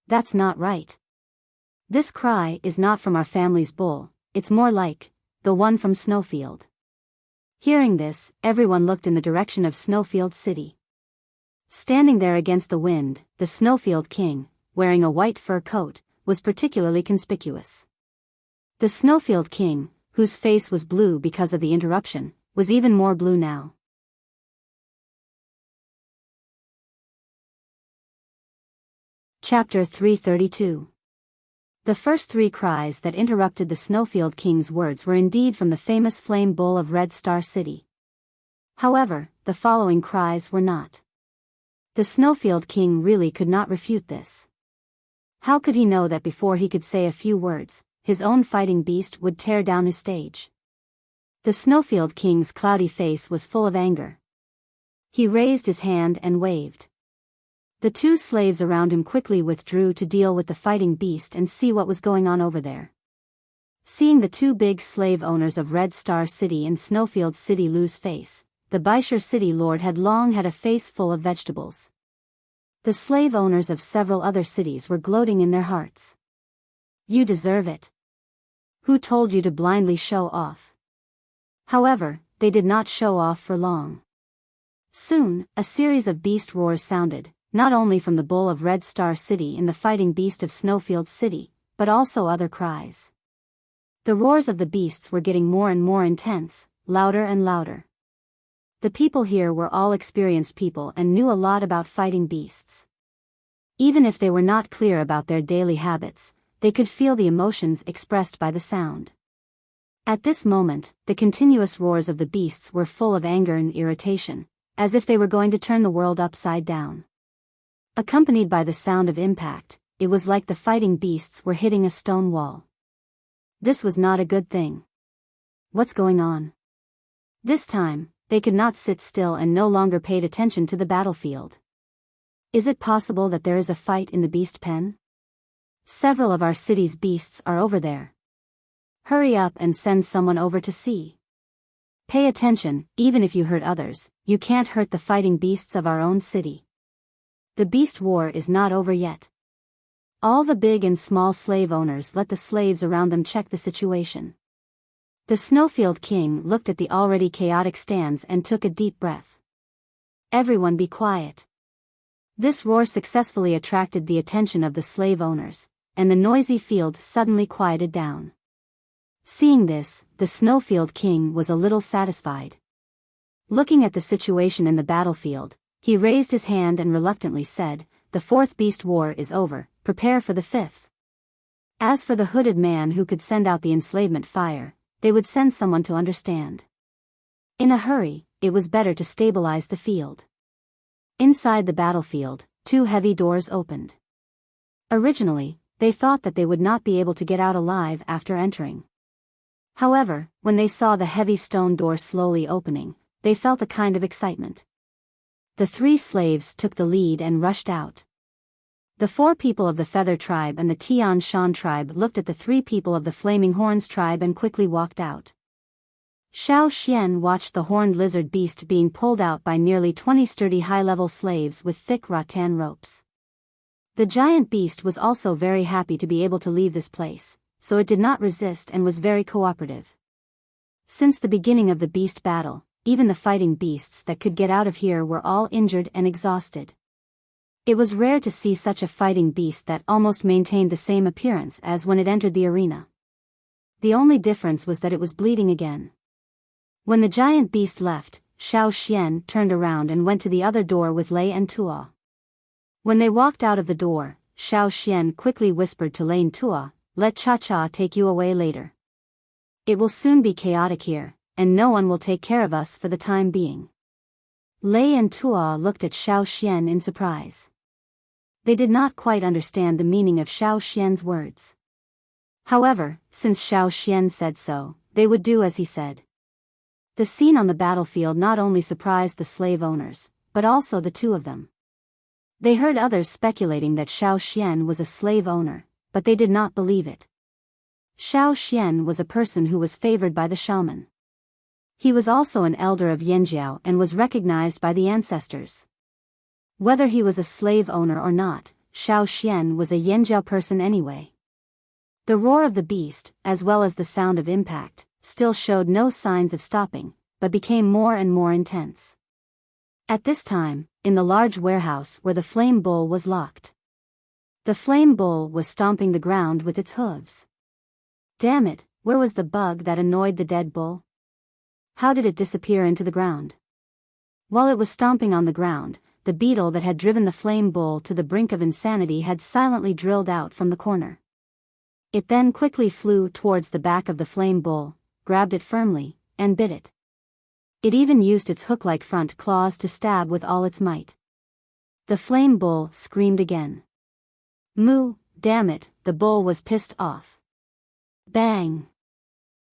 That's not right. This cry is not from our family's bull, it's more like the one from Snowfield. Hearing this, everyone looked in the direction of Snowfield City. Standing there against the wind, the Snowfield king, wearing a white fur coat, was particularly conspicuous. The Snowfield king, whose face was blue because of the interruption, was even more blue now. Chapter 332. The first three cries that interrupted the Snowfield king's words were indeed from the famous flame bull of Red Star City. However, the following cries were not. The Snowfield king really could not refute this. How could he know that before he could say a few words, his own fighting beast would tear down his stage? The Snowfield King's cloudy face was full of anger. He raised his hand and waved. The two slaves around him quickly withdrew to deal with the fighting beast and see what was going on over there. Seeing the two big slave owners of Red Star City and Snowfield City lose face, the Bishar City Lord had long had a face full of vegetables. The slave owners of several other cities were gloating in their hearts. You deserve it. Who told you to blindly show off? However, they did not show off for long. Soon, a series of beast roars sounded, not only from the bull of Red Star City and the fighting beast of Snowfield City, but also other cries. The roars of the beasts were getting more and more intense, louder and louder. The people here were all experienced people and knew a lot about fighting beasts. Even if they were not clear about their daily habits, they could feel the emotions expressed by the sound. At this moment, the continuous roars of the beasts were full of anger and irritation, as if they were going to turn the world upside down. Accompanied by the sound of impact, it was like the fighting beasts were hitting a stone wall. This was not a good thing. What's going on? This time, they could not sit still and no longer paid attention to the battlefield. Is it possible that there is a fight in the beast pen? Several of our city's beasts are over there. Hurry up and send someone over to see. Pay attention, even if you hurt others, you can't hurt the fighting beasts of our own city. The beast war is not over yet. All the big and small slave owners let the slaves around them check the situation. The Snowfield King looked at the already chaotic stands and took a deep breath. Everyone be quiet. This roar successfully attracted the attention of the slave owners, and the noisy field suddenly quieted down. Seeing this, the Snowfield King was a little satisfied. Looking at the situation in the battlefield, he raised his hand and reluctantly said, "The fourth beast war is over, prepare for the fifth." As for the hooded man who could send out the enslavement fire, they would send someone to understand. In a hurry, it was better to stabilize the field. Inside the battlefield, two heavy doors opened. Originally, they thought that they would not be able to get out alive after entering. However, when they saw the heavy stone door slowly opening, they felt a kind of excitement. The three slaves took the lead and rushed out. The four people of the Feather tribe and the Tian Shan tribe looked at the three people of the Flaming Horns tribe and quickly walked out. Xiao Xian watched the horned lizard beast being pulled out by nearly 20 sturdy high-level slaves with thick rattan ropes. The giant beast was also very happy to be able to leave this place, so it did not resist and was very cooperative. Since the beginning of the beast battle, even the fighting beasts that could get out of here were all injured and exhausted. It was rare to see such a fighting beast that almost maintained the same appearance as when it entered the arena. The only difference was that it was bleeding again. When the giant beast left, Xiao Xian turned around and went to the other door with Lei and Tua. When they walked out of the door, Xiao Xian quickly whispered to Lei and Tua, "Let Cha-Cha take you away later. It will soon be chaotic here, and no one will take care of us for the time being." Lei and Tua looked at Xiao Xian in surprise. They did not quite understand the meaning of Xiao Xian's words. However, since Xiao Xian said so, they would do as he said. The scene on the battlefield not only surprised the slave owners, but also the two of them. They heard others speculating that Xiao Xian was a slave owner, but they did not believe it. Xiao Xian was a person who was favored by the shaman. He was also an elder of Yanjiao and was recognized by the ancestors. Whether he was a slave owner or not, Xiao Xian was a Yanjiao person anyway. The roar of the beast, as well as the sound of impact, still showed no signs of stopping, but became more and more intense. At this time, in the large warehouse where the flame bull was locked. The flame bull was stomping the ground with its hooves. Damn it, where was the bug that annoyed the dead bull? How did it disappear into the ground? While it was stomping on the ground, the beetle that had driven the flame bull to the brink of insanity had silently drilled out from the corner. It then quickly flew towards the back of the flame bull, grabbed it firmly, and bit it. It even used its hook-like front claws to stab with all its might. The flame bull screamed again. "Moo, Damn it, the bull was pissed off. Bang!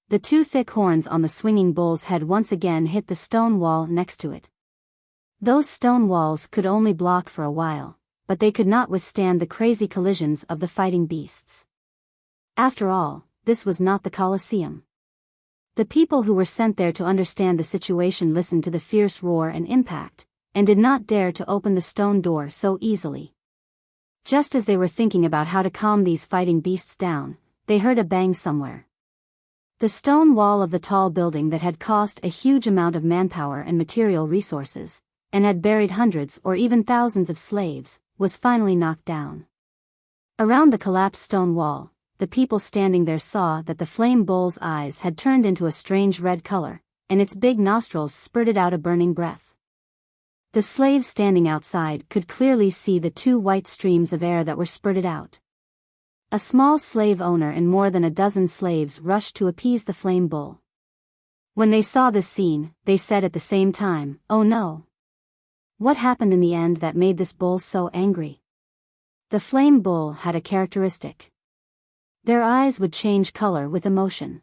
The two thick horns on the swinging bull's head once again hit the stone wall next to it. Those stone walls could only block for a while, but they could not withstand the crazy collisions of the fighting beasts. After all, this was not the Colosseum. The people who were sent there to understand the situation listened to the fierce roar and impact, and did not dare to open the stone door so easily. Just as they were thinking about how to calm these fighting beasts down, they heard a bang somewhere. The stone wall of the tall building that had cost a huge amount of manpower and material resources, and had buried hundreds or even thousands of slaves, was finally knocked down. Around the collapsed stone wall, the people standing there saw that the flame bull's eyes had turned into a strange red color, and its big nostrils spurted out a burning breath. The slaves standing outside could clearly see the two white streams of air that were spurted out. A small slave owner and more than a dozen slaves rushed to appease the flame bull. When they saw this scene, they said at the same time, "Oh no! What happened in the end that made this bull so angry?" The flame bull had a characteristic. Their eyes would change color with emotion.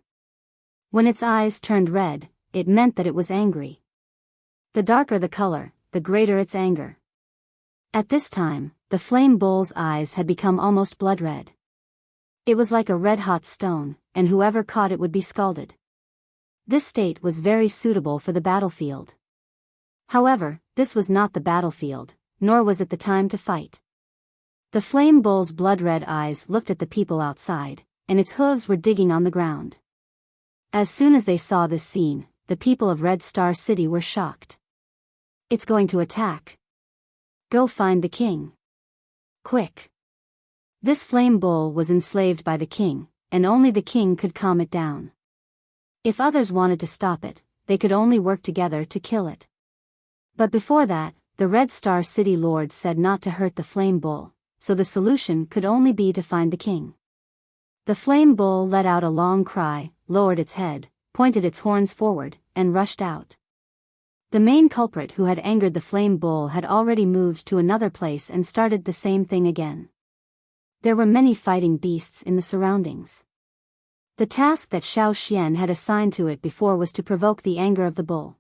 When its eyes turned red, it meant that it was angry. The darker the color, the greater its anger. At this time, the flame bull's eyes had become almost blood red. It was like a red-hot stone, and whoever caught it would be scalded. This state was very suitable for the battlefield. However, this was not the battlefield, nor was it the time to fight. The flame bull's blood-red eyes looked at the people outside, and its hooves were digging on the ground. As soon as they saw this scene, the people of Red Star City were shocked. "It's going to attack. Go find the king. Quick!" This flame bull was enslaved by the king, and only the king could calm it down. If others wanted to stop it, they could only work together to kill it. But before that, the Red Star City Lord said not to hurt the flame bull, so the solution could only be to find the king. The flame bull let out a long cry, lowered its head, pointed its horns forward, and rushed out. The main culprit who had angered the flame bull had already moved to another place and started the same thing again. There were many fighting beasts in the surroundings. The task that Xiao Xian had assigned to it before was to provoke the anger of the bull.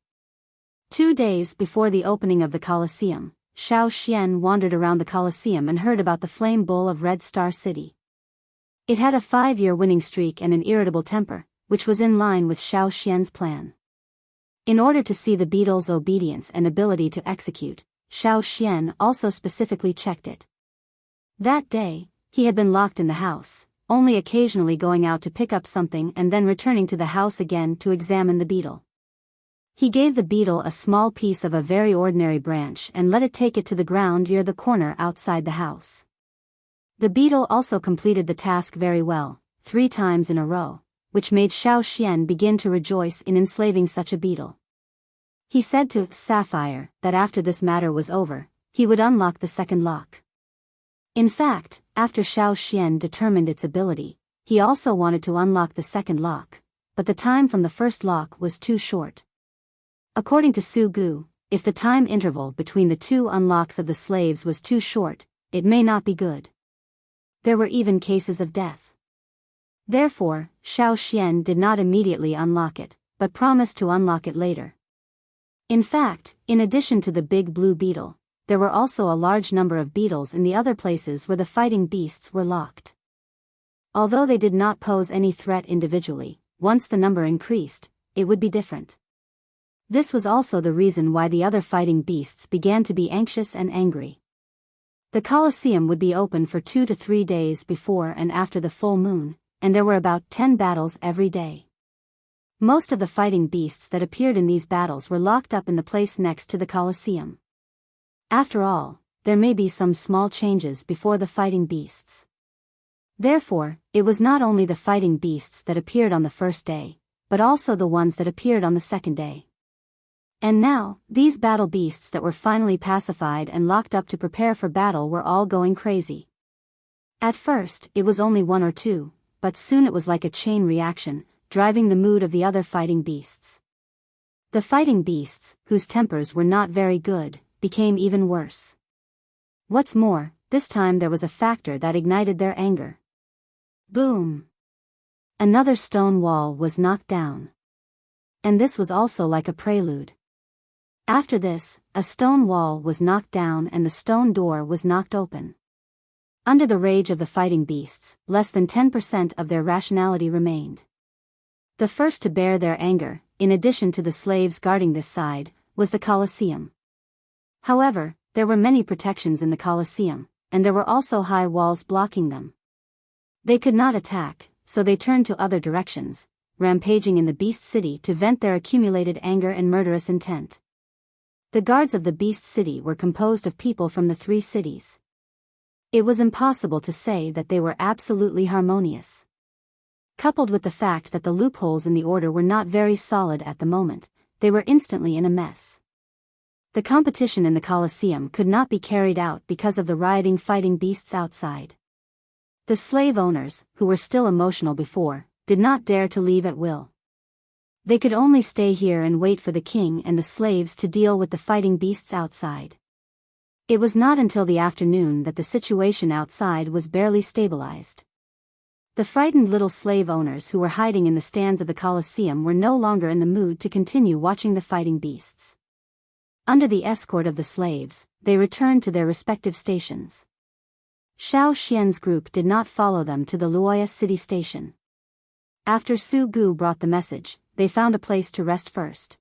2 days before the opening of the Colosseum, Xiao Xian wandered around the Colosseum and heard about the flame bull of Red Star City. It had a 5-year winning streak and an irritable temper, which was in line with Xiao Xian's plan. In order to see the beetle's obedience and ability to execute, Xiao Xian also specifically checked it. That day, he had been locked in the house, only occasionally going out to pick up something and then returning to the house again to examine the beetle. He gave the beetle a small piece of a very ordinary branch and let it take it to the ground near the corner outside the house. The beetle also completed the task very well, 3 times in a row, which made Xiao Xian begin to rejoice in enslaving such a beetle. He said to Sapphire that after this matter was over, he would unlock the second lock. In fact, after Xiao Xian determined its ability, he also wanted to unlock the second lock, but the time from the first lock was too short. According to Su Gu, if the time interval between the 2 unlocks of the slaves was too short, it may not be good. There were even cases of death. Therefore, Xiao Xian did not immediately unlock it, but promised to unlock it later. In fact, in addition to the big blue beetle, there were also a large number of beetles in the other places where the fighting beasts were locked. Although they did not pose any threat individually, once the number increased, it would be different. This was also the reason why the other fighting beasts began to be anxious and angry. The Colosseum would be open for 2 to 3 days before and after the full moon, and there were about 10 battles every day. Most of the fighting beasts that appeared in these battles were locked up in the place next to the Colosseum. After all, there may be some small changes before the fighting beasts. Therefore, it was not only the fighting beasts that appeared on the first day, but also the ones that appeared on the second day. And now, these battle beasts that were finally pacified and locked up to prepare for battle were all going crazy. At first, it was only 1 or 2, but soon it was like a chain reaction, driving the mood of the other fighting beasts. The fighting beasts, whose tempers were not very good, became even worse. What's more, this time there was a factor that ignited their anger. Boom! Another stone wall was knocked down. And this was also like a prelude. After this, a stone wall was knocked down and the stone door was knocked open. Under the rage of the fighting beasts, less than 10% of their rationality remained. The first to bear their anger, in addition to the slaves guarding this side, was the Colosseum. However, there were many protections in the Colosseum, and there were also high walls blocking them. They could not attack, so they turned to other directions, rampaging in the Beast City to vent their accumulated anger and murderous intent. The guards of the Beast City were composed of people from the 3 cities. It was impossible to say that they were absolutely harmonious. Coupled with the fact that the loopholes in the order were not very solid at the moment, they were instantly in a mess. The competition in the Colosseum could not be carried out because of the rioting fighting beasts outside. The slave owners, who were still emotional before, did not dare to leave at will. They could only stay here and wait for the king and the slaves to deal with the fighting beasts outside. It was not until the afternoon that the situation outside was barely stabilized. The frightened little slave owners who were hiding in the stands of the Colosseum were no longer in the mood to continue watching the fighting beasts. Under the escort of the slaves, they returned to their respective stations. Xiao Xian's group did not follow them to the Luoya city station. After Su Gu brought the message, they found a place to rest first.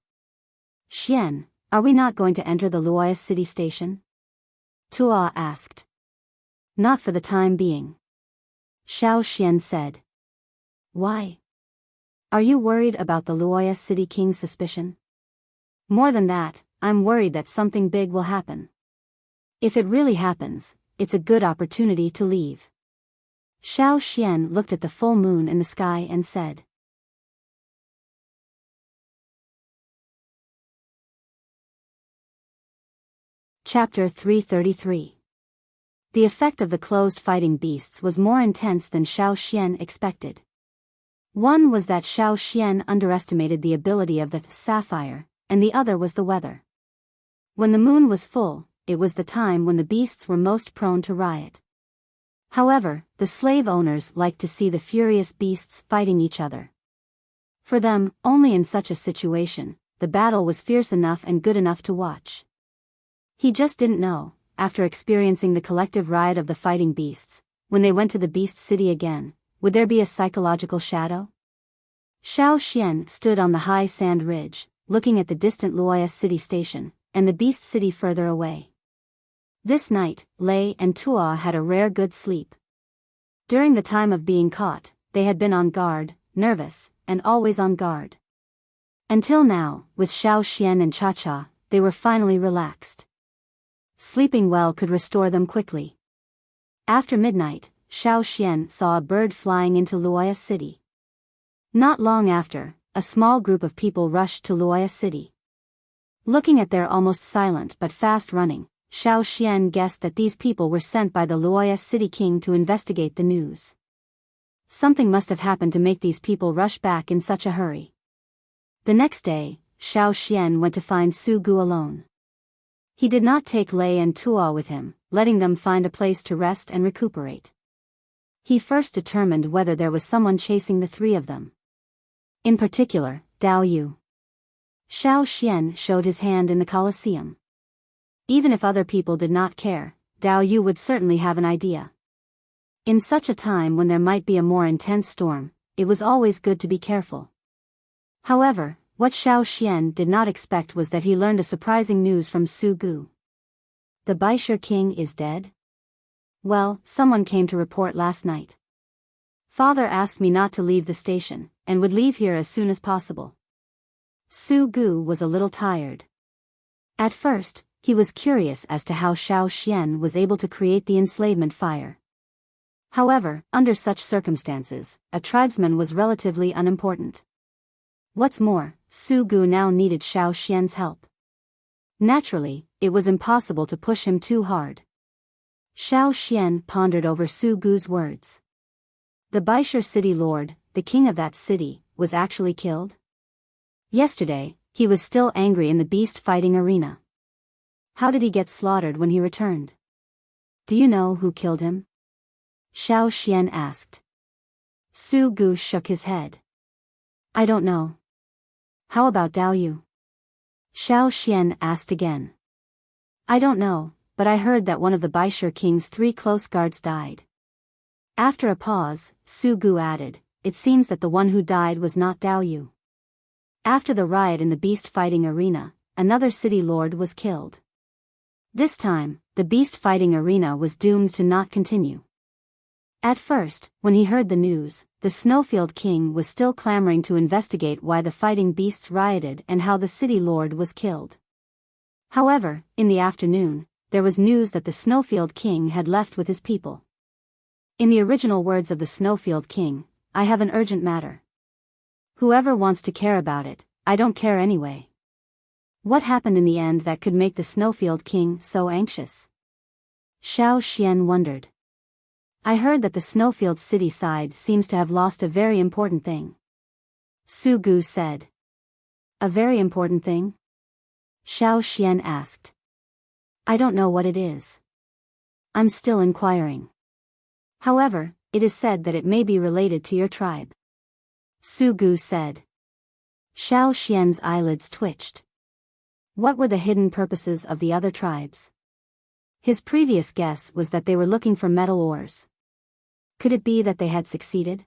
"Xian, are we not going to enter the Luoya city station?" Tuo asked. "Not for the time being," Xiao Xian said. "Why? Are you worried about the Luoya city king's suspicion?" "More than that, I'm worried that something big will happen. If it really happens, it's a good opportunity to leave." Xiao Xian looked at the full moon in the sky and said. Chapter 333. The effect of the closed fighting beasts was more intense than Xiao Xian expected. One was that Xiao Xian underestimated the ability of the sapphire, and the other was the weather. When the moon was full, it was the time when the beasts were most prone to riot. However, the slave owners liked to see the furious beasts fighting each other. For them, only in such a situation, the battle was fierce enough and good enough to watch. He just didn't know, after experiencing the collective riot of the fighting beasts, when they went to the Beast City again, would there be a psychological shadow? Xiao Xian stood on the high sand ridge, looking at the distant Luoya city station, and the Beast City further away. This night, Lei and Tuo had a rare good sleep. During the time of being caught, they had been on guard, nervous, and always on guard. Until now, with Xiao Xian and Cha-Cha, they were finally relaxed. Sleeping well could restore them quickly. After midnight, Xiao Xian saw a bird flying into Luoya City. Not long after, a small group of people rushed to Luoya City. Looking at their almost silent but fast running, Xiao Xian guessed that these people were sent by the Luoya City king to investigate the news. Something must have happened to make these people rush back in such a hurry. The next day, Xiao Xian went to find Su Gu alone. He did not take Lei and Tuo with him, letting them find a place to rest and recuperate. He first determined whether there was someone chasing the 3 of them. In particular, Dao Yu. Xiao Xian showed his hand in the Colosseum. Even if other people did not care, Dao Yu would certainly have an idea. In such a time when there might be a more intense storm, it was always good to be careful. However, what Xiao Xian did not expect was that he learned a surprising news from Su Gu. The Biyao king is dead? Well, someone came to report last night. Father asked me not to leave the station, and would leave here as soon as possible. Su Gu was a little tired. At first, he was curious as to how Xiao Xian was able to create the enslavement fire. However, under such circumstances, a tribesman was relatively unimportant. What's more, Su Gu now needed Xiao Xian's help. Naturally, it was impossible to push him too hard. Xiao Xian pondered over Su Gu's words. The Biyao city lord, the king of that city, was actually killed? Yesterday, he was still angry in the beast fighting arena. How did he get slaughtered when he returned? Do you know who killed him? Xiao Xian asked. Su Gu shook his head. I don't know. How about Dao Yu? Xiao Xian asked again. I don't know, but I heard that one of the Baisha king's 3 close guards died. After a pause, Su Gu added, it seems that the one who died was not Dao Yu. After the riot in the beast fighting arena, another city lord was killed. This time, the beast fighting arena was doomed to not continue. At first, when he heard the news, the Snowfield King was still clamoring to investigate why the fighting beasts rioted and how the city lord was killed. However, in the afternoon, there was news that the Snowfield King had left with his people. In the original words of the Snowfield King, I have an urgent matter. Whoever wants to care about it, I don't care anyway. What happened in the end that could make the Snowfield King so anxious? Xiao Xian wondered. I heard that the Snowfield city side seems to have lost a very important thing. Su Gu said. A very important thing? Xiao Xian asked. I don't know what it is. I'm still inquiring. However, it is said that it may be related to your tribe. Su Gu said. Xiao Xian's eyelids twitched. What were the hidden purposes of the other tribes? His previous guess was that they were looking for metal ores. Could it be that they had succeeded?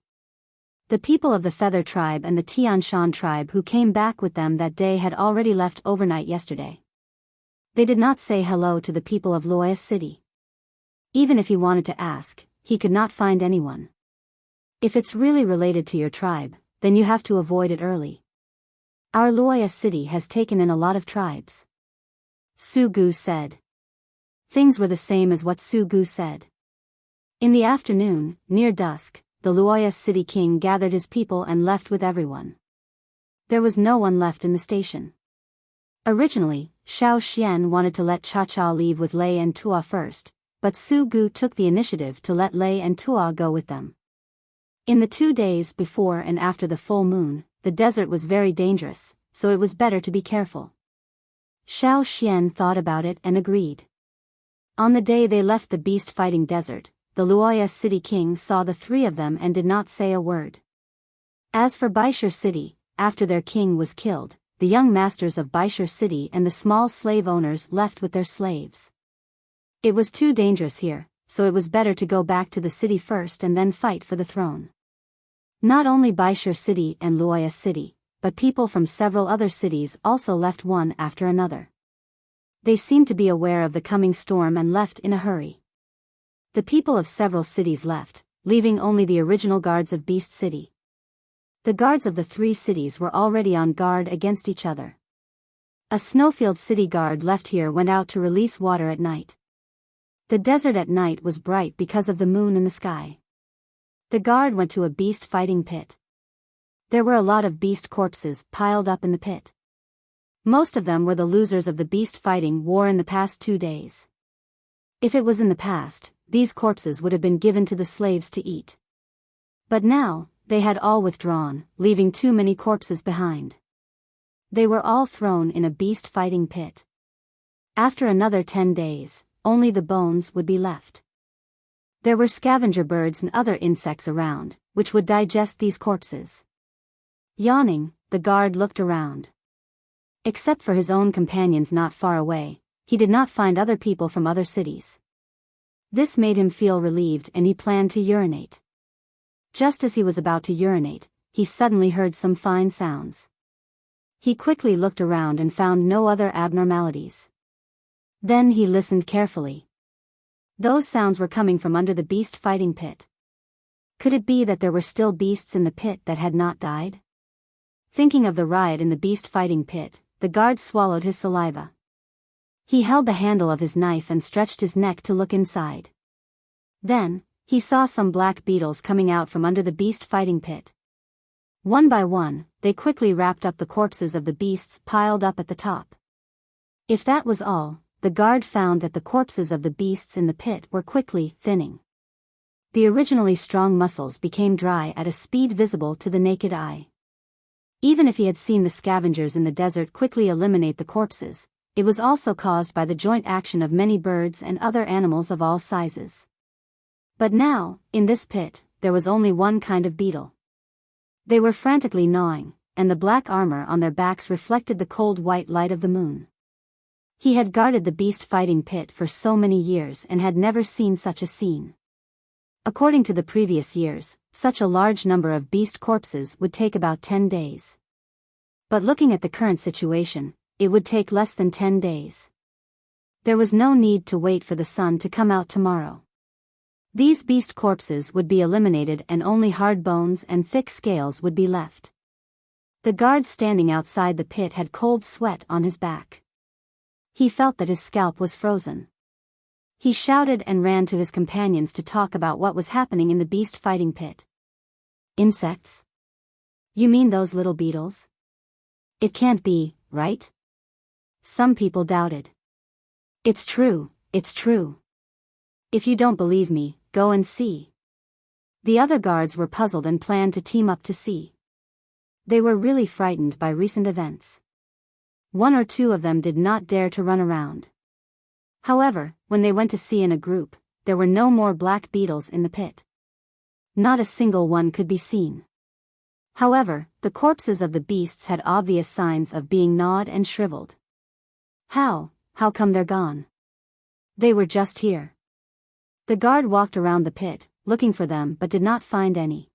The people of the Feather tribe and the Tianshan tribe who came back with them that day had already left overnight yesterday. They did not say hello to the people of Luoya City. Even if he wanted to ask, he could not find anyone. If it's really related to your tribe, then you have to avoid it early. Our Luoya City has taken in a lot of tribes. Su Gu said. Things were the same as what Su Gu said. In the afternoon, near dusk, the Luoya City King gathered his people and left with everyone. There was no one left in the station. Originally, Xiao Xian wanted to let Cha Cha leave with Lei and Tua first, but Su Gu took the initiative to let Lei and Tua go with them. In the 2 days before and after the full moon, the desert was very dangerous, so it was better to be careful. Xiao Xian thought about it and agreed. On the day they left the beast-fighting desert, the Luoya City King saw the 3 of them and did not say a word. As for Baisha City, after their king was killed, the young masters of Baisha City and the small slave owners left with their slaves. It was too dangerous here, so it was better to go back to the city first and then fight for the throne. Not only Baisha City and Luoya City, but people from several other cities also left one after another. They seemed to be aware of the coming storm and left in a hurry. The people of several cities left, leaving only the original guards of Beast City. The guards of the 3 cities were already on guard against each other. A Snowfield City guard left here went out to release water at night. The desert at night was bright because of the moon in the sky. The guard went to a beast fighting pit. There were a lot of beast corpses piled up in the pit. Most of them were the losers of the beast fighting war in the past 2 days. If it was in the past, these corpses would have been given to the slaves to eat. But now, they had all withdrawn, leaving too many corpses behind. They were all thrown in a beast-fighting pit. After another 10 days, only the bones would be left. There were scavenger birds and other insects around, which would digest these corpses. Yawning, the guard looked around. Except for his own companions not far away, he did not find other people from other cities. This made him feel relieved and he planned to urinate. Just as he was about to urinate, he suddenly heard some fine sounds. He quickly looked around and found no other abnormalities. Then he listened carefully. Those sounds were coming from under the beast fighting pit. Could it be that there were still beasts in the pit that had not died? Thinking of the riot in the beast fighting pit, the guard swallowed his saliva. He held the handle of his knife and stretched his neck to look inside. Then, he saw some black beetles coming out from under the beast fighting pit. One by one, they quickly wrapped up the corpses of the beasts piled up at the top. If that was all, the guard found that the corpses of the beasts in the pit were quickly thinning. The originally strong muscles became dry at a speed visible to the naked eye. Even if he had seen the scavengers in the desert quickly eliminate the corpses, it was also caused by the joint action of many birds and other animals of all sizes. But now, in this pit, there was only one kind of beetle. They were frantically gnawing, and the black armor on their backs reflected the cold white light of the moon. He had guarded the beast-fighting pit for so many years and had never seen such a scene. According to the previous years, such a large number of beast corpses would take about 10 days. But looking at the current situation, it would take less than 10 days. There was no need to wait for the sun to come out tomorrow. These beast corpses would be eliminated and only hard bones and thick scales would be left. The guard standing outside the pit had cold sweat on his back. He felt that his scalp was frozen. He shouted and ran to his companions to talk about what was happening in the beast-fighting pit. Insects? You mean those little beetles? It can't be, right? Some people doubted. It's true, it's true. If you don't believe me, go and see. The other guards were puzzled and planned to team up to see. They were really frightened by recent events. One or two of them did not dare to run around. However, when they went to see in a group, there were no more black beetles in the pit. Not a single one could be seen. However, the corpses of the beasts had obvious signs of being gnawed and shriveled. How come they're gone? They were just here. The guard walked around the pit, looking for them but did not find any.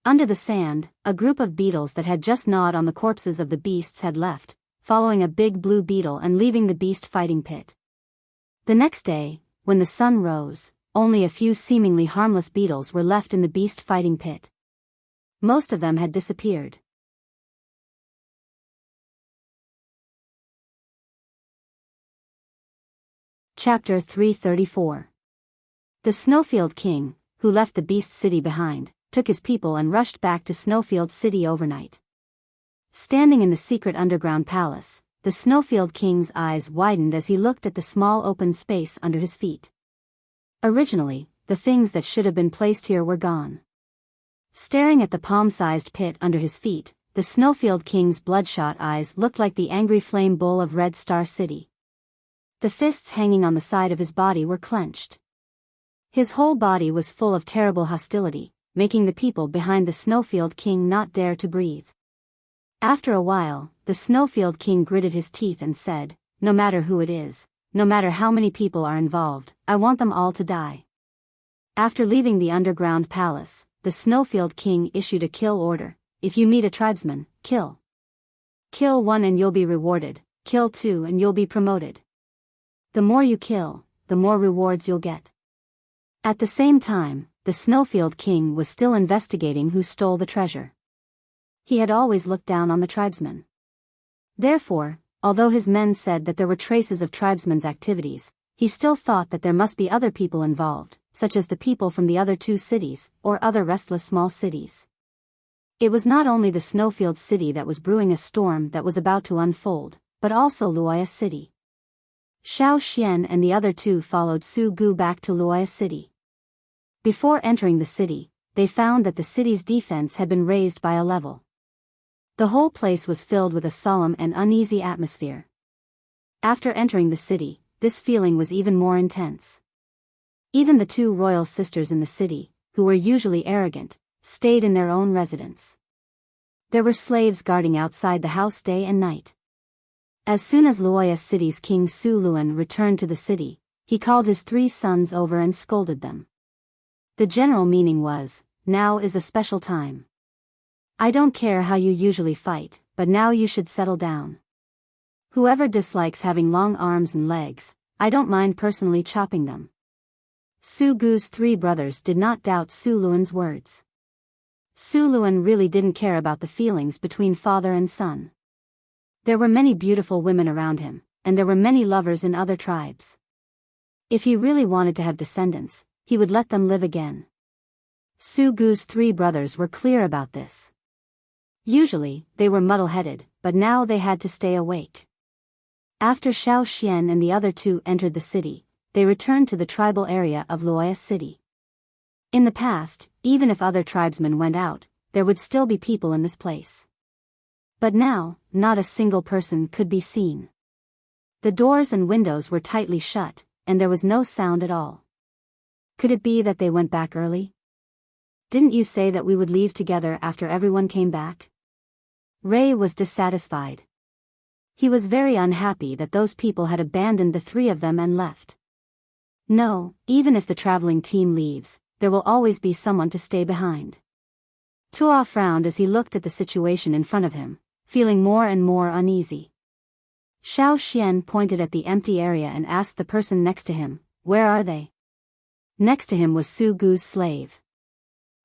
Under the sand, a group of beetles that had just gnawed on the corpses of the beasts had left, following a big blue beetle and leaving the beast-fighting pit. The next day, when the sun rose, only a few seemingly harmless beetles were left in the beast-fighting pit. Most of them had disappeared. Chapter 334. The Snowfield King, who left the Beast City behind, took his people and rushed back to Snowfield City overnight. Standing in the secret underground palace, the Snowfield King's eyes widened as he looked at the small open space under his feet. Originally, the things that should have been placed here were gone. Staring at the palm-sized pit under his feet, the Snowfield King's bloodshot eyes looked like the angry flame bowl of Red Star City. The fists hanging on the side of his body were clenched. His whole body was full of terrible hostility, making the people behind the Snowfield King not dare to breathe. After a while, the Snowfield King gritted his teeth and said, "No matter who it is, no matter how many people are involved, I want them all to die." After leaving the underground palace, the Snowfield King issued a kill order. If you meet a tribesman, kill. Kill one and you'll be rewarded, kill two and you'll be promoted. The more you kill, the more rewards you'll get. At the same time, the Snowfield King was still investigating who stole the treasure. He had always looked down on the tribesmen. Therefore, although his men said that there were traces of tribesmen's activities, he still thought that there must be other people involved, such as the people from the other two cities, or other restless small cities. It was not only the Snowfield City that was brewing a storm that was about to unfold, but also Luoya City. Xiao Xian and the other two followed Su Gu back to Luoya City. Before entering the city, they found that the city's defense had been raised by a level. The whole place was filled with a solemn and uneasy atmosphere. After entering the city, this feeling was even more intense. Even the two royal sisters in the city, who were usually arrogant, stayed in their own residence. There were slaves guarding outside the house day and night. As soon as Luoya City's King Su Luan returned to the city, he called his 3 sons over and scolded them. The general meaning was, "Now is a special time. I don't care how you usually fight, but now you should settle down. Whoever dislikes having long arms and legs, I don't mind personally chopping them." Su Gu's 3 brothers did not doubt Su Luan's words. Su Luan really didn't care about the feelings between father and son. There were many beautiful women around him, and there were many lovers in other tribes. If he really wanted to have descendants, he would let them live again. Su Gu's 3 brothers were clear about this. Usually, they were muddle-headed, but now they had to stay awake. After Xiao Xian and the other 2 entered the city, they returned to the tribal area of Luoya City. In the past, even if other tribesmen went out, there would still be people in this place. But now, not a single person could be seen. The doors and windows were tightly shut, and there was no sound at all. Could it be that they went back early? Didn't you say that we would leave together after everyone came back? Ray was dissatisfied. He was very unhappy that those people had abandoned the three of them and left. No, even if the traveling team leaves, there will always be someone to stay behind. Tuo frowned as he looked at the situation in front of him, feeling more and more uneasy. Xiao Xian pointed at the empty area and asked the person next to him, "Where are they?" Next to him was Su Gu's slave.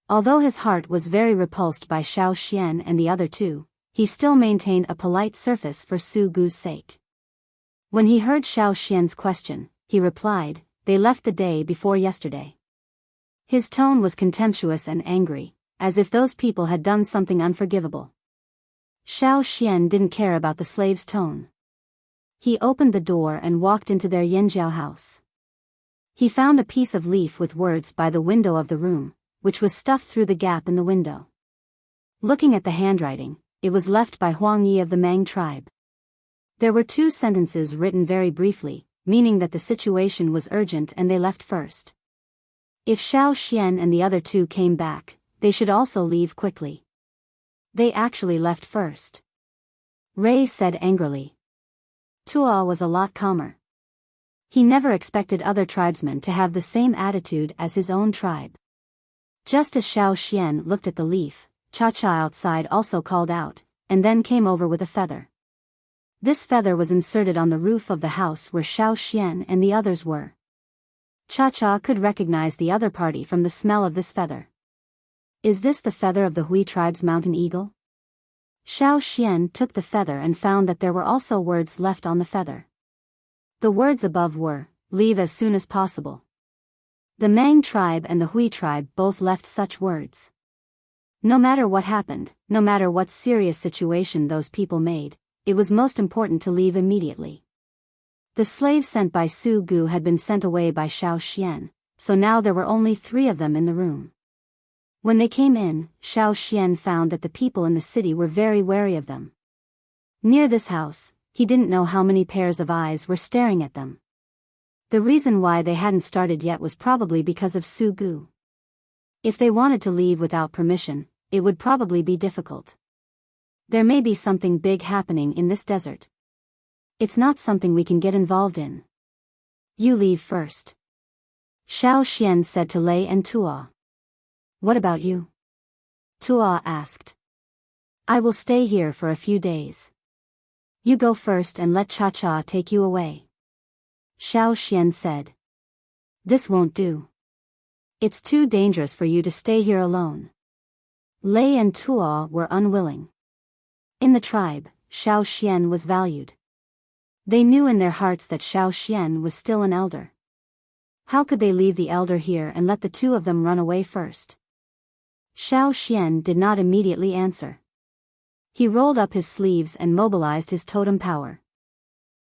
Although his heart was very repulsed by Xiao Xian and the other two, he still maintained a polite surface for Su Gu's sake. When he heard Xiao Xian's question, he replied, "They left the day before yesterday." His tone was contemptuous and angry, as if those people had done something unforgivable. Xiao Xian didn't care about the slave's tone. He opened the door and walked into their Yanjiao house. He found a piece of leaf with words by the window of the room, which was stuffed through the gap in the window. Looking at the handwriting, it was left by Huang Yi of the Mang tribe. There were 2 sentences written very briefly, meaning that the situation was urgent and they left first. If Xiao Xian and the other 2 came back, they should also leave quickly. They actually left first. Ray said angrily. Tuo was a lot calmer. He never expected other tribesmen to have the same attitude as his own tribe. Just as Xiao Xian looked at the leaf, Cha-Cha outside also called out, and then came over with a feather. This feather was inserted on the roof of the house where Xiao Xian and the others were. Cha-Cha could recognize the other party from the smell of this feather. Is this the feather of the Hui tribe's mountain eagle? Xiao Xian took the feather and found that there were also words left on the feather. The words above were, "Leave as soon as possible." The Mang tribe and the Hui tribe both left such words. No matter what happened, no matter what serious situation those people made, it was most important to leave immediately. The slaves sent by Su Gu had been sent away by Xiao Xian, so now there were only 3 of them in the room. When they came in, Xiao Xian found that the people in the city were very wary of them. Near this house, he didn't know how many pairs of eyes were staring at them. The reason why they hadn't started yet was probably because of Su Gu. If they wanted to leave without permission, it would probably be difficult. There may be something big happening in this desert. It's not something we can get involved in. You leave first. Xiao Xian said to Lei and Tuo. What about you? Tuo asked. I will stay here for a few days. You go first and let Cha-Cha take you away. Xiao Xian said. This won't do. It's too dangerous for you to stay here alone. Lei and Tuo were unwilling. In the tribe, Xiao Xian was valued. They knew in their hearts that Xiao Xian was still an elder. How could they leave the elder here and let the 2 of them run away first? Xiao Xian did not immediately answer. He rolled up his sleeves and mobilized his totem power.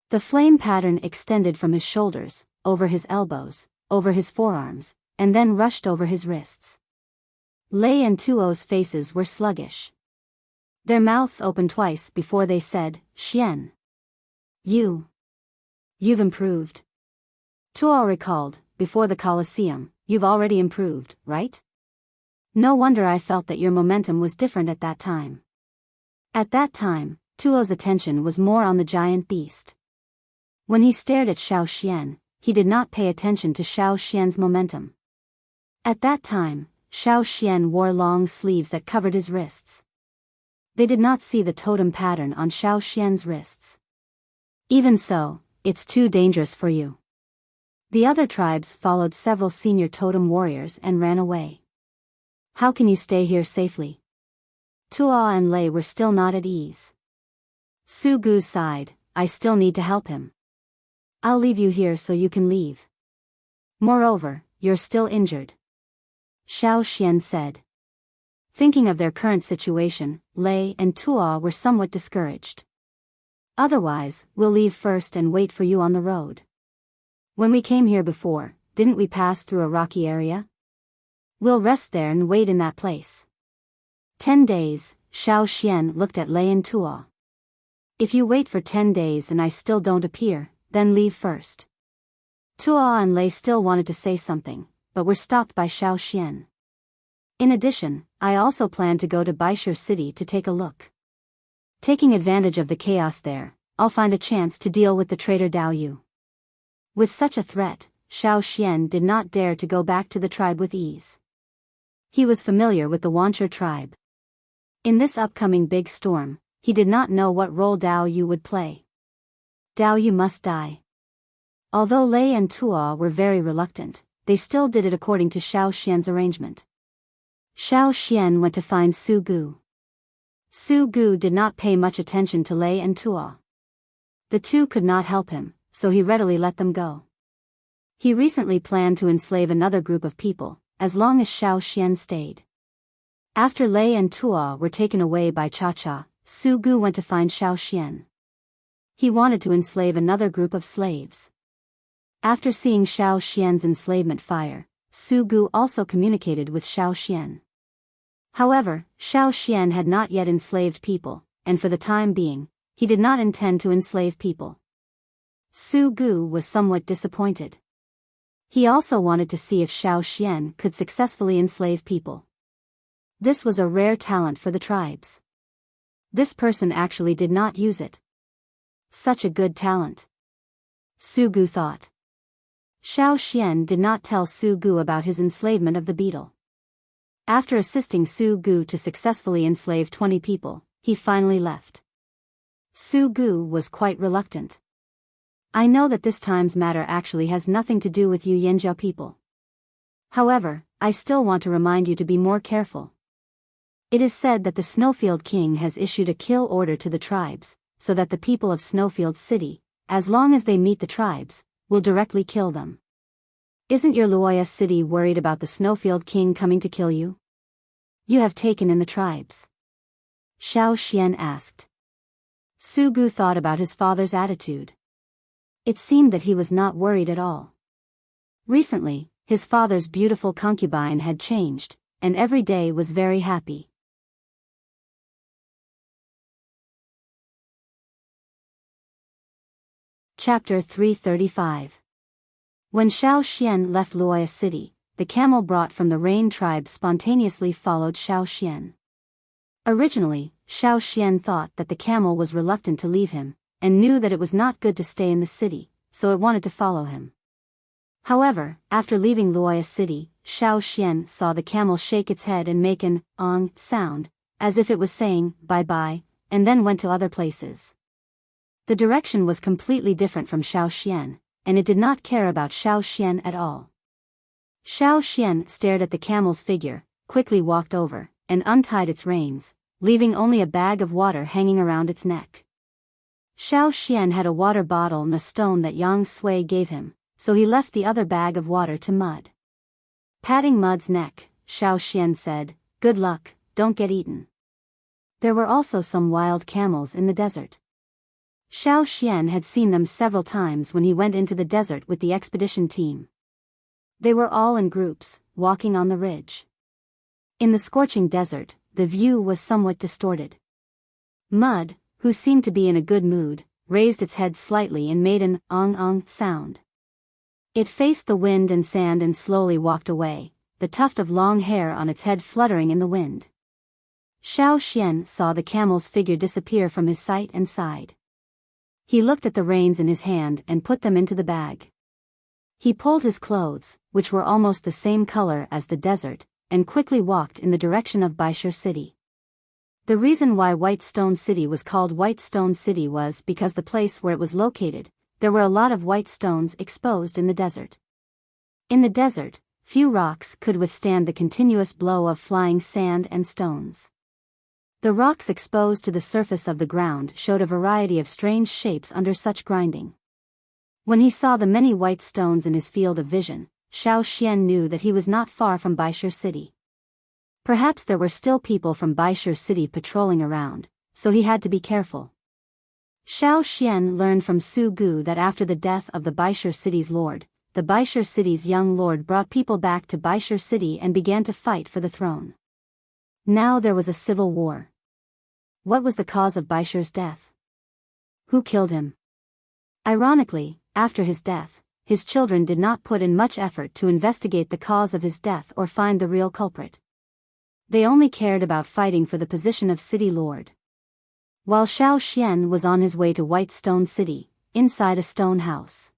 The flame pattern extended from his shoulders, over his elbows, over his forearms, and then rushed over his wrists. Lei and Tuo's faces were sluggish. Their mouths opened twice before they said, Xian. You've improved. Tuo recalled, before the Colosseum, you've already improved, right? No wonder I felt that your momentum was different at that time. At that time, Tuo's attention was more on the giant beast. When he stared at Xiao Xian, he did not pay attention to Xiao Xian's momentum. At that time, Xiao Xian wore long sleeves that covered his wrists. They did not see the totem pattern on Xiao Xian's wrists. Even so, it's too dangerous for you. The other tribes followed several senior totem warriors and ran away. How can you stay here safely? Tuo and Lei were still not at ease. Su Gu sighed, I still need to help him. I'll leave you here so you can leave. Moreover, you're still injured. Xiao Xian said. Thinking of their current situation, Lei and Tuo were somewhat discouraged. Otherwise, we'll leave first and wait for you on the road. When we came here before, didn't we pass through a rocky area? We'll rest there and wait in that place. 10 days, Xiao Xian looked at Lei and Tuo. If you wait for 10 days and I still don't appear, then leave first. Tuo and Lei still wanted to say something, but were stopped by Xiao Xian. In addition, I also plan to go to Baishu City to take a look. Taking advantage of the chaos there, I'll find a chance to deal with the traitor Dao Yu. With such a threat, Xiao Xian did not dare to go back to the tribe with ease. He was familiar with the Wanchu tribe. In this upcoming big storm, he did not know what role Dao Yu would play. Dao Yu must die. Although Lei and Tuo were very reluctant, they still did it according to Xiao Xian's arrangement. Xiao Xian went to find Su Gu. Su Gu did not pay much attention to Lei and Tuo. The two could not help him, so he readily let them go. He recently planned to enslave another group of people, as long as Xiao Xian stayed. After Lei and Tuo were taken away by Cha-Cha, Su Gu went to find Xiao Xian. He wanted to enslave another group of slaves. After seeing Xiao Xian's enslavement fire, Su Gu also communicated with Xiao Xian. However, Xiao Xian had not yet enslaved people, and for the time being, he did not intend to enslave people. Su Gu was somewhat disappointed. He also wanted to see if Xiao Xian could successfully enslave people. This was a rare talent for the tribes. This person actually did not use it. Such a good talent. Su Gu thought. Xiao Xian did not tell Su Gu about his enslavement of the beetle. After assisting Su Gu to successfully enslave 20 people, he finally left. Su Gu was quite reluctant. I know that this time's matter actually has nothing to do with you Yanjiao people. However, I still want to remind you to be more careful. It is said that the Snowfield King has issued a kill order to the tribes, so that the people of Snowfield City, as long as they meet the tribes, will directly kill them. Isn't your Luoya city worried about the Snowfield King coming to kill you? You have taken in the tribes. Xiao Xian asked. Su Gu thought about his father's attitude. It seemed that he was not worried at all. Recently, his father's beautiful concubine had changed, and every day was very happy. Chapter 335. When Xiao Xian left Luoya City, the camel brought from the Rain tribe spontaneously followed Xiao Xian. Originally, Xiao Xian thought that the camel was reluctant to leave him, and knew that it was not good to stay in the city, so it wanted to follow him. However, after leaving Luoya City, Xiao Xian saw the camel shake its head and make an ong sound, as if it was saying bye-bye, and then went to other places. The direction was completely different from Xiao Xian, and it did not care about Xiao Xian at all. Xiao Xian stared at the camel's figure, quickly walked over, and untied its reins, leaving only a bag of water hanging around its neck. Xiao Xian had a water bottle and a stone that Yang Sui gave him, so he left the other bag of water to Mud. Patting Mud's neck, Xiao Xian said, "Good luck, don't get eaten." There were also some wild camels in the desert. Xiao Xian had seen them several times when he went into the desert with the expedition team. They were all in groups, walking on the ridge. In the scorching desert, the view was somewhat distorted. Mud, who seemed to be in a good mood, raised its head slightly and made an ong-ong sound. It faced the wind and sand and slowly walked away, the tuft of long hair on its head fluttering in the wind. Xiao Xian saw the camel's figure disappear from his sight and sighed. He looked at the reins in his hand and put them into the bag. He pulled his clothes, which were almost the same color as the desert, and quickly walked in the direction of Baishu City. The reason why White Stone City was called White Stone City was because the place where it was located, there were a lot of white stones exposed in the desert. In the desert, few rocks could withstand the continuous blow of flying sand and stones. The rocks exposed to the surface of the ground showed a variety of strange shapes under such grinding. When he saw the many white stones in his field of vision, Xiao Xian knew that he was not far from Baishu City. Perhaps there were still people from Baishu City patrolling around, so he had to be careful. Xiao Xian learned from Su Gu that after the death of the Baishu City's lord, the Baishu City's young lord brought people back to Baishu City and began to fight for the throne. Now there was a civil war. What was the cause of Baishu's death? Who killed him? Ironically, after his death, his children did not put in much effort to investigate the cause of his death or find the real culprit. They only cared about fighting for the position of city lord. While Xiao Xian was on his way to White Stone City, inside a stone house,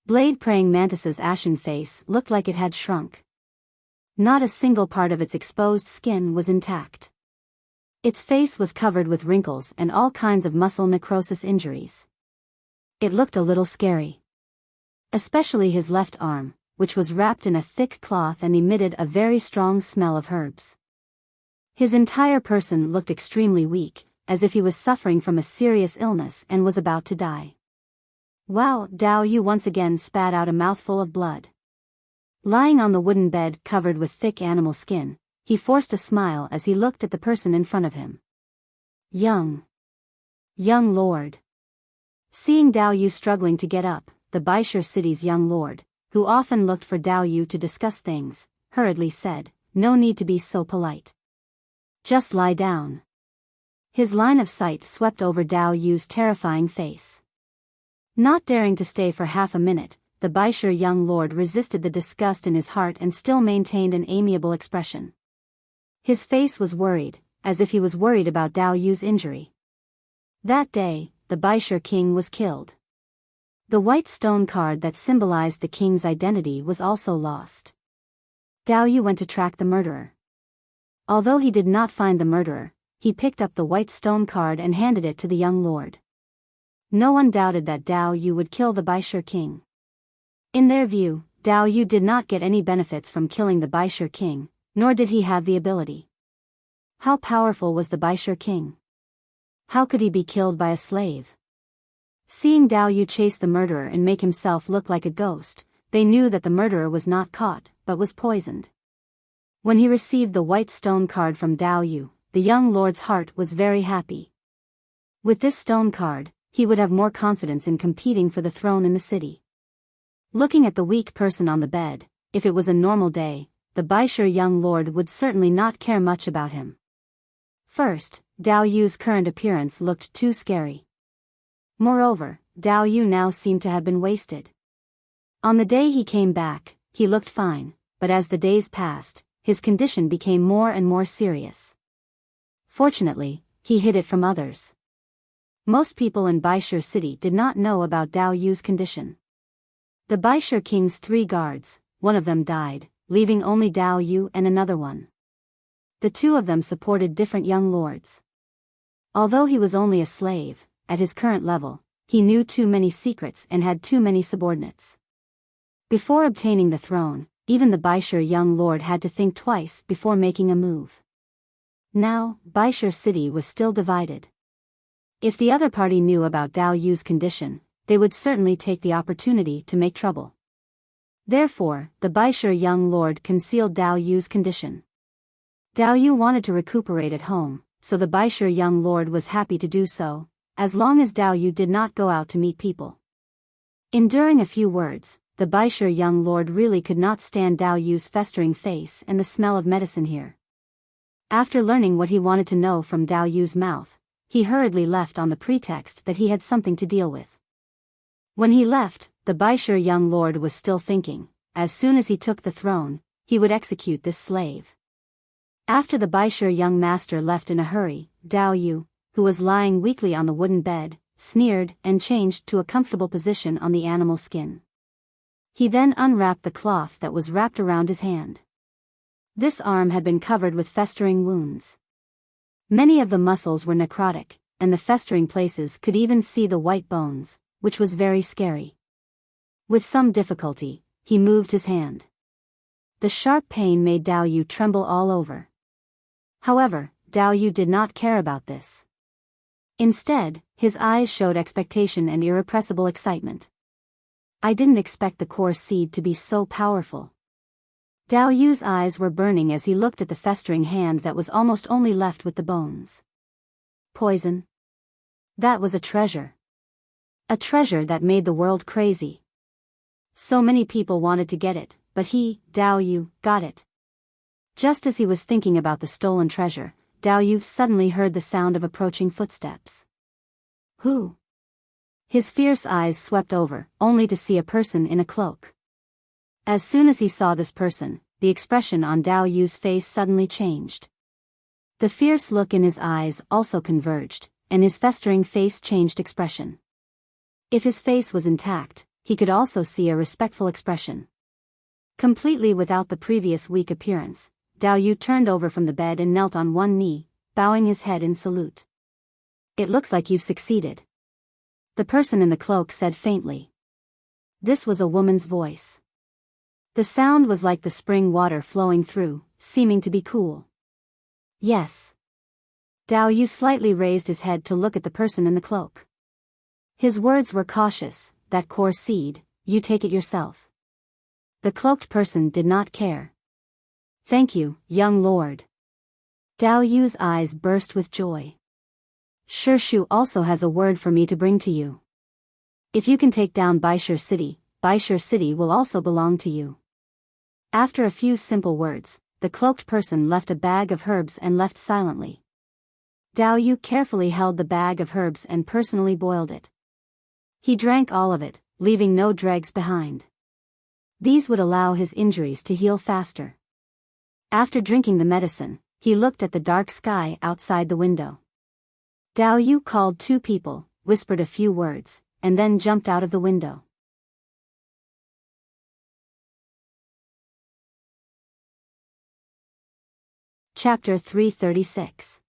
blade-praying mantis's ashen face looked like it had shrunk. Not a single part of its exposed skin was intact. Its face was covered with wrinkles and all kinds of muscle necrosis injuries. It looked a little scary. Especially his left arm, which was wrapped in a thick cloth and emitted a very strong smell of herbs. His entire person looked extremely weak, as if he was suffering from a serious illness and was about to die. Wow! Dao Yu once again spat out a mouthful of blood. Lying on the wooden bed covered with thick animal skin, he forced a smile as he looked at the person in front of him. Young lord. Seeing Dao Yu struggling to get up, the Baisher city's young lord, who often looked for Dao Yu to discuss things, hurriedly said, "No need to be so polite. Just lie down." His line of sight swept over Dao Yu's terrifying face. Not daring to stay for half a minute, the Baisher young lord resisted the disgust in his heart and still maintained an amiable expression. His face was worried, as if he was worried about Dao Yu's injury. That day, the Baisher king was killed. The white stone card that symbolized the king's identity was also lost. Dao Yu went to track the murderer. Although he did not find the murderer, he picked up the white stone card and handed it to the young lord. No one doubted that Dao Yu would kill the Baisher king. In their view, Dao Yu did not get any benefits from killing the Baisher king, nor did he have the ability. How powerful was the Baisher king? How could he be killed by a slave? Seeing Dao Yu chase the murderer and make himself look like a ghost, they knew that the murderer was not caught, but was poisoned. When he received the white stone card from Dao Yu, the young lord's heart was very happy. With this stone card, he would have more confidence in competing for the throne in the city. Looking at the weak person on the bed, if it was a normal day, the Baisher young lord would certainly not care much about him. First, Dao Yu's current appearance looked too scary. Moreover, Dao Yu now seemed to have been wasted. On the day he came back, he looked fine, but as the days passed, his condition became more and more serious. Fortunately, he hid it from others. Most people in Baisher city did not know about Dao Yu's condition. The Baisher king's 3 guards, one of them died, leaving only Dao Yu and another one. The 2 of them supported different young lords. Although he was only a slave, at his current level, he knew too many secrets and had too many subordinates. Before obtaining the throne, even the Baisher young lord had to think twice before making a move. Now, Baisher city was still divided. If the other party knew about Dao Yu's condition, they would certainly take the opportunity to make trouble. Therefore, the Baisher young lord concealed Dao Yu's condition. Dao Yu wanted to recuperate at home, so the Baisher young lord was happy to do so, as long as Dao Yu did not go out to meet people. Enduring a few words, the Baisher young lord really could not stand Dao Yu's festering face and the smell of medicine here. After learning what he wanted to know from Dao Yu's mouth, he hurriedly left on the pretext that he had something to deal with. When he left, the Baisher young lord was still thinking, as soon as he took the throne, he would execute this slave. After the Baisher young master left in a hurry, Dao Yu, who was lying weakly on the wooden bed, sneered and changed to a comfortable position on the animal skin. He then unwrapped the cloth that was wrapped around his hand. This arm had been covered with festering wounds. Many of the muscles were necrotic, and the festering places could even see the white bones, which was very scary. With some difficulty, he moved his hand. The sharp pain made Dao Yu tremble all over. However, Dao Yu did not care about this. Instead, his eyes showed expectation and irrepressible excitement. I didn't expect the core seed to be so powerful. Dao Yu's eyes were burning as he looked at the festering hand that was almost only left with the bones. Poison. That was a treasure. A treasure that made the world crazy. So many people wanted to get it, but he, Dao Yu, got it. Just as he was thinking about the stolen treasure, Dao Yu suddenly heard the sound of approaching footsteps. Who? His fierce eyes swept over, only to see a person in a cloak. As soon as he saw this person, the expression on Dao Yu's face suddenly changed. The fierce look in his eyes also converged, and his festering face changed expression. If his face was intact, he could also see a respectful expression. Completely without the previous weak appearance, Dao Yu turned over from the bed and knelt on one knee, bowing his head in salute. "It looks like you've succeeded," the person in the cloak said faintly. This was a woman's voice. The sound was like the spring water flowing through, seeming to be cool. "Yes." Dao Yu slightly raised his head to look at the person in the cloak. His words were cautious, "That core seed, you take it yourself." The cloaked person did not care. "Thank you, young lord." Dao Yu's eyes burst with joy. "Shu also has a word for me to bring to you. If you can take down Biyao City will also belong to you." After a few simple words, the cloaked person left a bag of herbs and left silently. Dao Yu carefully held the bag of herbs and personally boiled it. He drank all of it, leaving no dregs behind. These would allow his injuries to heal faster. After drinking the medicine, he looked at the dark sky outside the window. Dao Yu called two people, whispered a few words, and then jumped out of the window. Chapter 336.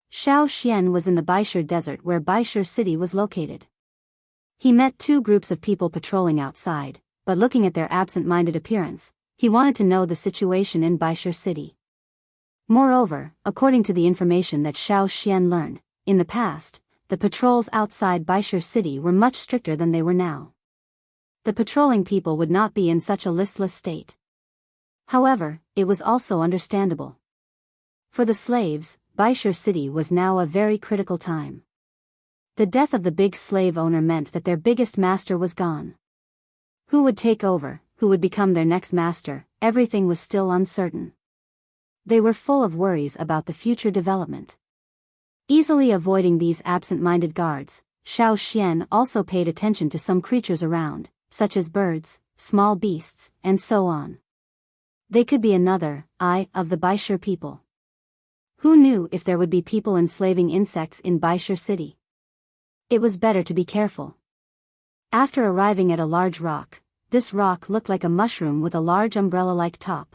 Shao Xian was in the Biyao Desert where Biyao City was located. He met two groups of people patrolling outside, but looking at their absent-minded appearance, he wanted to know the situation in Biyao City. Moreover, according to the information that Shao Xian learned, in the past, the patrols outside Biyao City were much stricter than they were now. The patrolling people would not be in such a listless state. However, it was also understandable. For the slaves, Biyao City was now a very critical time. The death of the big slave owner meant that their biggest master was gone. Who would take over, who would become their next master, everything was still uncertain. They were full of worries about the future development. Easily avoiding these absent-minded guards, Shao Xian also paid attention to some creatures around, such as birds, small beasts, and so on. They could be another eye of the Biyao people. Who knew if there would be people enslaving insects in Biyao City? It was better to be careful. After arriving at a large rock, this rock looked like a mushroom with a large umbrella-like top.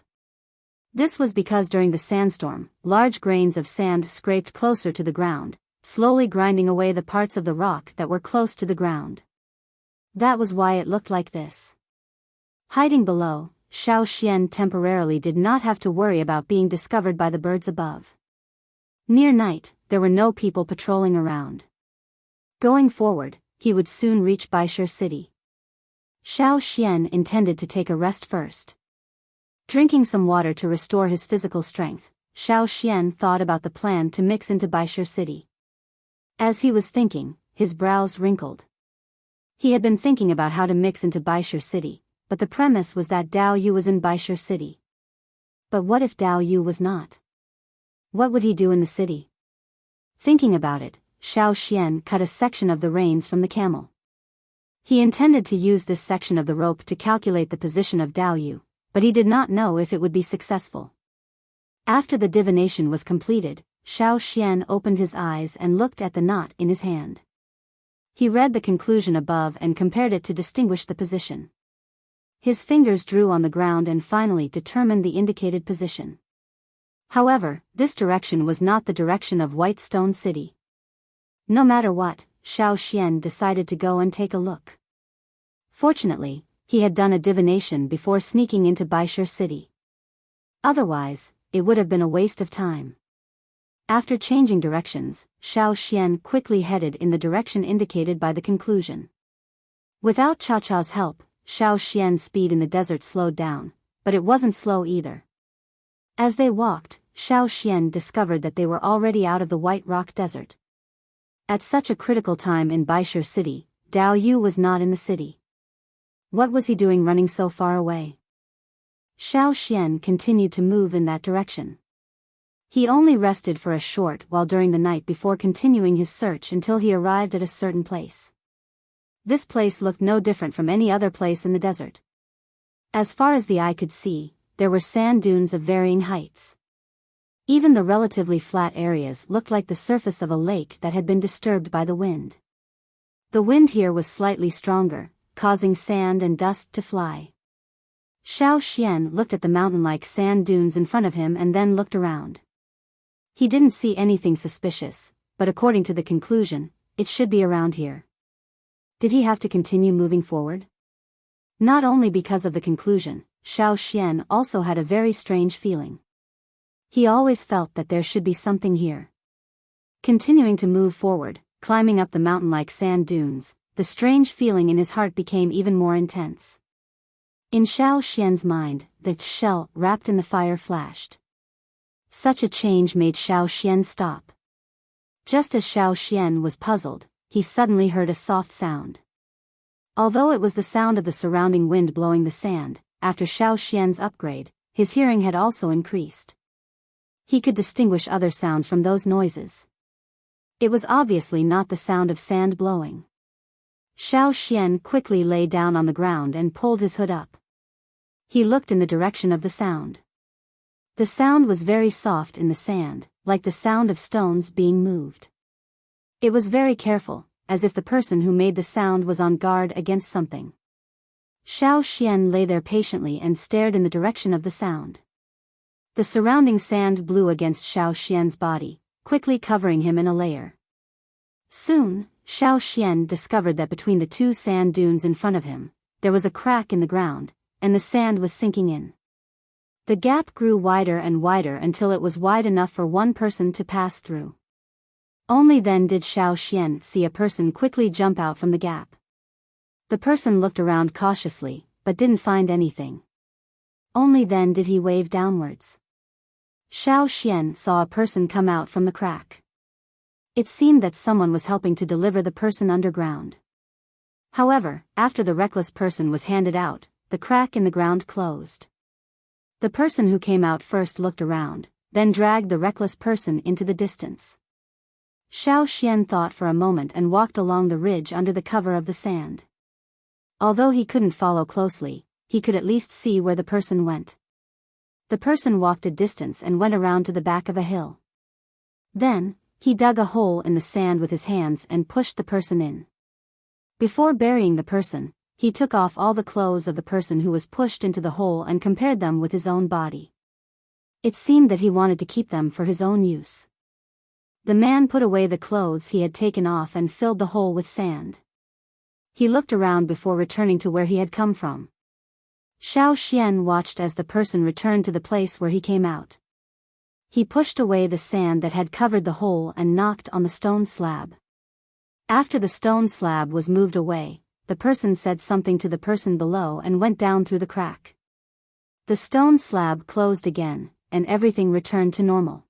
This was because during the sandstorm, large grains of sand scraped closer to the ground, slowly grinding away the parts of the rock that were close to the ground. That was why it looked like this. Hiding below, Shao Xian temporarily did not have to worry about being discovered by the birds above. Near night, there were no people patrolling around. Going forward, he would soon reach Biyao City. Shao Xian intended to take a rest first. Drinking some water to restore his physical strength, Shao Xian thought about the plan to mix into Biyao City. As he was thinking, his brows wrinkled. He had been thinking about how to mix into Biyao City, but the premise was that Dao Yu was in Biyao City. But what if Dao Yu was not? What would he do in the city? Thinking about it, Shao Xian cut a section of the reins from the camel. He intended to use this section of the rope to calculate the position of Dao Yu, but he did not know if it would be successful. After the divination was completed, Shao Xian opened his eyes and looked at the knot in his hand. He read the conclusion above and compared it to distinguish the position. His fingers drew on the ground and finally determined the indicated position. However, this direction was not the direction of White Stone City. No matter what, Shao Xian decided to go and take a look. Fortunately, he had done a divination before sneaking into Biyao City. Otherwise, it would have been a waste of time. After changing directions, Shao Xian quickly headed in the direction indicated by the conclusion. Without Cha-Cha's help, Shao Xian's speed in the desert slowed down, but it wasn't slow either. As they walked, Shao Xian discovered that they were already out of the White Rock Desert. At such a critical time in Biyao City, Dao Yu was not in the city. What was he doing running so far away? Shao Xian continued to move in that direction. He only rested for a short while during the night before continuing his search until he arrived at a certain place. This place looked no different from any other place in the desert. As far as the eye could see, there were sand dunes of varying heights. Even the relatively flat areas looked like the surface of a lake that had been disturbed by the wind. The wind here was slightly stronger, causing sand and dust to fly. Xiao Xian looked at the mountain-like sand dunes in front of him and then looked around. He didn't see anything suspicious, but according to the conclusion, it should be around here. Did he have to continue moving forward? Not only because of the conclusion, Xiao Xian also had a very strange feeling. He always felt that there should be something here. Continuing to move forward, climbing up the mountain-like sand dunes, the strange feeling in his heart became even more intense. In Xiao Xian's mind, the shell wrapped in the fire flashed. Such a change made Xiao Xian stop. Just as Xiao Xian was puzzled, he suddenly heard a soft sound. Although it was the sound of the surrounding wind blowing the sand, after Xiao Xian's upgrade, his hearing had also increased. He could distinguish other sounds from those noises. It was obviously not the sound of sand blowing. Xiao Xian quickly lay down on the ground and pulled his hood up. He looked in the direction of the sound. The sound was very soft in the sand, like the sound of stones being moved. It was very careful, as if the person who made the sound was on guard against something. Xiao Xian lay there patiently and stared in the direction of the sound. The surrounding sand blew against Xiao Xian's body, quickly covering him in a layer. Soon, Xiao Xian discovered that between the two sand dunes in front of him, there was a crack in the ground, and the sand was sinking in. The gap grew wider and wider until it was wide enough for one person to pass through. Only then did Xiao Xian see a person quickly jump out from the gap. The person looked around cautiously, but didn't find anything. Only then did he wave downwards. Xiao Xian saw a person come out from the crack. It seemed that someone was helping to deliver the person underground. However, after the reckless person was handed out, the crack in the ground closed. The person who came out first looked around, then dragged the reckless person into the distance. Xiao Xian thought for a moment and walked along the ridge under the cover of the sand. Although he couldn't follow closely, he could at least see where the person went. The person walked a distance and went around to the back of a hill. Then, he dug a hole in the sand with his hands and pushed the person in. Before burying the person, he took off all the clothes of the person who was pushed into the hole and compared them with his own body. It seemed that he wanted to keep them for his own use. The man put away the clothes he had taken off and filled the hole with sand. He looked around before returning to where he had come from. Xiao Xian watched as the person returned to the place where he came out. He pushed away the sand that had covered the hole and knocked on the stone slab. After the stone slab was moved away, the person said something to the person below and went down through the crack. The stone slab closed again, and everything returned to normal.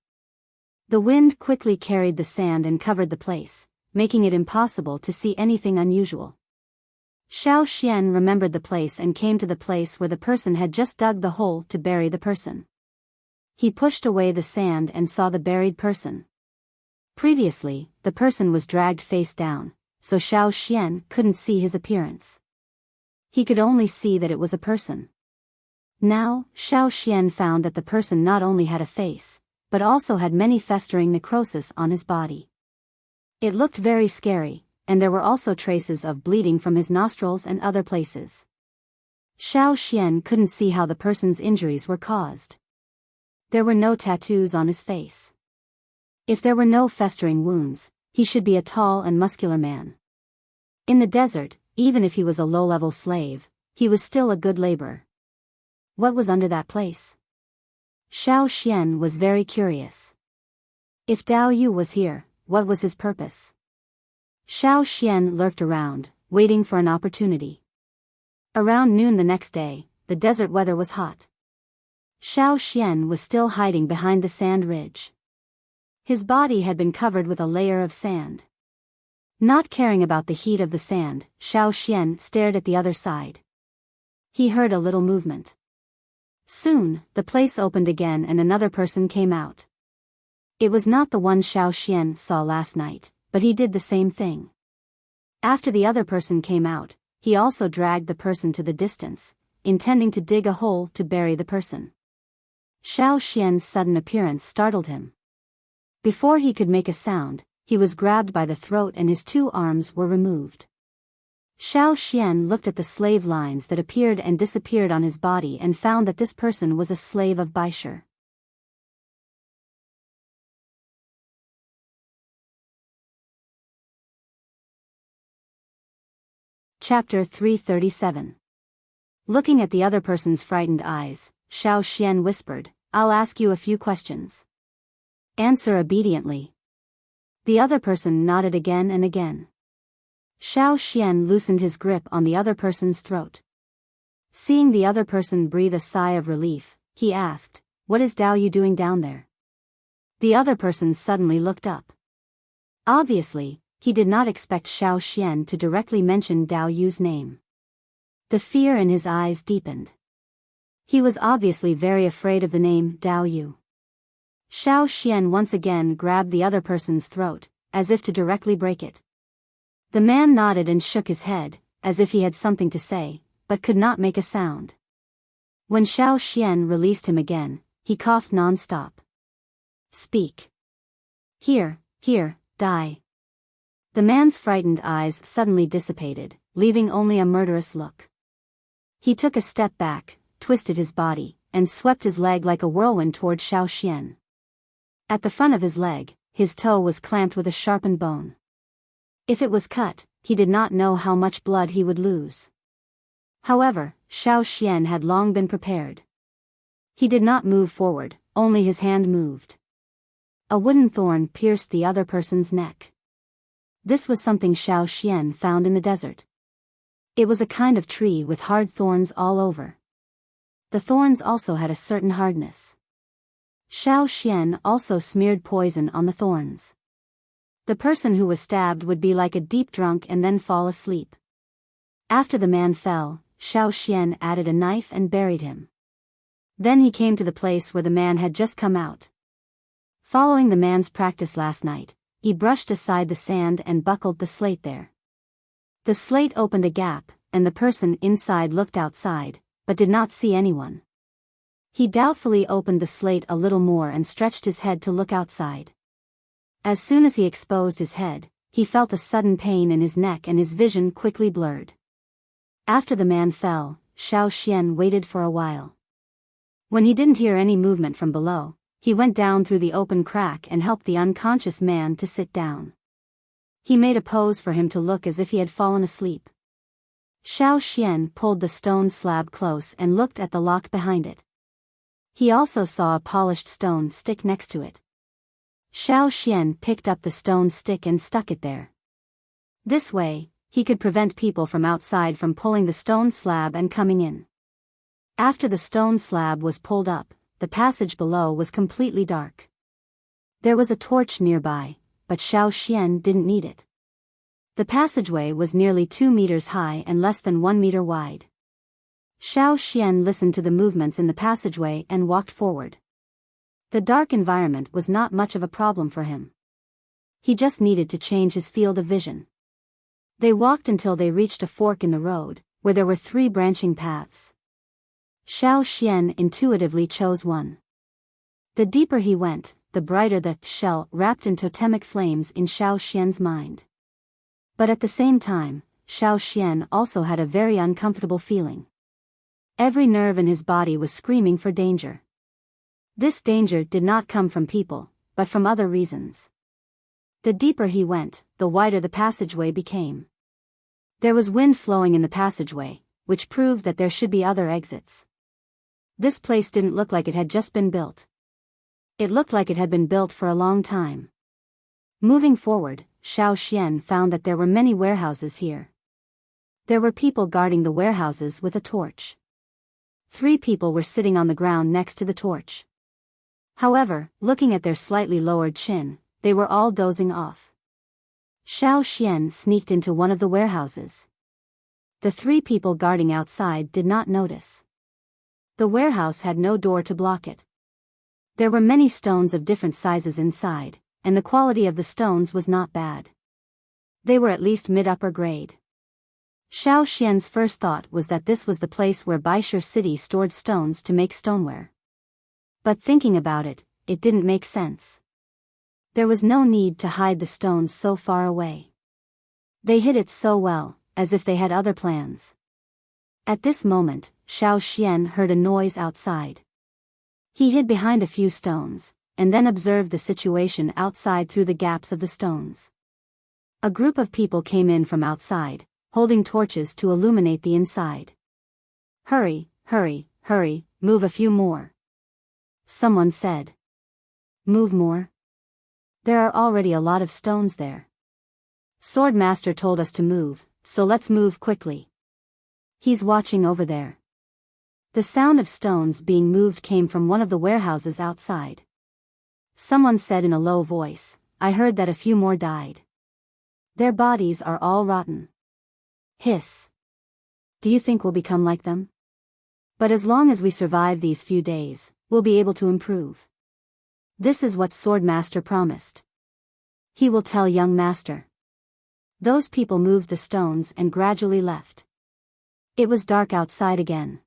The wind quickly carried the sand and covered the place, making it impossible to see anything unusual. Xiao Xian remembered the place and came to the place where the person had just dug the hole to bury the person. He pushed away the sand and saw the buried person. Previously, the person was dragged face down, so Xiao Xian couldn't see his appearance. He could only see that it was a person. Now, Xiao Xian found that the person not only had a face, but also had many festering necrosis on his body. It looked very scary, and there were also traces of bleeding from his nostrils and other places. Xiao Xian couldn't see how the person's injuries were caused. There were no tattoos on his face. If there were no festering wounds, he should be a tall and muscular man. In the desert, even if he was a low-level slave, he was still a good laborer. What was under that place? Xiao Xian was very curious. If Dao Yu was here, what was his purpose? Xiao Xian lurked around, waiting for an opportunity. Around noon the next day, the desert weather was hot. Xiao Xian was still hiding behind the sand ridge. His body had been covered with a layer of sand. Not caring about the heat of the sand, Xiao Xian stared at the other side. He heard a little movement. Soon, the place opened again and another person came out. It was not the one Xiao Xian saw last night, but he did the same thing. After the other person came out, he also dragged the person to the distance, intending to dig a hole to bury the person. Xiao Xian's sudden appearance startled him. Before he could make a sound, he was grabbed by the throat and his 2 arms were removed. Xiao Xian looked at the slave lines that appeared and disappeared on his body and found that this person was a slave of Baisher. Chapter 337. Looking at the other person's frightened eyes, Xiao Xian whispered, "I'll ask you a few questions. Answer obediently." The other person nodded again and again. Xiao Xian loosened his grip on the other person's throat. Seeing the other person breathe a sigh of relief, he asked, "What is Dao Yu doing down there?" The other person suddenly looked up. Obviously, he did not expect Xiao Xian to directly mention Dao Yu's name. The fear in his eyes deepened. He was obviously very afraid of the name Dao Yu. Xiao Xian once again grabbed the other person's throat, as if to directly break it. The man nodded and shook his head, as if he had something to say, but could not make a sound. When Xiao Xian released him again, he coughed non-stop. "Speak. Here, die." The man's frightened eyes suddenly dissipated, leaving only a murderous look. He took a step back, twisted his body, and swept his leg like a whirlwind toward Xiao Xian. At the front of his leg, his toe was clamped with a sharpened bone. If it was cut, he did not know how much blood he would lose. However, Xiao Xian had long been prepared. He did not move forward, only his hand moved. A wooden thorn pierced the other person's neck. This was something Xiao Xian found in the desert. It was a kind of tree with hard thorns all over. The thorns also had a certain hardness. Xiao Xian also smeared poison on the thorns. The person who was stabbed would be like a deep drunk and then fall asleep. After the man fell, Xiao Xian added a knife and buried him. Then he came to the place where the man had just come out. Following the man's practice last night, he brushed aside the sand and buckled the slate there. The slate opened a gap, and the person inside looked outside, but did not see anyone. He doubtfully opened the slate a little more and stretched his head to look outside. As soon as he exposed his head, he felt a sudden pain in his neck and his vision quickly blurred. After the man fell, Xiao Xian waited for a while. When he didn't hear any movement from below, he went down through the open crack and helped the unconscious man to sit down. He made a pose for him to look as if he had fallen asleep. Xiao Xian pulled the stone slab close and looked at the lock behind it. He also saw a polished stone stick next to it. Xiao Xian picked up the stone stick and stuck it there. This way, he could prevent people from outside from pulling the stone slab and coming in. After the stone slab was pulled up, the passage below was completely dark. There was a torch nearby, but Xiao Xian didn't need it. The passageway was nearly 2 meters high and less than 1 meter wide. Xiao Xian listened to the movements in the passageway and walked forward. The dark environment was not much of a problem for him. He just needed to change his field of vision. They walked until they reached a fork in the road, where there were 3 branching paths. Xiao Xian intuitively chose one. The deeper he went, the brighter the shell wrapped in totemic flames in Xiao Xian's mind. But at the same time, Xiao Xian also had a very uncomfortable feeling. Every nerve in his body was screaming for danger. This danger did not come from people, but from other reasons. The deeper he went, the wider the passageway became. There was wind flowing in the passageway, which proved that there should be other exits. This place didn't look like it had just been built. It looked like it had been built for a long time. Moving forward, Xiao Xian found that there were many warehouses here. There were people guarding the warehouses with a torch. 3 people were sitting on the ground next to the torch. However, looking at their slightly lowered chin, they were all dozing off. Xiao Xian sneaked into one of the warehouses. The 3 people guarding outside did not notice. The warehouse had no door to block it. There were many stones of different sizes inside, and the quality of the stones was not bad. They were at least mid-upper grade. Xiao Xian's first thought was that this was the place where Baisha City stored stones to make stoneware. But thinking about it, it didn't make sense. There was no need to hide the stones so far away. They hid it so well, as if they had other plans. At this moment, Xiao Xian heard a noise outside. He hid behind a few stones, and then observed the situation outside through the gaps of the stones. A group of people came in from outside, holding torches to illuminate the inside. "Hurry, hurry, hurry, move a few more," someone said. "Move more? There are already a lot of stones there. Swordmaster told us to move, so let's move quickly. He's watching over there." The sound of stones being moved came from one of the warehouses outside. Someone said in a low voice, "I heard that a few more died. Their bodies are all rotten." Hiss. "Do you think we'll become like them? But as long as we survive these few days, we'll be able to improve. This is what Swordmaster promised. He will tell young master." Those people moved the stones and gradually left. It was dark outside again.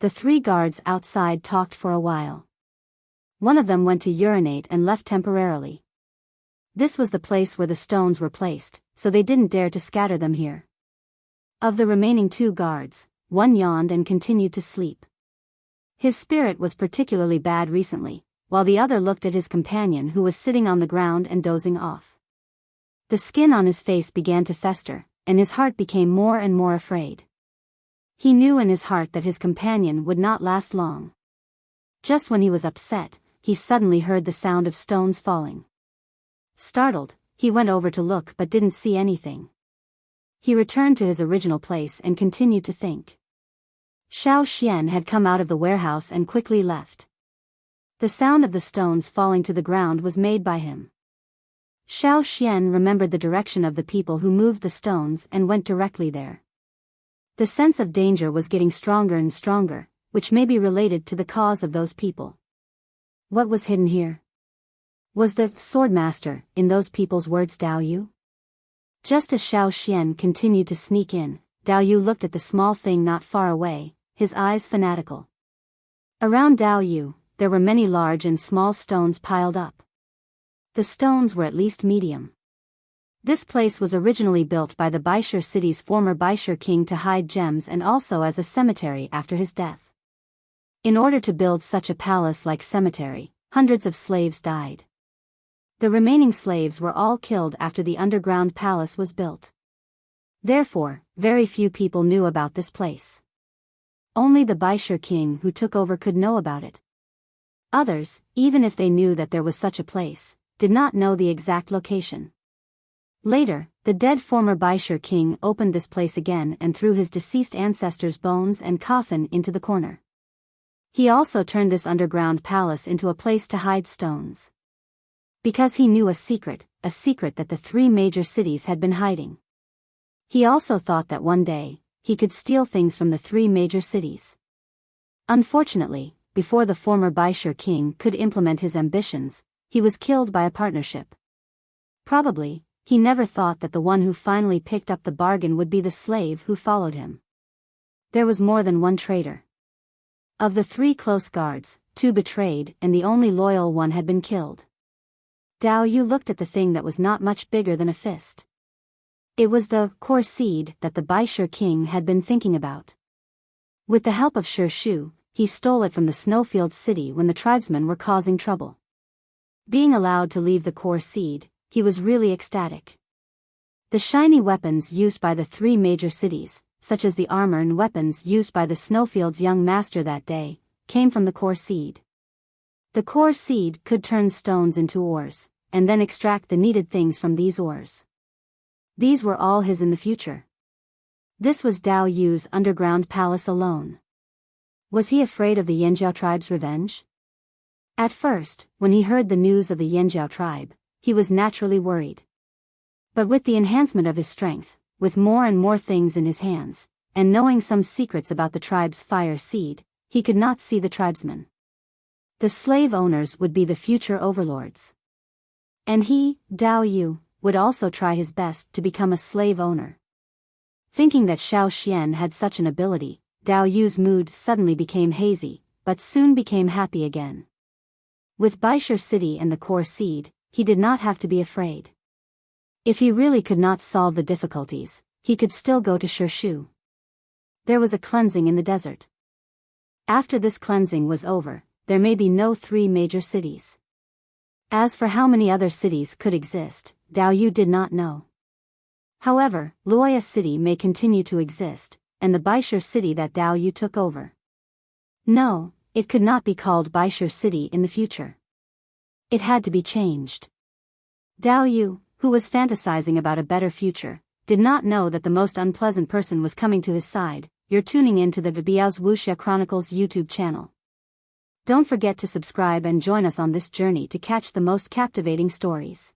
The 3 guards outside talked for a while. One of them went to urinate and left temporarily. This was the place where the stones were placed, so they didn't dare to scatter them here. Of the remaining 2 guards, one yawned and continued to sleep. His spirit was particularly bad recently, while the other looked at his companion who was sitting on the ground and dozing off. The skin on his face began to fester, and his heart became more and more afraid. He knew in his heart that his companion would not last long. Just when he was upset, he suddenly heard the sound of stones falling. Startled, he went over to look but didn't see anything. He returned to his original place and continued to think. Xiao Xian had come out of the warehouse and quickly left. The sound of the stones falling to the ground was made by him. Xiao Xian remembered the direction of the people who moved the stones and went directly there. The sense of danger was getting stronger and stronger, which may be related to the cause of those people. What was hidden here? Was the Swordmaster, in those people's words, Dao Yu? Just as Xiao Xian continued to sneak in, Dao Yu looked at the small thing not far away, his eyes fanatical. Around Dao Yu, there were many large and small stones piled up. The stones were at least medium. This place was originally built by the Baisha city's former Baisha king to hide gems and also as a cemetery after his death. In order to build such a palace-like cemetery, hundreds of slaves died. The remaining slaves were all killed after the underground palace was built. Therefore, very few people knew about this place. Only the Baisha king who took over could know about it. Others, even if they knew that there was such a place, did not know the exact location. Later, the dead former Baisha king opened this place again and threw his deceased ancestors' bones and coffin into the corner. He also turned this underground palace into a place to hide stones. Because he knew a secret that the 3 major cities had been hiding. He also thought that one day, he could steal things from the 3 major cities. Unfortunately, before the former Baisha king could implement his ambitions, he was killed by a partnership. Probably, he never thought that the one who finally picked up the bargain would be the slave who followed him. There was more than one traitor. Of the 3 close guards, 2 betrayed and the only loyal one had been killed. Dao Yu looked at the thing that was not much bigger than a fist. It was the core seed that the Baisha king had been thinking about. With the help of Shi Shu, he stole it from the snowfield city when the tribesmen were causing trouble. Being allowed to leave the core seed, he was really ecstatic. The shiny weapons used by the 3 major cities, such as the armor and weapons used by the snowfield's young master that day, came from the core seed. The core seed could turn stones into ores, and then extract the needed things from these ores. These were all his in the future. This was Dao Yu's underground palace alone. Was he afraid of the Yanjiao tribe's revenge? At first, when he heard the news of the Yanjiao tribe, he was naturally worried. But with the enhancement of his strength, with more and more things in his hands, and knowing some secrets about the tribe's fire seed, he could not see the tribesmen. The slave owners would be the future overlords. And he, Dao Yu, would also try his best to become a slave owner. Thinking that Xiao Xian had such an ability, Dao Yu's mood suddenly became hazy, but soon became happy again. With Baisher City and the core seed, he did not have to be afraid. If he really could not solve the difficulties, he could still go to Shirshu. There was a cleansing in the desert. After this cleansing was over, there may be no 3 major cities. As for how many other cities could exist, Dao Yu did not know. However, Luoya City may continue to exist, and the Baisher City that Dao Yu took over. No, it could not be called Baisher City in the future. It had to be changed. Dao Yu, who was fantasizing about a better future, did not know that the most unpleasant person was coming to his side. You're tuning in to the Biyao's Wuxia Chronicles YouTube channel. Don't forget to subscribe and join us on this journey to catch the most captivating stories.